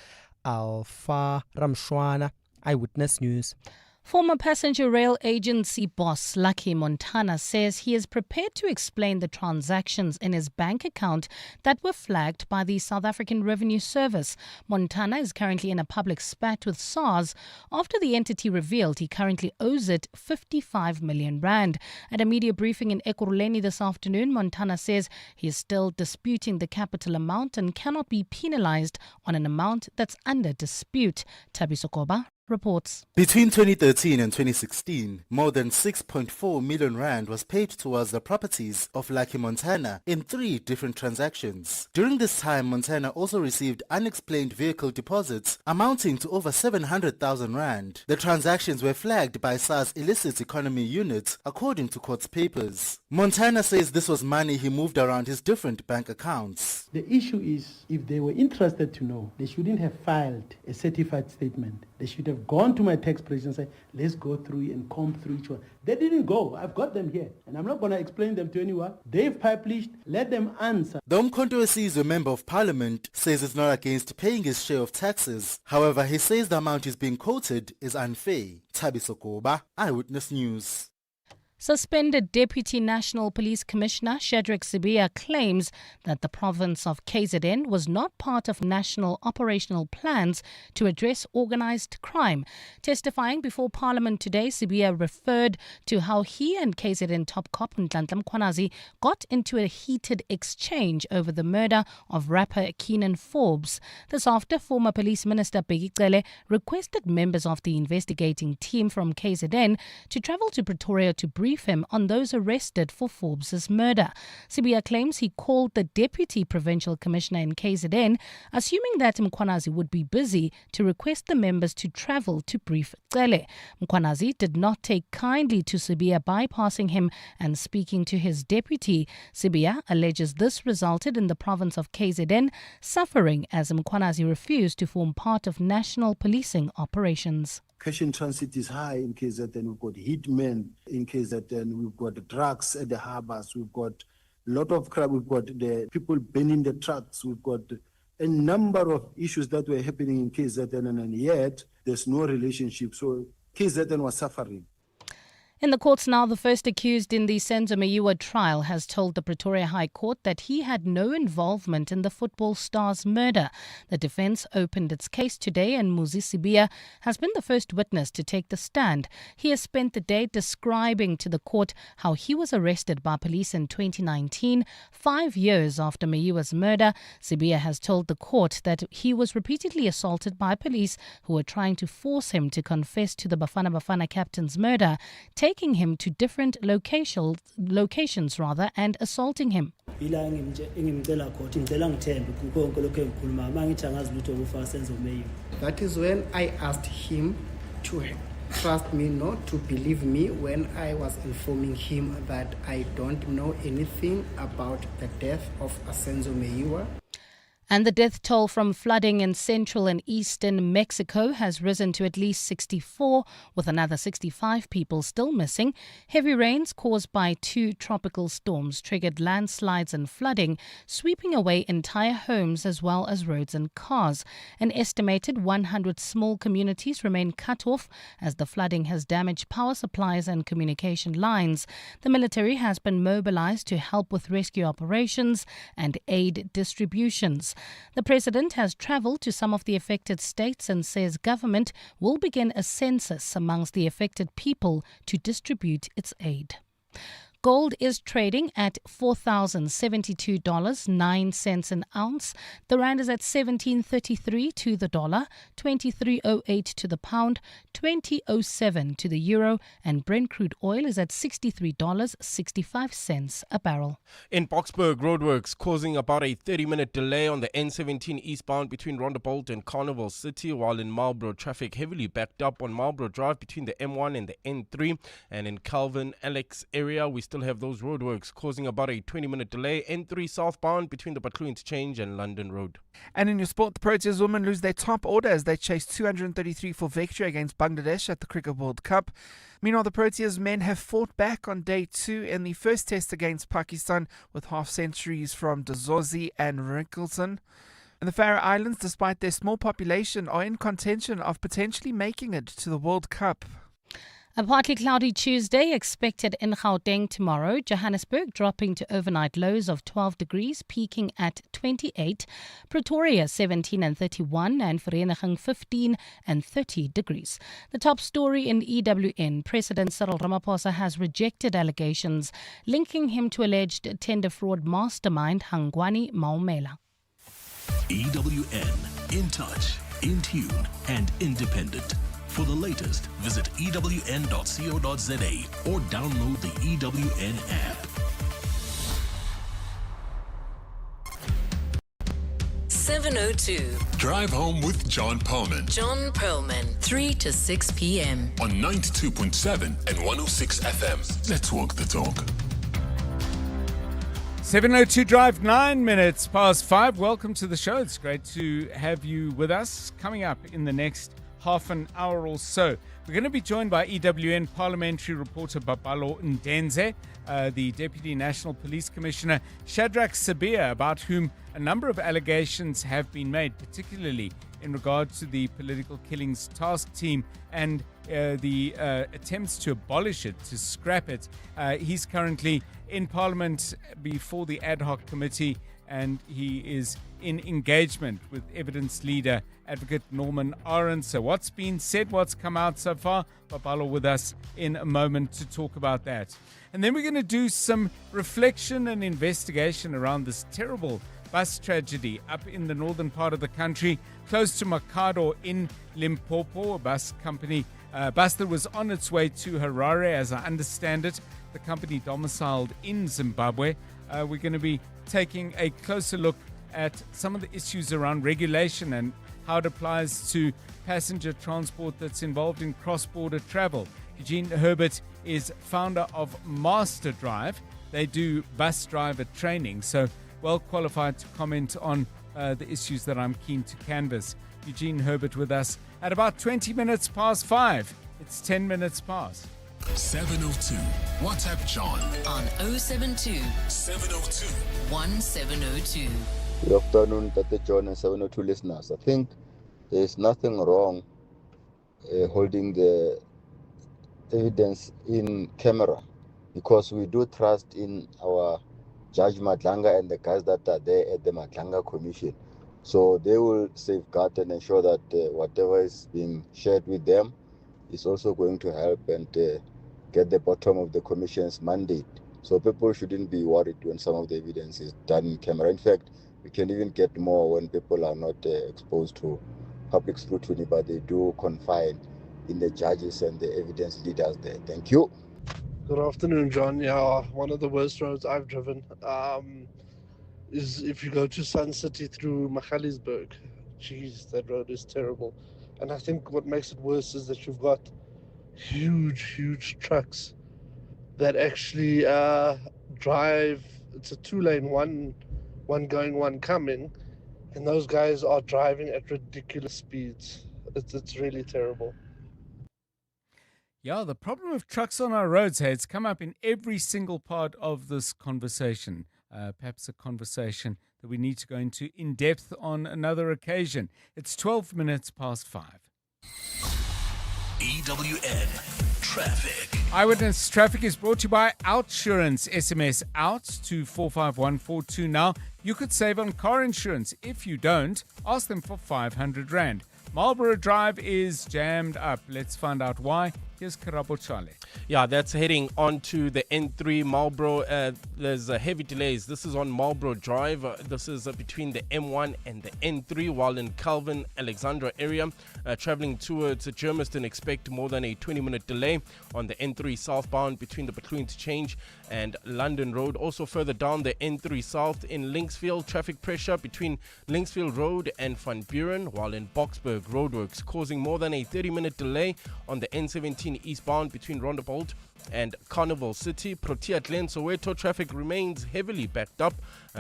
Alpha Ramshwana, Eyewitness News. Former passenger rail agency boss Lucky Montana says he is prepared to explain the transactions in his bank account that were flagged by the South African Revenue Service. Montana is currently in a public spat with SARS after the entity revealed he currently owes it 55 million rand. At a media briefing in Ekurhuleni this afternoon, Montana says he is still disputing the capital amount and cannot be penalized on an amount that's under dispute. Thabiso Koba reports. Between 2013 and 2016, more than 6.4 million rand was paid towards the properties of Lucky Montana in 3 different transactions. During this time, Montana also received unexplained vehicle deposits amounting to over 700,000 rand. The transactions were flagged by SARS Illicit Economy Unit, according to court papers. Montana says this was money he moved around his different bank accounts. The issue is, if they were interested to know, they shouldn't have filed a certified statement. They should have gone to my tax president and said, let's go through and comb through each one. They didn't go. I've got them here. And I'm not going to explain them to anyone. They've published. Let them answer. The Umkhonto weSizwe Member of Parliament says it's not against paying his share of taxes. However, he says the amount is being quoted is unfair. Thabiso Koba, Eyewitness News. Suspended Deputy National Police Commissioner Shadrack Sibiya claims that the province of KZN was not part of national operational plans to address organised crime. Testifying before Parliament today, Sibiya referred to how he and KZN top cop Nhlanhla Mkhwanazi got into a heated exchange over the murder of rapper Keenan Forbes. This after former Police Minister Bheki Cele requested members of the investigating team from KZN to travel to Pretoria to brief brief him on those arrested for Forbes' murder. Sibiya claims he called the Deputy Provincial Commissioner in KZN, assuming that Mkhwanazi would be busy, to request the members to travel to brief Cele. Mkhwanazi did not take kindly to Sibiya bypassing him and speaking to his deputy. Sibiya alleges this resulted in the province of KZN suffering as Mkhwanazi refused to form part of national policing operations. Cash in transit is high in KZN. We've got hitmen in KZN. We've got drugs at the harbors. We've got a lot of crime. We've got the people burning the trucks. We've got a number of issues that were happening in KZN, and yet there's no relationship. So KZN was suffering. In the courts now, the first accused in the Senzo Meyiwa trial has told the Pretoria High Court that he had no involvement in the football star's murder. The defence opened its case today and Muzi Sibiya has been the first witness to take the stand. He has spent the day describing to the court how he was arrested by police in 2019, 5 years after Meyiwa's murder. Sibiya has told the court that he was repeatedly assaulted by police who were trying to force him to confess to the Bafana Bafana captain's murder, taking him to different locations and assaulting him. That is when I asked him to trust me, not to believe me, when I was informing him that I don't know anything about the death of Senzo Meyiwa. And the death toll from flooding in central and eastern Mexico has risen to at least 64, with another 65 people still missing. Heavy rains caused by 2 tropical storms triggered landslides and flooding, sweeping away entire homes as well as roads and cars. An estimated 100 small communities remain cut off as the flooding has damaged power supplies and communication lines. The military has been mobilized to help with rescue operations and aid distributions. The president has travelled to some of the affected states and says government will begin a census amongst the affected people to distribute its aid. Gold is trading at $4,072.09 an ounce. The rand is at 17.33 to the dollar, 23.08 to the pound, 20.07 to the euro, and Brent crude oil is at $63.65 a barrel. In Boksburg, roadworks causing about a 30-minute delay on the N17 eastbound between Rondebolt and Carnival City, while in Marlborough, traffic heavily backed up on Marlborough Drive between the M1 and the N3, and in Calvin Alex area, we still have those roadworks causing about a 20-minute delay. N3 southbound between the Batlu Interchange and London Road. And in your sport, the Proteas women lose their top order as they chase 233 for victory against Bangladesh at the Cricket World Cup. Meanwhile, the Proteas men have fought back on day 2 in the first test against Pakistan with half centuries from Dzozi and Rickelson. And the Faroe Islands, despite their small population, are in contention of potentially making it to the World Cup. A partly cloudy Tuesday expected in Gauteng tomorrow. Johannesburg dropping to overnight lows of 12 degrees, peaking at 28. Pretoria 17 and 31, and Vereeniging 15 and 30 degrees. The top story in EWN: President Cyril Ramaphosa has rejected allegations linking him to alleged tender fraud mastermind Hangwani Maumela. EWN, in touch, in tune, and independent. For the latest, visit ewn.co.za or download the EWN app. 702. Drive home with John Perlman. John Perlman, 3 to 6 p.m. On 92.7 and 106 FM. Let's walk the talk. 702 Drive, 9 minutes past 5. Welcome to the show. It's great to have you with us. Coming up in the next half an hour or so, we're going to be joined by EWN parliamentary reporter Babalo Ndenze, the Deputy National Police Commissioner Shadrack Sibiya, about whom a number of allegations have been made, particularly in regard to the Political Killings Task Team and the attempts to abolish it, to scrap it. He's currently in Parliament before the ad hoc committee, and he is in engagement with evidence leader Advocate Norman Aron. So what's been said, what's come out so far? Babalo with us in a moment to talk about that. And then we're going to do some reflection and investigation around this terrible bus tragedy up in the northern part of the country, close to Makado in Limpopo. A bus company Bus that was on its way to Harare, as I understand it, the company domiciled in Zimbabwe. We're going to be taking a closer look at some of the issues around regulation and how it applies to passenger transport that's involved in cross-border travel. Eugene Herbert is founder of Master Drive. They do bus driver training, so well qualified to comment on the issues that I'm keen to canvass. Eugene Herbert with us at about 20 minutes past 5. It's 10 minutes past. 702. WhatsApp John on 072 702 1702. Good afternoon, Dr. John and 702 listeners. I think there's nothing wrong holding the evidence in camera because we do trust in our Judge Madlanga and the guys that are there at the Madlanga Commission. So they will safeguard and ensure that whatever is being shared with them is also going to help and get the bottom of the Commission's mandate. So people shouldn't be worried when some of the evidence is done in camera. In fact, we can even get more when people are not exposed to public scrutiny, but they do confide in the judges and the evidence leaders there. Thank you. Good afternoon, John. Yeah, one of the worst roads I've driven is if you go to Sun City through Magaliesburg. Jeez, that road is terrible. And I think what makes it worse is that you've got huge trucks that actually drive. It's a two-lane, one going, one coming, and those guys are driving at ridiculous speeds. It's really terrible. Yeah, the problem of trucks on our roads, hey, it's come up in every single part of this conversation. Perhaps a conversation that we need to go into in depth on another occasion. It's 12 minutes past 5. EWN Traffic. Eyewitness Traffic is brought to you by Outsurance. SMS out to 45142 now. You could save on car insurance. If you don't, ask them for 500 Rand. Marlborough Drive is jammed up. Let's find out why. Here's Karabo Chale. Yeah, that's heading on to the N3 Marlborough. There's heavy delays. This is on Marlborough Drive. This is between the M1 and the N3, while in Calvin, Alexandra area. Traveling towards Germiston, expect more than a 20-minute delay on the N3 southbound between the Bethlehem Interchange and London Road. Also further down the N3 south in Linksfield, traffic pressure between Linksfield Road and Van Buren, while in Boksburg, roadworks causing more than a 30-minute delay on the N17 eastbound between Rondebolt and Carnival City. Protea Glen, Soweto, traffic remains heavily backed up.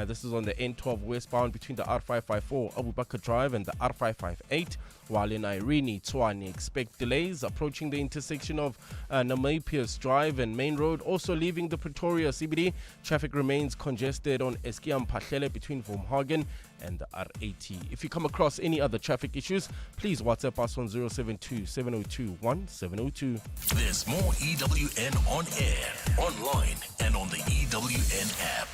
This is on the N12 westbound between the R554 Abu Bakr Drive and the R558, while in Irene, Tshwane, expect delays approaching the intersection of Namapius Drive and Main Road. Also leaving the Pretoria CBD, traffic remains congested on Eskiam Pahlele between Vomhagen and the R80. If you come across any other traffic issues, please WhatsApp us on 072 702 1702. There's more EWN on air, online, and on the EWN app.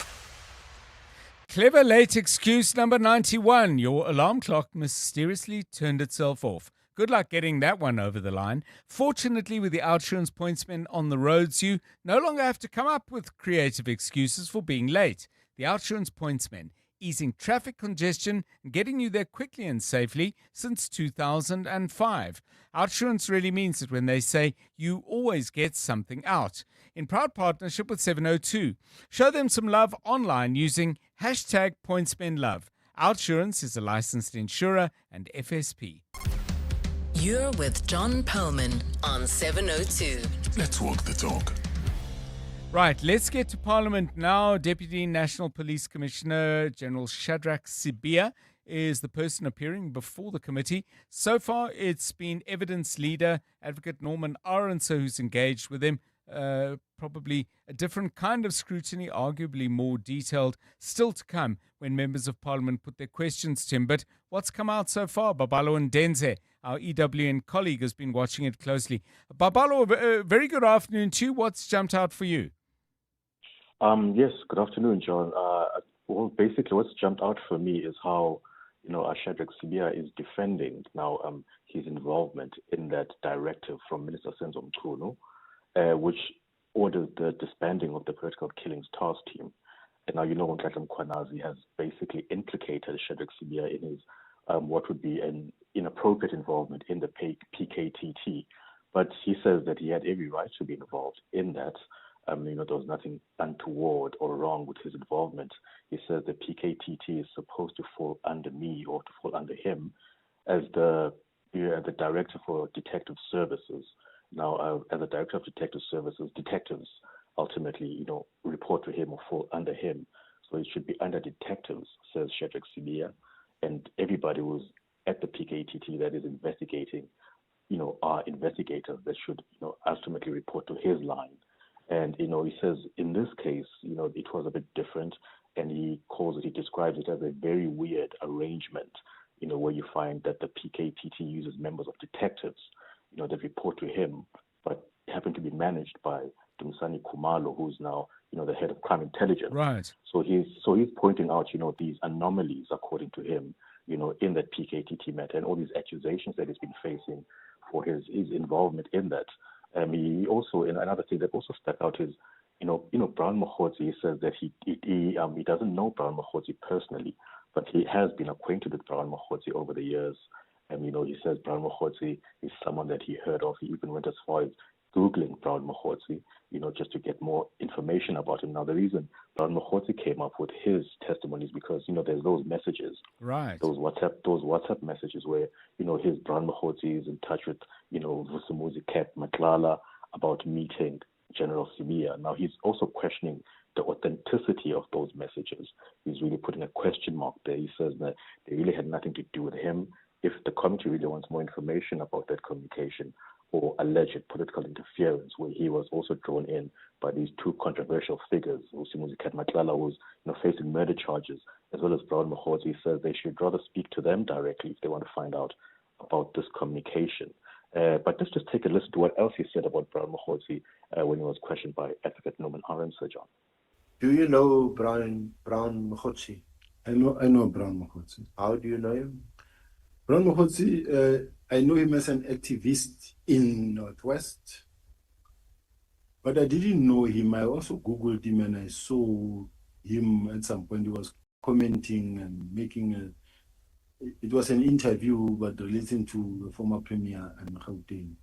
Clever late excuse number 91. Your alarm clock mysteriously turned itself off. Good luck getting that one over the line. Fortunately, with the Outsurance pointsmen on the roads, you no longer have to come up with creative excuses for being late. The Outsurance pointsmen, easing traffic congestion and getting you there quickly and safely since 2005. Outsurance really means it when they say you always get something out. In proud partnership with 702. Show them some love online using hashtag PointsmenLove. Outsurance is a licensed insurer and FSP. You're with John Perlman on 702. Let's walk the talk. Right, let's get to Parliament now. Deputy National Police Commissioner General Shadrack Sibia is the person appearing before the committee. So far, it's been evidence leader, Advocate Norman Aronson, who's engaged with him. Probably a different kind of scrutiny, arguably more detailed, still to come when members of Parliament put their questions to him. But what's come out so far? Babalo Ndenze, our EWN colleague, has been watching it closely. Babalo, very good afternoon to you. What's jumped out for you? Yes, good afternoon, John. Well, basically, what's jumped out for me is how, Shadrack Sibia is defending now his involvement in that directive from Minister Senzo Meyiwa, which ordered the disbanding of the political killings task team. And now, Nkatlam Kwanazi has basically implicated Shadrack Sibia in his what would be an inappropriate involvement in the PKTT, But he says that he had every right to be involved in that. There was nothing untoward or wrong with his involvement. He says the PKTT is supposed to fall under me or to fall under him as the director for detective services. Now, as a director of detective services, detectives ultimately, report to him or fall under him. So it should be under detectives, says Shadrack Sibia, and everybody who's at the PKTT that is investigating, are investigators that should, ultimately report to his line. And, he says in this case, it was a bit different, and he describes it as a very weird arrangement, where you find that the PKTT uses members of detectives, that report to him, but happen to be managed by Dumsani Kumalo, who's now, the head of crime intelligence. Right. So he's pointing out, these anomalies, according to him, in that PKTT matter, and all these accusations that he's been facing for his involvement in that. He also, and another thing that also stuck out is, Brown Mokhotsi, he says that he doesn't know Brown Mokhotsi personally, but he has been acquainted with Brown Mokhotsi over the years. And, he says Brown Mokhotsi is someone that he heard of. He even went as far as Googling Brown Mokhotsi, just to get more information about him. Now, the reason Brown Mokhotsi came up with his testimony is because, there's those messages, right? Those WhatsApp messages where, his Brown Mokhotsi is in touch with, Vusumuzi Cap Matlala about meeting General Sibia. Now, he's also questioning the authenticity of those messages. He's really putting a question mark there. He says that they really had nothing to do with him. If the committee really wants more information about that communication or alleged political interference, where he was also drawn in by these two controversial figures, Vusumuzi Kat Matlala, who's facing murder charges, as well as Brown Mokhotsi, he says they should rather speak to them directly if they want to find out about this communication. But let's just take a listen to what else he said about Brown Mokhotsi when he was questioned by advocate Norman Aron, Sir John. Do you know Brown Mokhotsi? I know Brown Mokhotsi. How do you know him? Brown Mokhotsi, I know him as an activist in Northwest, but I didn't know him. I also Googled him and I saw him at some point. He was commenting and making it was an interview, but relating to the former premier and Gauteng,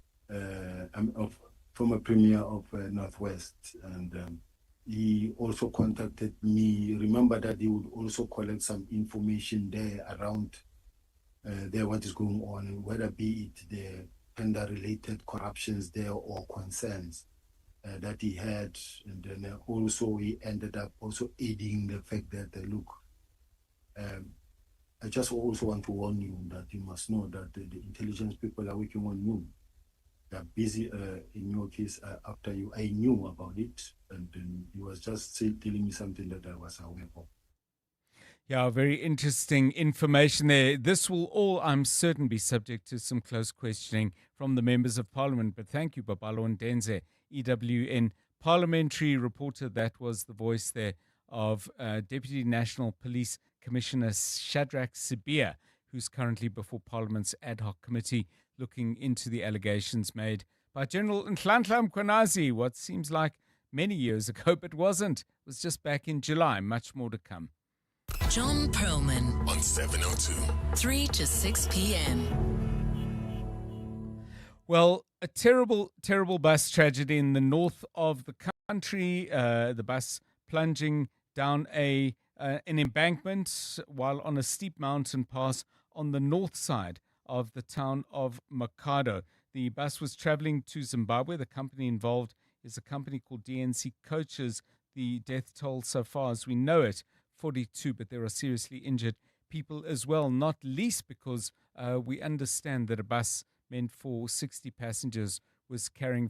former premier of Northwest. And he also contacted me. Remember that he would also collect some information there around there, what is going on, whether be it the tender-related corruptions there or concerns that he had. And then also he ended up also aiding the fact that, look, I just also want to warn you that you must know that the intelligence people are working on you. They're busy in your case after you. I knew about it, and then he was just telling me something that I was aware of. Yeah, very interesting information there. This will all, I'm certain, be subject to some close questioning from the members of Parliament. But thank you, Babalo Ndenze, EWN parliamentary reporter. That was the voice there of Deputy National Police Commissioner Shadrack Sibia, who's currently before Parliament's ad hoc committee looking into the allegations made by General Nhlanhla Mkhwanazi, what seems like many years ago, but wasn't. It was just back in July. Much more to come. John Perlman on 702. 3 to 6 p.m. Well, a terrible, terrible bus tragedy in the north of the country. The bus plunging down an embankment while on a steep mountain pass on the north side of the town of Makado. The bus was traveling to Zimbabwe. The company involved is a company called DNC Coaches. The death toll so far as we know it, 42, but there are seriously injured people as well, not least because we understand that a bus meant for 60 passengers was carrying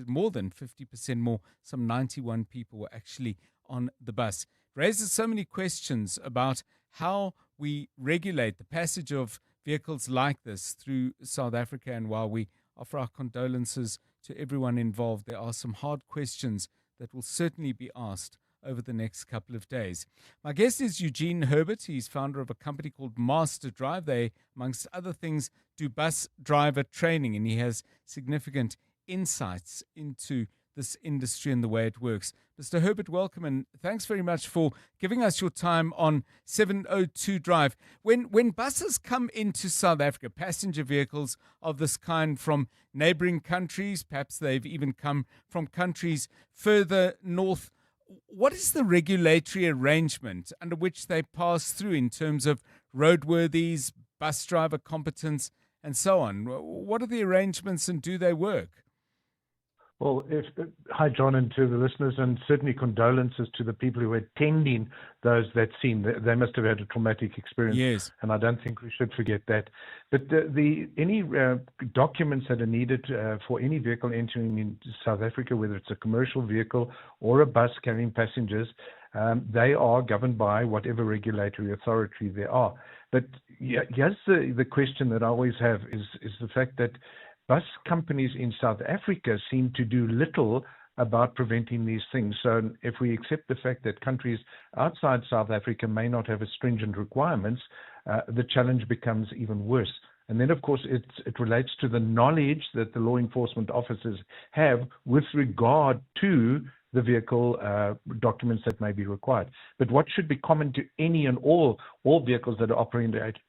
more than 50% more. Some 91 people were actually on the bus. Raises so many questions about how we regulate the passage of vehicles like this through South Africa. And while we offer our condolences to everyone involved, there are some hard questions that will certainly be asked over the next couple of days. My guest is Eugene Herbert. He's founder of a company called Master Drive. They, amongst other things, do bus driver training, and he has significant insights into this industry and the way it works. Mr. Herbert, welcome, and thanks very much for giving us your time on 702 Drive. When buses come into South Africa, passenger vehicles of this kind from neighboring countries, perhaps they've even come from countries further north, what is the regulatory arrangement under which they pass through in terms of roadworthies, bus driver competence, and so on? What are the arrangements and do they work? Well, hi, John, and to the listeners, and certainly condolences to the people who were attending that scene. They must have had a traumatic experience. Yes. And I don't think we should forget that. But any documents that are needed for any vehicle entering into South Africa, whether it's a commercial vehicle or a bus carrying passengers, they are governed by whatever regulatory authority there are. But here's the question that I always have is the fact that bus companies in South Africa seem to do little about preventing these things. So if we accept the fact that countries outside South Africa may not have as stringent requirements, the challenge becomes even worse. And then, of course, it relates to the knowledge that the law enforcement officers have with regard to the vehicle documents that may be required. But what should be common to any and all vehicles that are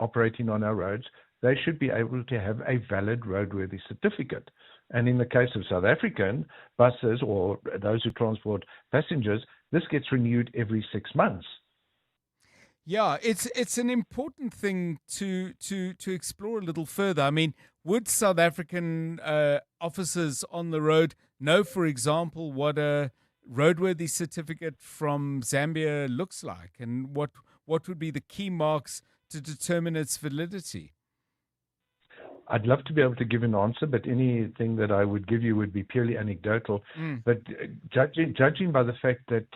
operating on our roads, they should be able to have a valid roadworthy certificate. And in the case of South African buses or those who transport passengers, this gets renewed every 6 months. Yeah, it's an important thing to explore a little further. I mean, would South African officers on the road know, for example, what a roadworthy certificate from Zambia looks like, and what would be the key marks to determine its validity? I'd love to be able to give an answer, but anything that I would give you would be purely anecdotal. But judging by the fact that,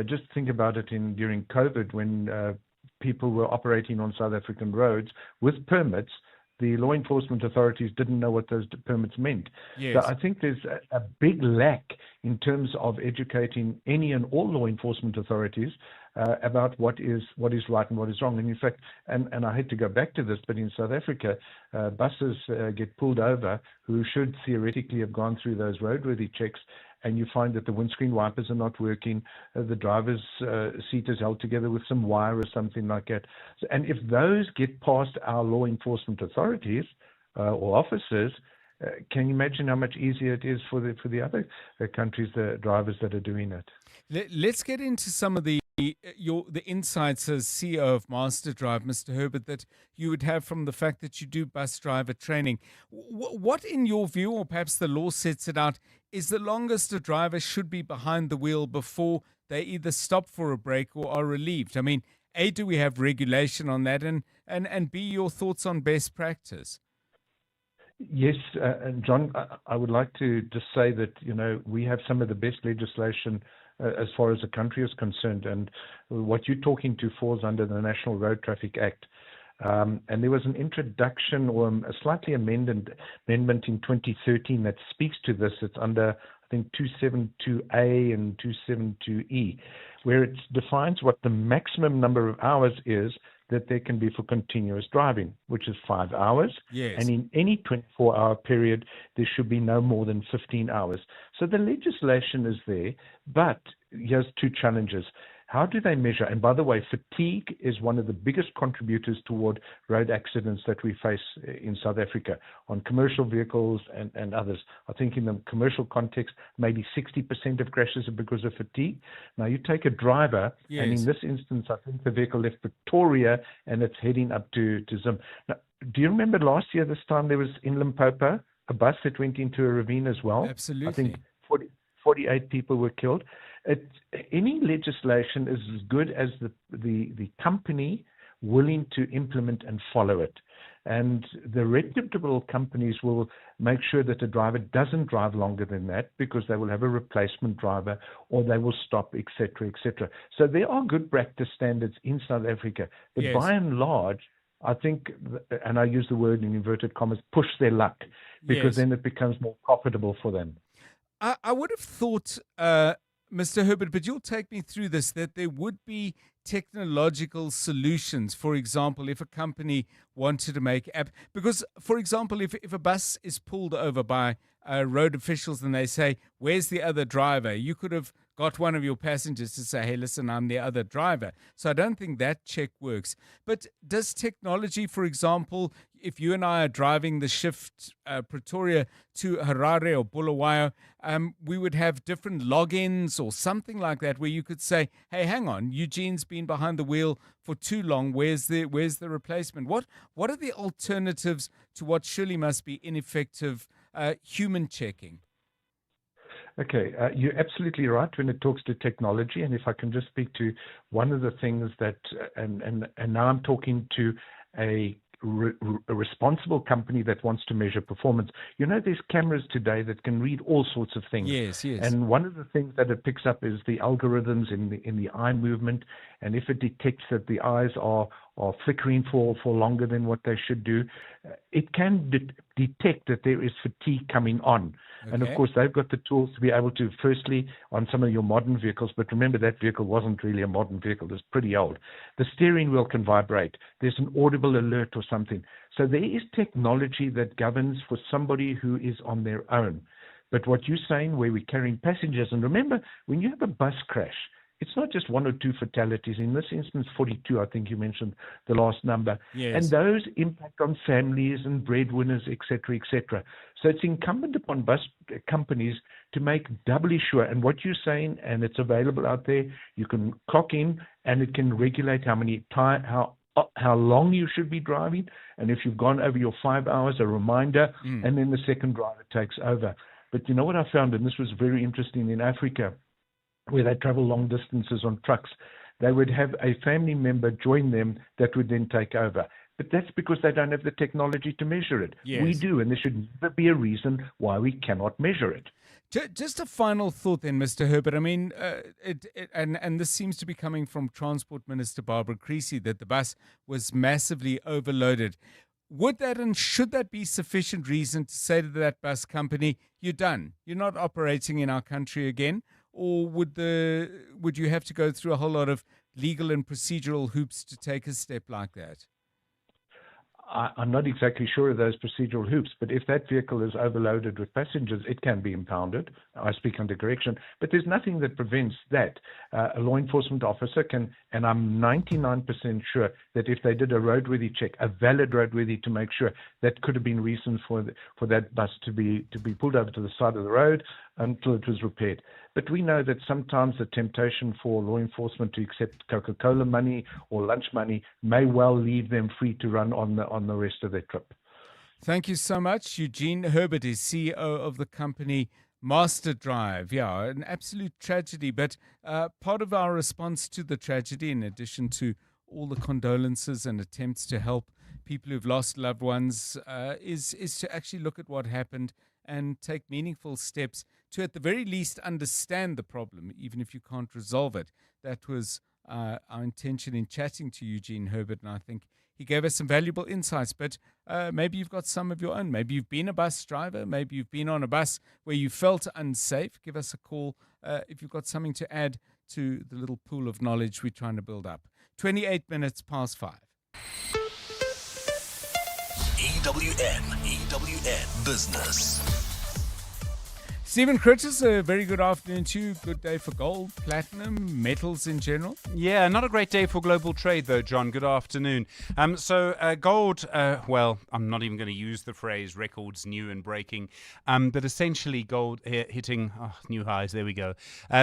just think about it during COVID when people were operating on South African roads with permits, the law enforcement authorities didn't know what those permits meant. Yes. So I think there's a big lack in terms of educating any and all law enforcement authorities about what is right and what is wrong. And in fact, and I hate to go back to this, but in South Africa, buses get pulled over who should theoretically have gone through those roadworthy checks, and you find that the windscreen wipers are not working, the driver's seat is held together with some wire or something like that. And if those get past our law enforcement authorities or officers, can you imagine how much easier it is for the other countries, the drivers that are doing it? Let's get into some of the insights as CEO of Master Drive, Mr. Herbert, that you would have from the fact that you do bus driver training. What, in your view, or perhaps the law sets it out, is the longest a driver should be behind the wheel before they either stop for a break or are relieved? I mean, A, do we have regulation on that, and B, your thoughts on best practice? Yes, and John, I would like to just say that, we have some of the best legislation as far as the country is concerned, and what you're talking to falls under the National Road Traffic Act. And there was an introduction or a slightly amendment in 2013 that speaks to this. It's under, I think, 272A and 272E, where it defines what the maximum number of hours is that there can be for continuous driving, which is 5 hours. Yes. And in any 24-hour period, there should be no more than 15 hours. So the legislation is there, but here's two challenges. How do they measure? And by the way, fatigue is one of the biggest contributors toward road accidents that we face in South Africa on commercial vehicles and others. I think in the commercial context, maybe 60% of crashes are because of fatigue. Now, you take a driver, Yes. and in this instance, I think the vehicle left Pretoria and it's heading up to Zim. Now, do you remember last year, this time, there was in Limpopo, a bus that went into a ravine as well? Absolutely. I think 48 people were killed. Any legislation is as good as the company willing to implement and follow it. And the reputable companies will make sure that the driver doesn't drive longer than that because they will have a replacement driver or they will stop, etc., etc. So there are good practice standards in South Africa. But Yes. by and large, I think, and I use the word in inverted commas, push their luck, because Yes. then it becomes more profitable for them. I would have thought, Mr. Herbert, but you'll take me through this, that there would be technological solutions. For example, if a company wanted to make app, because, for example, if a bus is pulled over by road officials and they say, where's the other driver? You could have got one of your passengers to say, hey, listen, I'm the other driver. So I don't think that check works. But does technology, for example, if you and I are driving the shift Pretoria to Harare or Bulawayo, we would have different logins or something like that where you could say, hey, hang on, Eugene's been behind the wheel for too long. Where's the replacement? What are the alternatives to what surely must be ineffective human checking? Okay, you're absolutely right when it talks to technology. And if I can just speak to one of the things that, and now I'm talking to a responsible company that wants to measure performance. You know, there's cameras today that can read all sorts of things. Yes. And one of the things that it picks up is the algorithms in the eye movement. And if it detects that the eyes are flickering for longer than what they should do, it can detect that there is fatigue coming on. Okay. And of course, they've got the tools to be able to, firstly, on some of your modern vehicles, but remember that vehicle wasn't really a modern vehicle, it's pretty old. The steering wheel can vibrate. There's an audible alert or something. So there is technology that governs for somebody who is on their own. But what you're saying, where we're carrying passengers, and remember, when you have a bus crash, it's not just one or two fatalities. In this instance, 42, I think you mentioned the last number. Yes. And those impact on families and breadwinners, et cetera, et cetera. So it's incumbent upon bus companies to make doubly sure. And what you're saying, and it's available out there, you can clock in and it can regulate how long you should be driving. And if you've gone over your 5 hours, a reminder, and then the second driver takes over. But you know what I found, and this was very interesting in Africa, where they travel long distances on trucks, they would have a family member join them that would then take over. But that's because they don't have the technology to measure it. Yes. We do, and there should never be a reason why we cannot measure it. Just a final thought then, Mr. Herbert. I mean, and this seems to be coming from Transport Minister Barbara Creecy, that the bus was massively overloaded. Would that and should that be sufficient reason to say to that bus company, you're done, you're not operating in our country again? Or would you have to go through a whole lot of legal and procedural hoops to take a step like that? I'm not exactly sure of those procedural hoops, but if that vehicle is overloaded with passengers, it can be impounded. I speak under correction, but there's nothing that prevents that. A law enforcement officer can, and I'm 99% sure that if they did a roadworthy check, a valid roadworthy, to make sure, that could have been reasons for that bus to be pulled over to the side of the road until it was repaired. But we know that sometimes the temptation for law enforcement to accept Coca-Cola money or lunch money may well leave them free to run on the rest of their trip. Thank you so much. Eugene Herbert is CEO of the company Master Drive. Yeah, an absolute tragedy. But part of our response to the tragedy, in addition to all the condolences and attempts to help people who've lost loved ones, is to actually look at what happened and take meaningful steps to, at the very least, understand the problem, even if you can't resolve it. That was our intention in chatting to Eugene Herbert, and I think he gave us some valuable insights. But maybe you've got some of your own. Maybe you've been a bus driver. Maybe you've been on a bus where you felt unsafe. Give us a call if you've got something to add to the little pool of knowledge we're trying to build up. 28 minutes past 5. EWN Business. Stephen Critters, a very good afternoon to you. Good day for gold, platinum, metals in general. Yeah, not a great day for global trade, though, John. Good afternoon. So gold, well, I'm not even going to use the phrase records new and breaking, but essentially gold hitting new highs. There we go.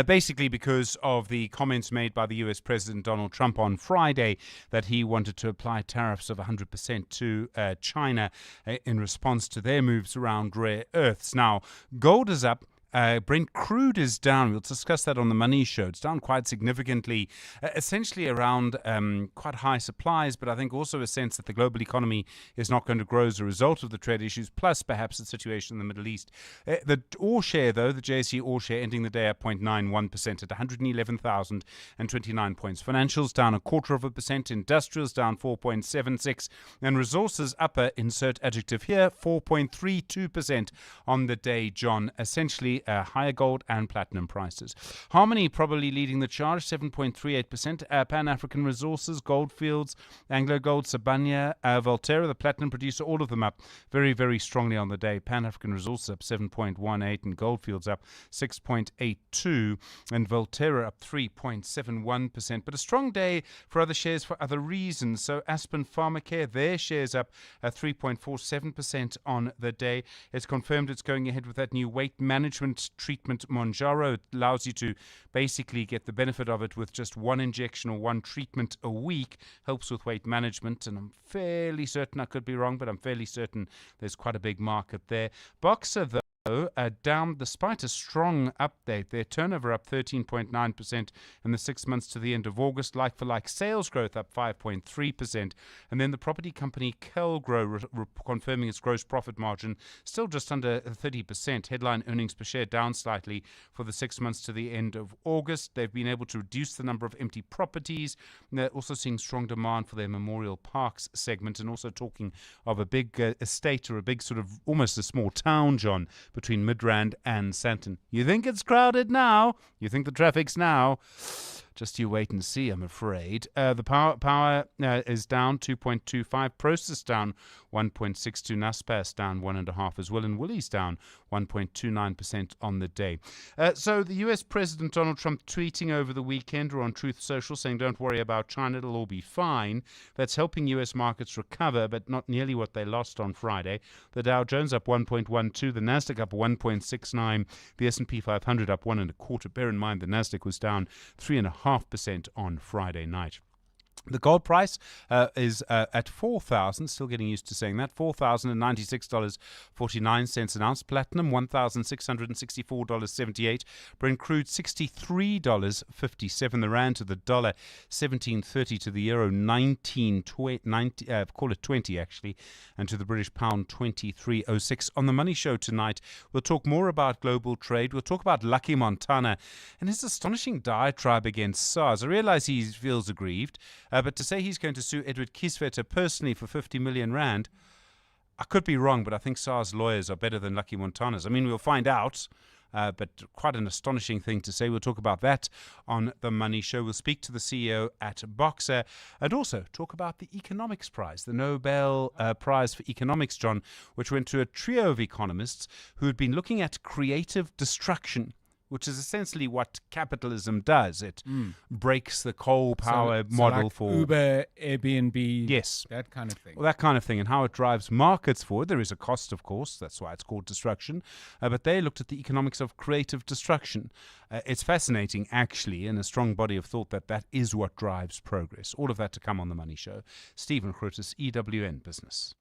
Basically because of the comments made by the US President Donald Trump on Friday that he wanted to apply tariffs of 100% to China in response to their moves around rare earths. Now, gold is up. Brent crude is down. We'll discuss that on the Money Show. It's down quite significantly, essentially around quite high supplies, but I think also a sense that the global economy is not going to grow as a result of the trade issues, plus perhaps the situation in the Middle East. The ore share, though, the JSE ore share ending the day at 0.91% at 111,029 points. Financials down 0.25%, industrials down 4.76%, and resources upper, insert adjective here, 4.32% on the day, John. Essentially higher gold and platinum prices. Harmony probably leading the charge, 7.38%. Pan-African Resources, Goldfields, Anglo Gold, Sibanye, Volterra, the platinum producer, all of them up very, very strongly on the day. Pan-African Resources up 7.18 and Goldfields up 6.82 and Volterra up 3.71%. But a strong day for other shares for other reasons. So Aspen Pharmacare, their shares up 3.47% on the day. It's confirmed it's going ahead with that new weight management treatment, Monjaro. It allows you to basically get the benefit of it with just one injection or one treatment a week. Helps with weight management, and I'm fairly certain, I could be wrong, but I'm fairly certain there's quite a big market there. Boxer, though, down despite a strong update. Their turnover up 13.9% in the 6 months to the end of August. Like-for-like sales growth up 5.3%. And then the property company Kelgro confirming its gross profit margin still just under 30%. Headline earnings per share down slightly for the 6 months to the end of August. They've been able to reduce the number of empty properties. And they're also seeing strong demand for their memorial parks segment, and also talking of a big estate, or a big sort of almost a small town, John, between Midrand and Sandton. You think it's crowded now? You think the traffic's now? Just you wait and see, I'm afraid. The power is down 2.25. Process down 1.62. Naspers down 1.5 as well. And Woolies down 1.29% on the day. So the US President Donald Trump tweeting over the weekend or on Truth Social saying, don't worry about China, it'll all be fine. That's helping US markets recover, but not nearly what they lost on Friday. The Dow Jones up 1.12. The Nasdaq up 1.69. The S&P 500 up 1.25. Bear in mind the Nasdaq was down 3.5% on Friday night. The gold price is at $4,000, still getting used to saying that, $4,096.49 an ounce. Platinum, $1,664.78. Brent crude, $63.57. The rand to the dollar, 17.30 to the euro, 19.20, call it 20 actually, and to the British pound, 23.06. On the Money Show tonight, we'll talk more about global trade. We'll talk about Lucky Montana and his astonishing diatribe against SARS. I realize he feels aggrieved. But to say he's going to sue Edward Kieswetter personally for 50 million rand, I could be wrong, but I think SARS lawyers are better than Lucky Montana's. I mean, we'll find out, but quite an astonishing thing to say. We'll talk about that on The Money Show. We'll speak to the CEO at Boxer and also talk about the Economics Prize, the Nobel Prize for Economics, John, which went to a trio of economists who had been looking at creative destruction, which is essentially what capitalism does. It breaks the coal power model like for Uber, Airbnb, yes, that kind of thing. Well, that kind of thing, and how it drives markets forward. There is a cost, of course. That's why it's called destruction. But they looked at the economics of creative destruction. It's fascinating, actually, and a strong body of thought that is what drives progress. All of that to come on The Money Show. Stephen Grotus, EWN Business.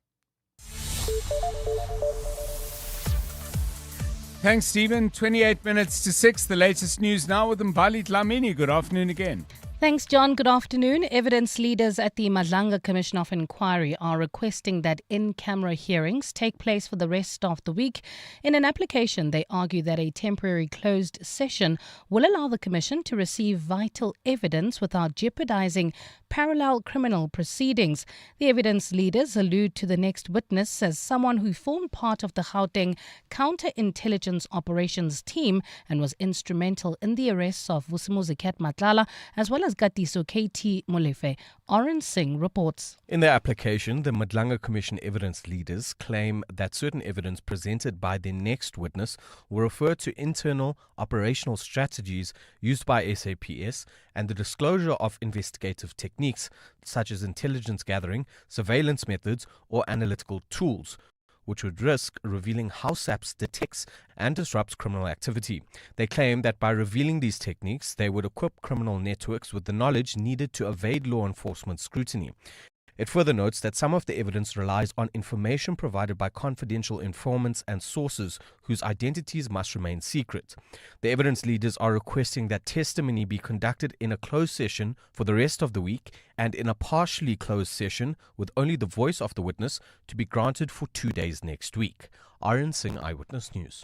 Thanks, Stephen. 28 minutes to 6. The latest news now with Mbali Dlamini. Good afternoon again. Thanks, John. Good afternoon. Evidence leaders at the Madlanga Commission of Inquiry are requesting that in-camera hearings take place for the rest of the week. In an application, they argue that a temporary closed session will allow the Commission to receive vital evidence without jeopardizing parallel criminal proceedings. The evidence leaders allude to the next witness as someone who formed part of the Gauteng counterintelligence operations team and was instrumental in the arrests of Vusimuzi Kat Matlala as well as Gatiso KT Molefe. Oren Singh reports. In their application, the Madlanga Commission evidence leaders claim that certain evidence presented by the next witness will refer to internal operational strategies used by SAPS and the disclosure of investigative techniques such as intelligence gathering, surveillance methods, or analytical tools, which would risk revealing how SAPS detects and disrupts criminal activity. They claim that by revealing these techniques, they would equip criminal networks with the knowledge needed to evade law enforcement scrutiny. It further notes that some of the evidence relies on information provided by confidential informants and sources whose identities must remain secret. The evidence leaders are requesting that testimony be conducted in a closed session for the rest of the week and in a partially closed session with only the voice of the witness to be granted for 2 days next week. Aryan Singh, Eyewitness News.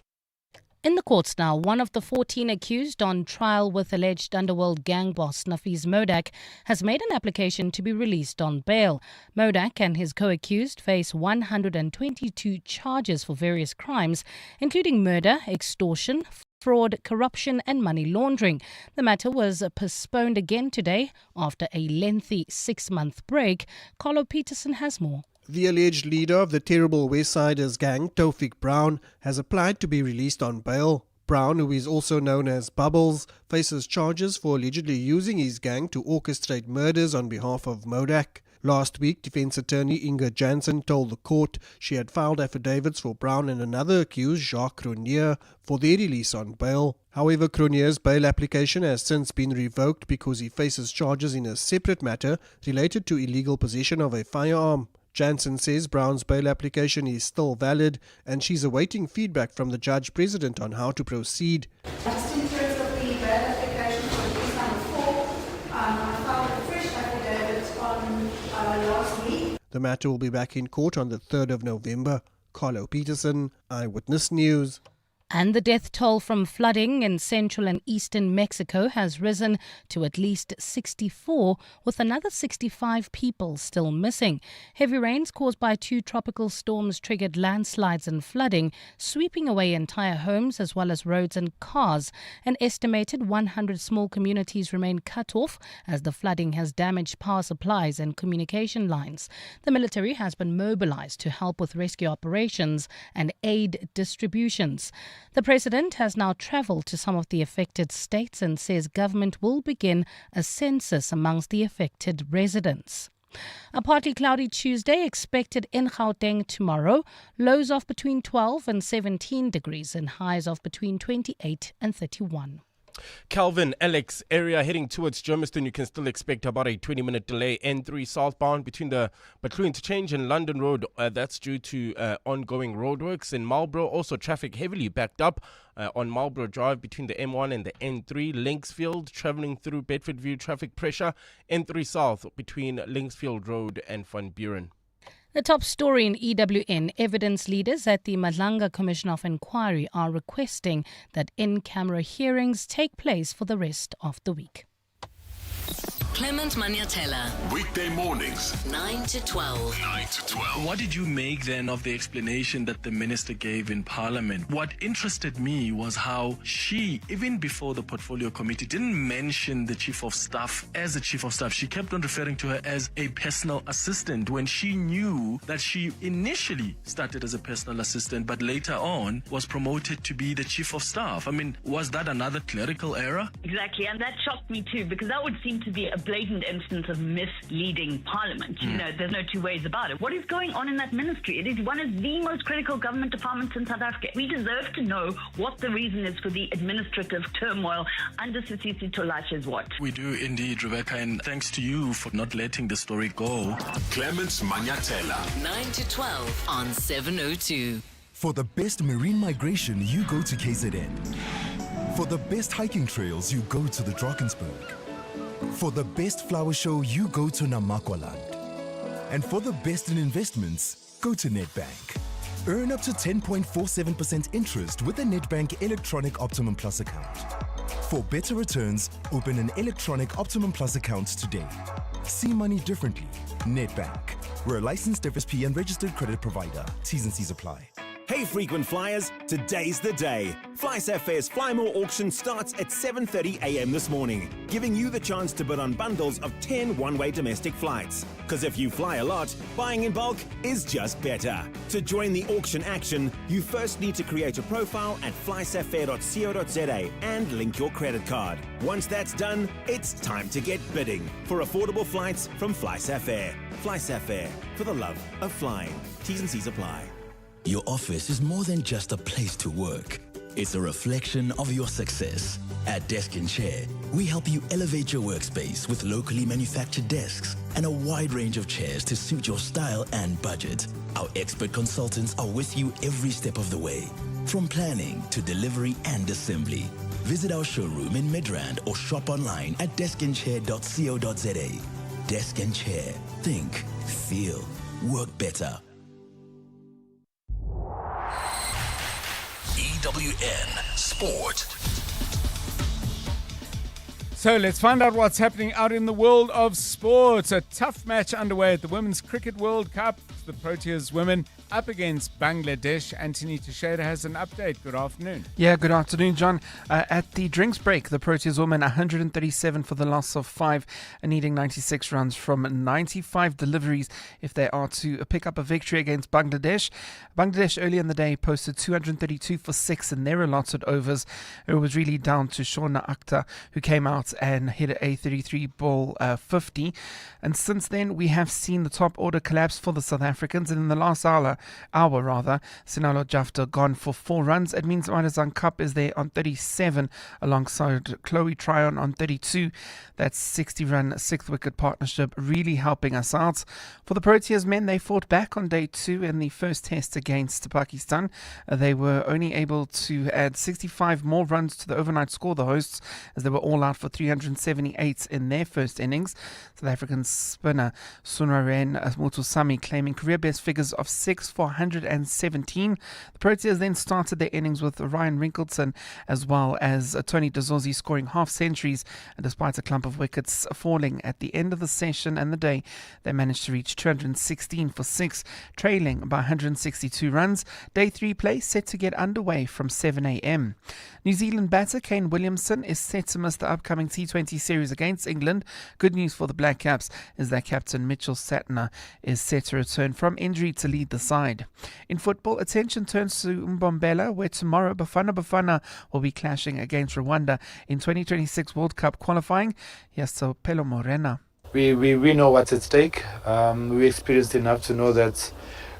In the courts now, one of the 14 accused on trial with alleged underworld gang boss Nafiz Modak has made an application to be released on bail. Modak and his co-accused face 122 charges for various crimes, including murder, extortion, fraud, corruption and money laundering. The matter was postponed again today after a lengthy 6-month break. Carlo Peterson has more. The alleged leader of the terrible Westsiders gang, Taufik Brown, has applied to be released on bail. Brown, who is also known as Bubbles, faces charges for allegedly using his gang to orchestrate murders on behalf of Modak. Last week, defense attorney Inga Jansen told the court she had filed affidavits for Brown and another accused, Jacques Cronje, for their release on bail. However, Cronje's bail application has since been revoked because he faces charges in a separate matter related to illegal possession of a firearm. Jansen says Brown's bail application is still valid and she's awaiting feedback from the judge president on how to proceed. Just in terms of the bail application for case number 4, I filed a fresh affidavit on last week. The matter will be back in court on the 3rd of November. Carlo Peterson, Eyewitness News. And the death toll from flooding in central and eastern Mexico has risen to at least 64, with another 65 people still missing. Heavy rains caused by 2 tropical storms triggered landslides and flooding, sweeping away entire homes as well as roads and cars. An estimated 100 small communities remain cut off as the flooding has damaged power supplies and communication lines. The military has been mobilized to help with rescue operations and aid distributions. The president has now travelled to some of the affected states and says government will begin a census amongst the affected residents. A partly cloudy Tuesday expected in Gauteng tomorrow. Lows of between 12 and 17 degrees and highs of between 28 and 31. Calvin, Alex area heading towards Germiston, you can still expect about a 20-minute delay. N3 southbound between the Batlu interchange and London Road. That's due to ongoing roadworks. In Marlborough, also traffic heavily backed up on Marlborough Drive between the M1 and the N3. Linksfield travelling through Bedfordview, traffic pressure. N3 south between Linksfield Road and Van Buren. The top story in EWN, evidence leaders at the Madlanga Commission of Inquiry are requesting that in-camera hearings take place for the rest of the week. Clement Maniatella. Weekday mornings, 9 to 12. 9 to 12. What did you make then of the explanation that the minister gave in Parliament? What interested me was how she, even before the portfolio committee, didn't mention the chief of staff as a chief of staff. She kept on referring to her as a personal assistant when she knew that she initially started as a personal assistant but later on was promoted to be the chief of staff. I mean, was that another clerical error? Exactly, and that shocked me too, because that would seem to be a blatant instance of misleading Parliament. You know, there's no two ways about it. What is going on in that ministry? It is one of the most critical government departments in South Africa. We deserve to know what the reason is for the administrative turmoil under Sisisi Tolache's watch. We do indeed, Rebecca, and thanks to you for not letting the story go. Clement Maniatella. 9 to 12 on 702. For the best marine migration, you go to KZN. For the best hiking trails, you go to the Drakensberg. For the best flower show, you go to Namakwaland. And for the best in investments, go to Nedbank. Earn up to 10.47% interest with a Nedbank Electronic Optimum Plus account. For better returns, open an Electronic Optimum Plus account today. See money differently. Nedbank. We're a licensed FSP and registered credit provider. T's and C's apply. Hey frequent flyers, today's the day. FlySafair's Fly More auction starts at 7:30 a.m. this morning, giving you the chance to bid on bundles of 10 one-way domestic flights. Because if you fly a lot, buying in bulk is just better. To join the auction action, you first need to create a profile at flysafair.co.za and link your credit card. Once that's done, it's time to get bidding for affordable flights from FlySafair. FlySafair, for the love of flying. T's and C's apply. Your office is more than just a place to work. It's a reflection of your success. At Desk and Chair, we help you elevate your workspace with locally manufactured desks and a wide range of chairs to suit your style and budget. Our expert consultants are with you every step of the way, from planning to delivery and assembly. Visit our showroom in Midrand or shop online at deskandchair.co.za. Desk and Chair. Think, feel, work better. EWN Sport. So let's find out what's happening out in the world of sports. A tough match underway at the Women's Cricket World Cup. The Proteas women up against Bangladesh. Anthony Teixeira has an update. Good afternoon. Yeah, good afternoon, John. At the drinks break, the Proteas women 137 for the loss of 5 and needing 96 runs from 95 deliveries if they are to pick up a victory against Bangladesh. Bangladesh earlier in the day posted 232 for 6 in their allotted overs. It was really down to Shauna Akhtar, who came out and hit a 33 ball 50. And since then, we have seen the top order collapse for the South Africans. And in the last hour, Sinalo Jafta gone for 4 runs. It means Madazan Cup is there on 37 alongside Chloe Tryon on 32. That's 60-run 6th wicket partnership really helping us out. For the Proteas men, they fought back on day 2 in the first test against Pakistan. They were only able to add 65 more runs to the overnight score, the hosts, as they were all out for 378 in their first innings. South African spinner Sunaren Mutusami claiming career best figures of 6 for 117. The Proteas then started their innings with Ryan Rinkleton as well as Tony Dazorzi scoring half centuries, and despite a clump of wickets falling at the end of the session and the day, they managed to reach 216 for 6, trailing by 162 runs. Day 3 play set to get underway from 7 a.m. New Zealand batter Kane Williamson is set to miss the upcoming T20 series against England. Good news for the Black Caps is that captain Mitchell Satner is set to return from injury to lead the side. In football, attention turns to Mbombela, where tomorrow Bafana will be clashing against Rwanda in 2026 World Cup qualifying. Here's Pelo Morena. We know what's at stake. We experienced enough to know that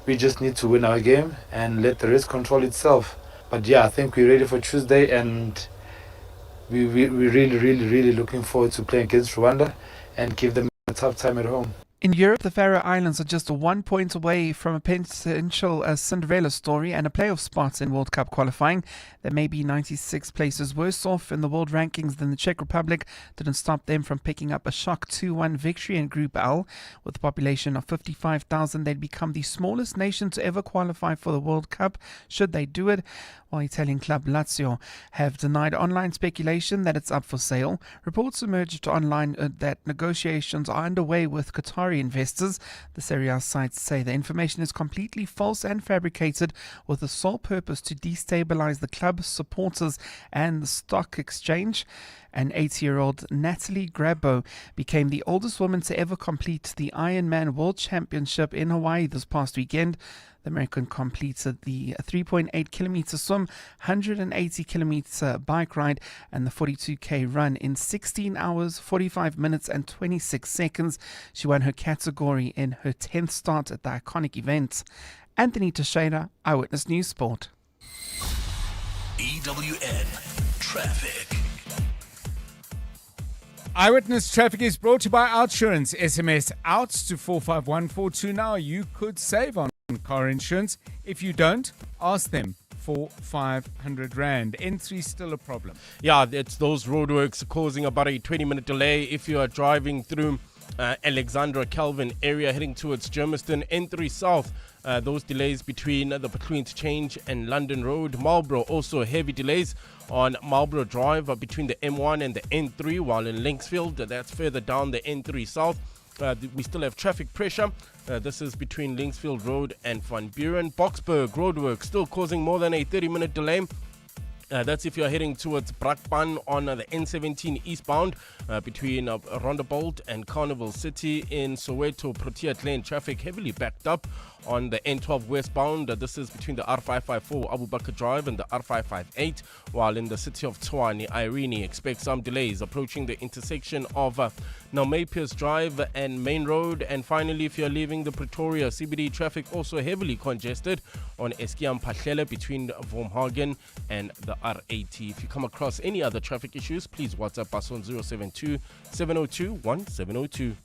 we just need to win our game and let the rest control itself. But yeah, I think we're ready for Tuesday, and we're really looking forward to playing against Rwanda and give them a tough time at home. In Europe, the Faroe Islands are just 1 point away from a potential Cinderella story and a playoff spot in World Cup qualifying. They may be 96 places worse off in the world rankings than the Czech Republic. Didn't stop them from picking up a shock 2-1 victory in Group L. With a population of 55,000, they'd become the smallest nation to ever qualify for the World Cup, should they do it. While Italian club Lazio have denied online speculation that it's up for sale. Reports emerged online that negotiations are underway with Qatari investors. The Serie A sites say the information is completely false and fabricated with the sole purpose to destabilize the club, supporters and the stock exchange. And 80-year-old Natalie Grabo became the oldest woman to ever complete the Ironman World Championship in Hawaii this past weekend. The American completed the 3.8-kilometer swim, 180-kilometer bike ride, and the 42K run in 16 hours, 45 minutes, and 26 seconds. She won her category in her 10th start at the iconic event. Anthony Teixeira, Eyewitness News Sport. EWN Traffic. Eyewitness Traffic is brought to you by Outsurance. SMS out to 45142 now. You could save on car insurance. If you don't, ask them for 500 Rand. N3 still a problem. Yeah, it's those roadworks causing about a 20-minute delay if you are driving through Alexandra Calvin area heading towards Germiston. N3 South, those delays between the Between Interchange and London Road. Marlborough, also heavy delays on Marlborough Drive between the M1 and the N3, while in Linksfield, that's further down the N3 South. We still have traffic pressure. This is between Linksfield Road and Van Buren. Boksburg roadwork still causing more than a 30-minute delay. That's if you're heading towards Brakpan on the N17 eastbound between Rondebolt and Carnival City. In Soweto, Protea Lane, traffic heavily backed up on the N12 westbound. This is between the R554 Abu Bakr Drive and the R558, while in the city of Tshwane, Irene, expect some delays approaching the intersection of Nalmepius Drive and Main Road. And finally, if you're leaving the Pretoria CBD, traffic also heavily congested on Eskiam Pahlele between Vormhagen and the R80. If you come across any other traffic issues, please WhatsApp us on 072 702 1702.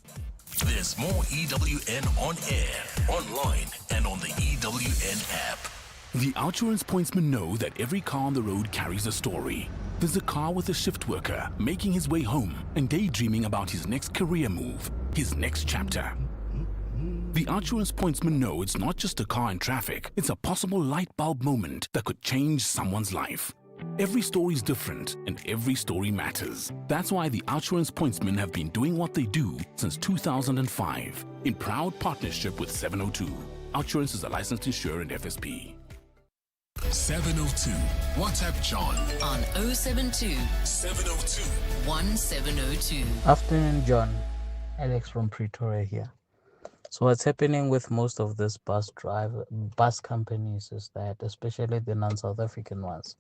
There's more EWN on air, online, and on the EWN app. The Outsurance pointsmen know that every car on the road carries a story. There's a car with a shift worker making his way home and daydreaming about his next career move, his next chapter. The Outsurance pointsmen know it's not just a car in traffic, it's a possible light bulb moment that could change someone's life. Every story is different and every story matters. That's why the Outsurance pointsmen have been doing what they do since 2005 in proud partnership with 702. Outsurance is a licensed insurer and FSP. 702. WhatsApp John on 072 702 1702. Afternoon, John. Alex from Pretoria here. So what's happening with most of these bus companies is that, especially the non-South African ones,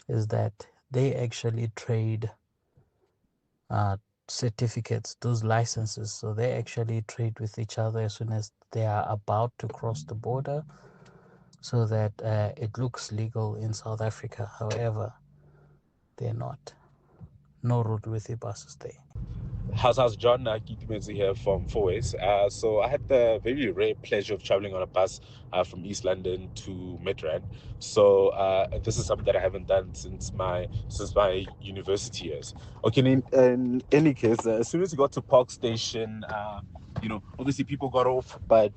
is that they actually trade certificates, those licenses. So they actually trade with each other as soon as they are about to cross the border, so that it looks legal in South Africa. However, they're not. No road with the buses there. How's John? Kiki Menzi here from Fourways. So I had the very rare pleasure of traveling on a bus from East London to Midrand. So this is something that I haven't done since my university years. Okay, in any case, as soon as we got to Park Station, obviously people got off, but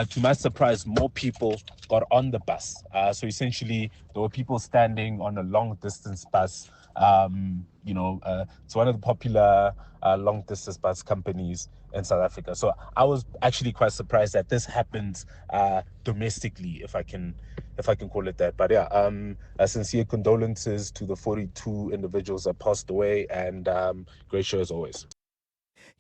to my surprise, more people got on the bus. So essentially, there were people standing on a long distance bus. It's one of the popular long distance bus companies in South Africa. So I was actually quite surprised that this happens domestically, if I can call it that. But yeah, sincere condolences to the 42 individuals that passed away, and great show as always.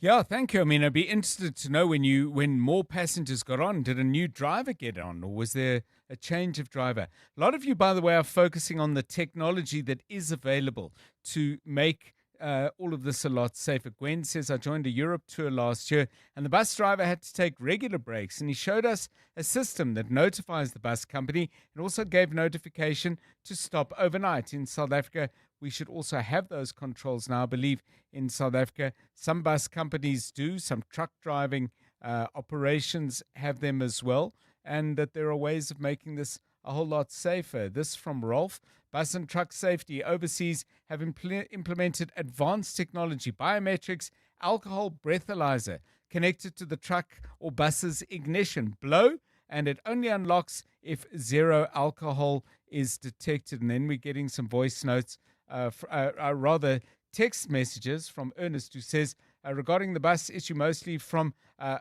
Yeah, thank you. I mean, I'd be interested to know when more passengers got on, did a new driver get on, or was there a change of driver? A lot of you, by the way, are focusing on the technology that is available to make all of this a lot safer. Gwen says, I joined a Europe tour last year and the bus driver had to take regular breaks, and he showed us a system that notifies the bus company and also gave notification to stop overnight. In South Africa, we should also have those controls now. I believe in South Africa, some bus companies do, some truck driving operations have them as well, and that there are ways of making this a whole lot safer. This from Rolf. Bus and truck safety overseas have implemented advanced technology, biometrics, alcohol breathalyzer connected to the truck or bus's ignition. Blow, and it only unlocks if zero alcohol is detected. And then we're getting some voice notes, rather text messages from Ernest, who says, regarding the bus issue, mostly from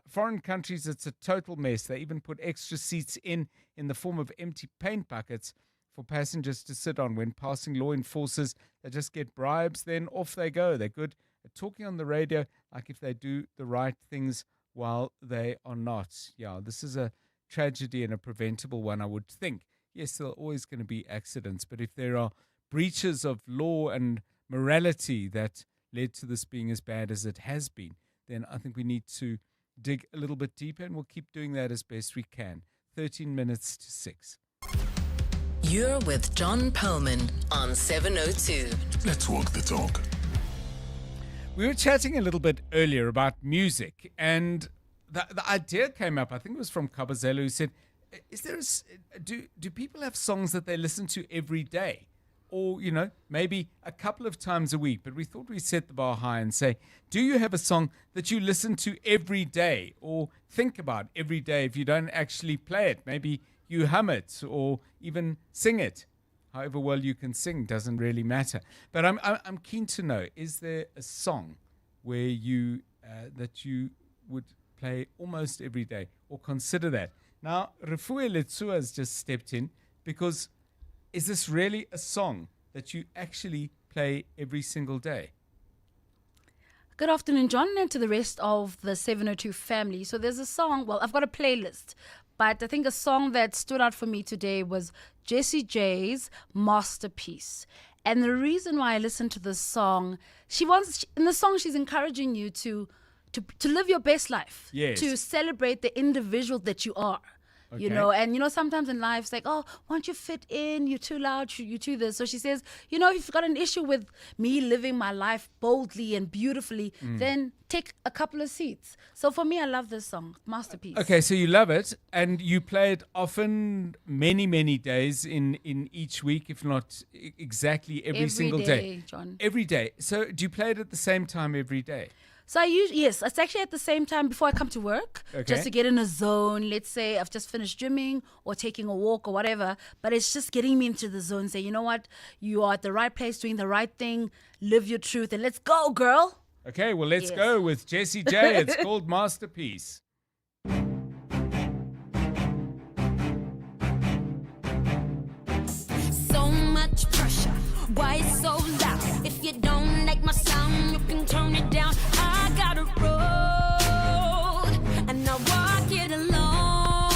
foreign countries, it's a total mess. They even put extra seats in the form of empty paint buckets for passengers to sit on. When passing law enforcers, they just get bribes, then off they go. They're good at talking on the radio, like if they do the right things while they are not. Yeah, this is a tragedy and a preventable one, I would think. Yes, there are always going to be accidents, but if there are breaches of law and morality that led to this being as bad as it has been, then I think we need to dig a little bit deeper, and we'll keep doing that as best we can. 13 minutes to 6. You're with John Perlman on 702. Let's walk the talk. We were chatting a little bit earlier about music, and the idea came up, I think it was from Kabazela, who said, is there do people have songs that they listen to every day? Or, maybe a couple of times a week. But we thought we'd set the bar high and say, do you have a song that you listen to every day or think about every day if you don't actually play it? Maybe you hum it or even sing it. However well you can sing doesn't really matter. But I'm keen to know, is there a song where you that you would play almost every day or consider that? Now, Refuwe Letsua has just stepped in because is this really a song that you actually play every single day? Good afternoon, John, and to the rest of the 702 family. So there's a song, well, I've got a playlist, but I think a song that stood out for me today was Jessie J's Masterpiece. And the reason why I listened to this song, in the song, she's encouraging you to live your best life, yes, to celebrate the individual that you are. Okay. And sometimes in life it's like, oh, won't you fit in? You're too loud, you're too this. So she says, if you've got an issue with me living my life boldly and beautifully, then take a couple of seats. So for me, I love this song, Masterpiece. Okay, so you love it, and you play it often, many, many days in each week, if not exactly every single day. John. Every day. So do you play it at the same time every day? So yes, it's actually at the same time before I come to work, just to get in a zone. Let's say I've just finished gymming or taking a walk or whatever, but it's just getting me into the zone. Say, you know what, you are at the right place, doing the right thing, live your truth, and let's go, girl. Okay, well, let's go with Jessie J. It's called Masterpiece. Why it's so loud? If you don't like my sound, you can turn it down. I got a road, and I walk it alone.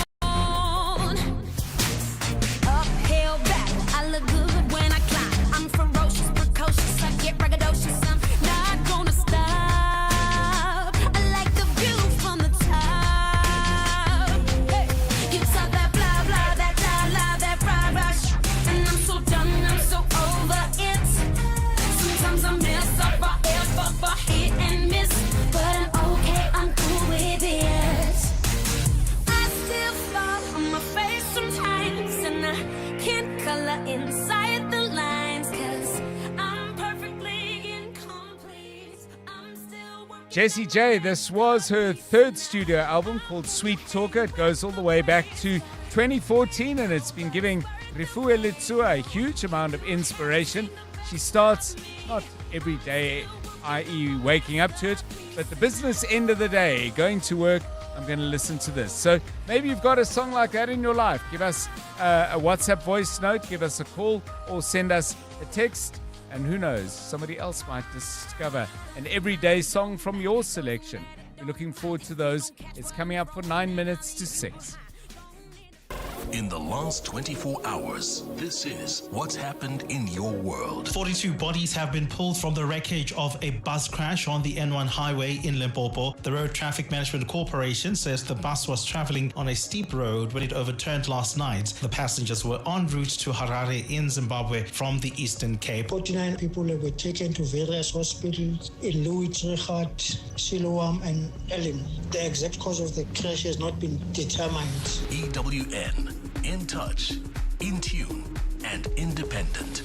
Uphill battle, I look good when I climb. I'm ferocious, precocious, I get braggadocious. I'm not gonna stop. I like the view from the top. Hey, you talk that blah blah, that blah blah, that rah rah, and I'm so done, I'm so over it. Sometimes I mess up, I F up, I hit and miss, but I'm okay, I'm cool with it. I still fall on my face sometimes, and I can't color inside the lines, 'cause I'm perfectly incomplete. I'm still working. Jessie J, this was her third studio album called Sweet Talker. It goes all the way back to 2014, and it's been giving Rifue Litsua a huge amount of inspiration. She starts not every day, i.e. waking up to it, but the business end of the day, going to work, I'm going to listen to this. So maybe you've got a song like that in your life. Give us a WhatsApp voice note, give us a call, or send us a text. And who knows, somebody else might discover an everyday song from your selection. We're looking forward to those. It's coming up for 9 minutes to 6. In the last 24 hours, this is what's happened in your world. 42 bodies have been pulled from the wreckage of a bus crash on the N1 highway in Limpopo. The Road Traffic Management Corporation says the bus was traveling on a steep road when it overturned last night. The passengers were en route to Harare in Zimbabwe from the Eastern Cape. 49 people were taken to various hospitals in Louis Trichardt, Siloam and Elim. The exact cause of the crash has not been determined. EWN, in touch, in tune, and independent.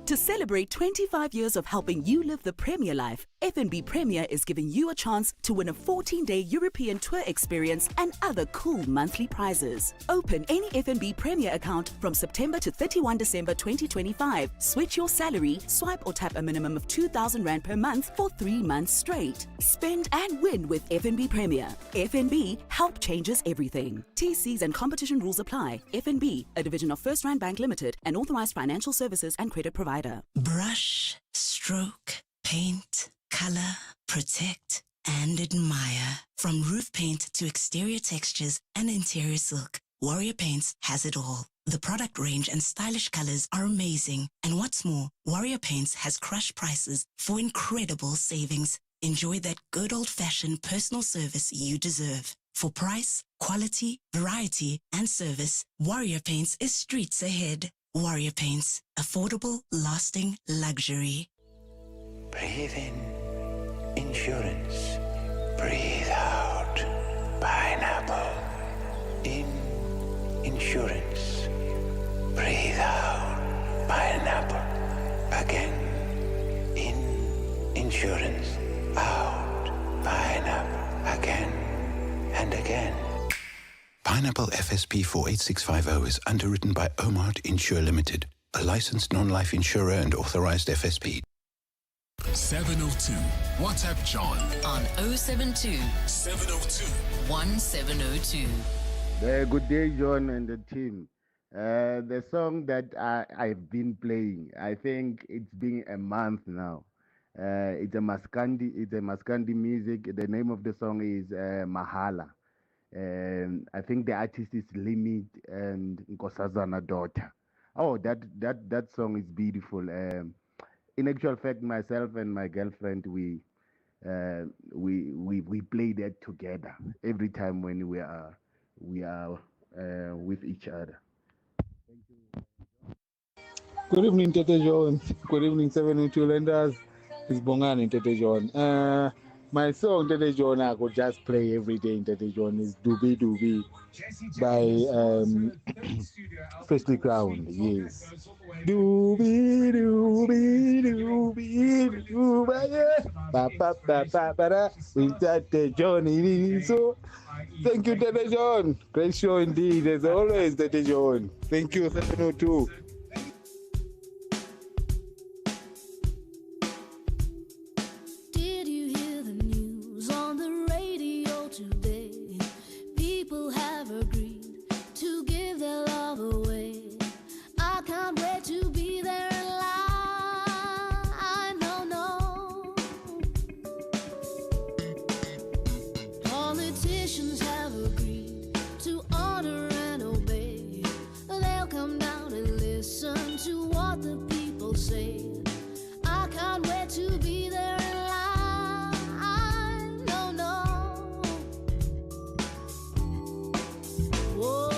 To celebrate 25 years of helping you live the Premier life, FNB Premier is giving you a chance to win a 14-day European tour experience and other cool monthly prizes. Open any FNB Premier account from September to 31 December 2025. Switch your salary, swipe or tap a minimum of 2,000 Rand per month for 3 months straight. Spend and win with FNB Premier. FNB, help changes everything. TCs and competition rules apply. FNB, a division of First Rand Bank Limited, an authorized financial services and credit provider. Brush, stroke, paint, color, protect, and admire. From roof paint to exterior textures and interior silk, Warrior Paints has it all. The product range and stylish colors are amazing. And what's more, Warrior Paints has crushed prices for incredible savings. Enjoy that good old-fashioned personal service you deserve. For price, quality, variety, and service, Warrior Paints is streets ahead. Warrior Paints, affordable, lasting luxury. Breathe in, insurance. Breathe out, pineapple. In, insurance. Breathe out, pineapple. Again, in, insurance. Out, pineapple. Again and again. Pineapple FSP 48650 is underwritten by Omart Insure Limited, a licensed non-life insurer and authorized FSP. 702. WhatsApp John on 072 702 1702. Good day, John and the team. The song that I've been playing, I think it's been a month now. It's a Maskandi music. The name of the song is Mahala. I think the artist is Limit and Nkosazana Daughter. Oh, that song is beautiful. In actual fact, myself and my girlfriend, we play that together every time when we are with each other. Good evening, Tete John. Good evening, 702 lenders. It's Bongani, Tete John. My song, Tete John, I could just play every day in Tete John is Doobie Doobie by Festive Crown. Yes. Doobie Doobie Doobie Doobie. Ba ba ba ba ba. With Tete John. So, thank you, Tete John. Great show indeed. As always, Tete John. Thank you, 702. Agreed to give their love away. I can't wait to be there. what the people say. I can't wait to be there in line. No, no. Whoa.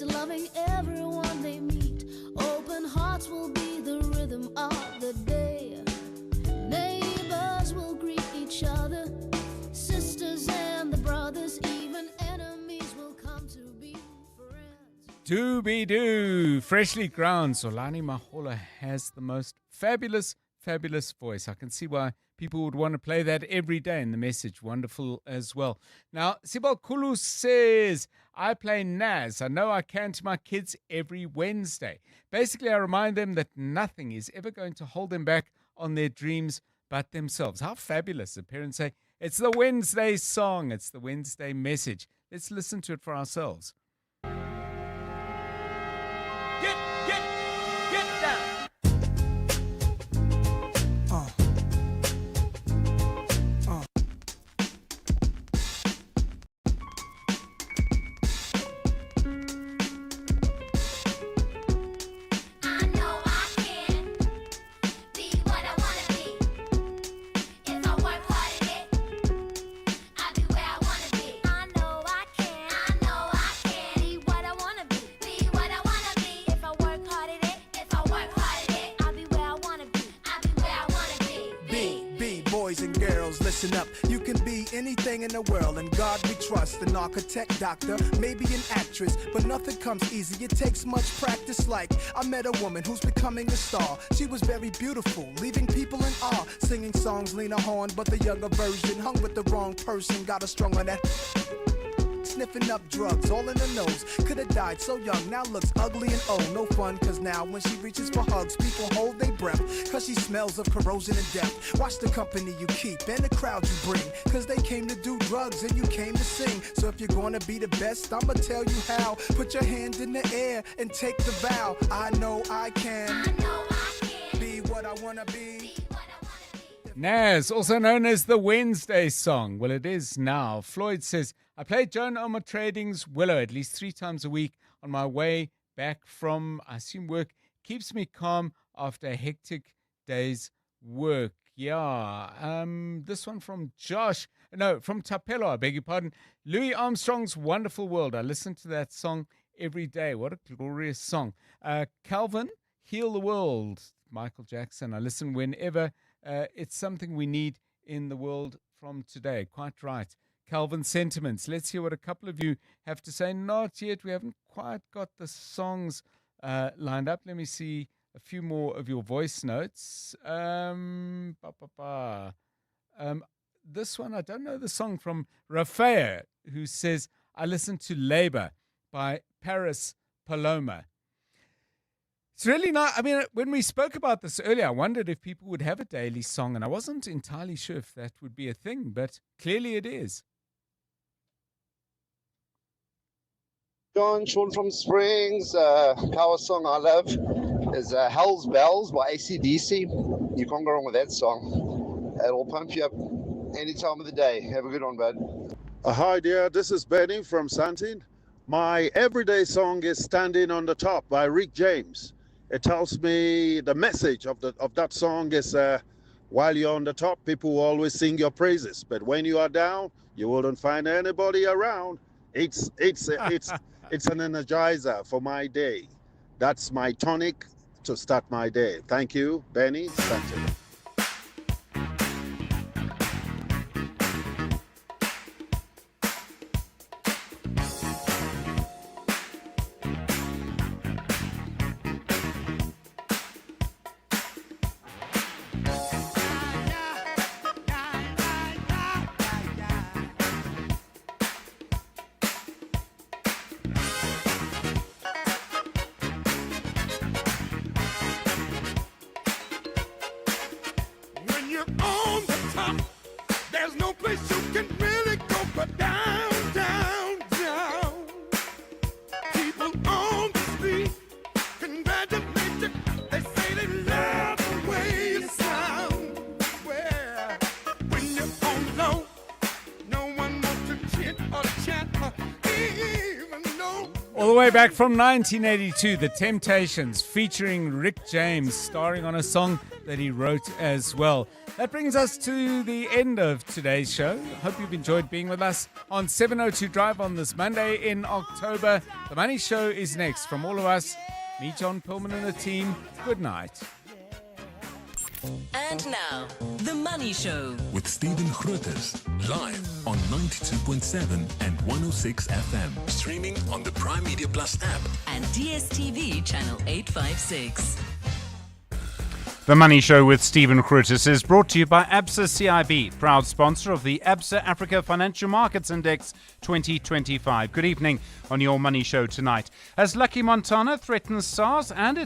Loving everyone they meet. Open hearts will be the rhythm of the day. Neighbors will greet each other. Sisters and the brothers, even enemies will come to be friends. Dooby-doo. Freshly ground. Solani Mahola has the most fabulous voice. I can see why people would want to play that every day, and the message wonderful as well. Now, Sibal Kulu says, I play Naz. I know I can to my kids every Wednesday. Basically, I remind them that nothing is ever going to hold them back on their dreams but themselves. How fabulous. The parents say, it's the Wednesday song. It's the Wednesday message. Let's listen to it for ourselves. Get down. Listen up, you can be anything in the world, and God we trust. An architect, doctor, maybe an actress, but nothing comes easy, it takes much practice. Like, I met a woman who's becoming a star. She was very beautiful, leaving people in awe. Singing songs, Lena Horne, but the younger version hung with the wrong person, got her strung on that. Sniffing up drugs, all in her nose. Could have died so young, now looks ugly and old. No fun, cause now when she reaches for hugs, people hold their breath, cause she smells of corrosion and death. Watch the company you keep and the crowd you bring, cause they came to do drugs and you came to sing. So if you're gonna be the best, I'ma tell you how. Put your hand in the air and take the vow. I know I can, be what I wanna be. Naz, also known as the Wednesday song. Well, it is now. Floyd says, I play Joan Omar Trading's Willow at least 3 times a week on my way back from, I assume, work. Keeps me calm after a hectic day's work. Yeah. This one from Josh. No, from Tapelo, I beg your pardon. Louis Armstrong's Wonderful World. I listen to that song every day. What a glorious song. Calvin, Heal the World. Michael Jackson. I listen whenever it's something we need in the world from today. Quite right. Calvin sentiments. Let's hear what a couple of you have to say. Not yet. We haven't quite got the songs lined up. Let me see a few more of your voice notes. This one, I don't know the song, from Rafea, who says, I listen to Labor by Paris Paloma. It's really not, I mean, when we spoke about this earlier, I wondered if people would have a daily song, and I wasn't entirely sure if that would be a thing, but clearly it is. John, Sean from Springs. Power song I love is Hell's Bells by AC/DC. You can't go wrong with that song. It'll pump you up any time of the day. Have a good one, bud. Hi dear, this is Benny from Santin. My everyday song is Standing on the Top by Rick James. It tells me the message of that song is while you're on the top, people will always sing your praises. But when you are down, you wouldn't find anybody around. It's an energizer for my day. That's my tonic to start my day. Thank you, Benny Santin. All the way back from 1982, The Temptations, featuring Rick James, starring on a song that he wrote as well. That brings us to the end of today's show. Hope you've enjoyed being with us on 702 Drive on this Monday in October. The Money Show is next. From all of us, me, John Perlman, and the team, good night. And now, The Money Show. With Stephen Grootes, live on 92.7 and 106 FM. Streaming on the Prime Media Plus app. And DSTV channel 856. The Money Show with Stephen Grootes is brought to you by ABSA CIB, proud sponsor of the ABSA Africa Financial Markets Index 2025. Good evening on your Money Show tonight. As lucky Montana threatens SARS and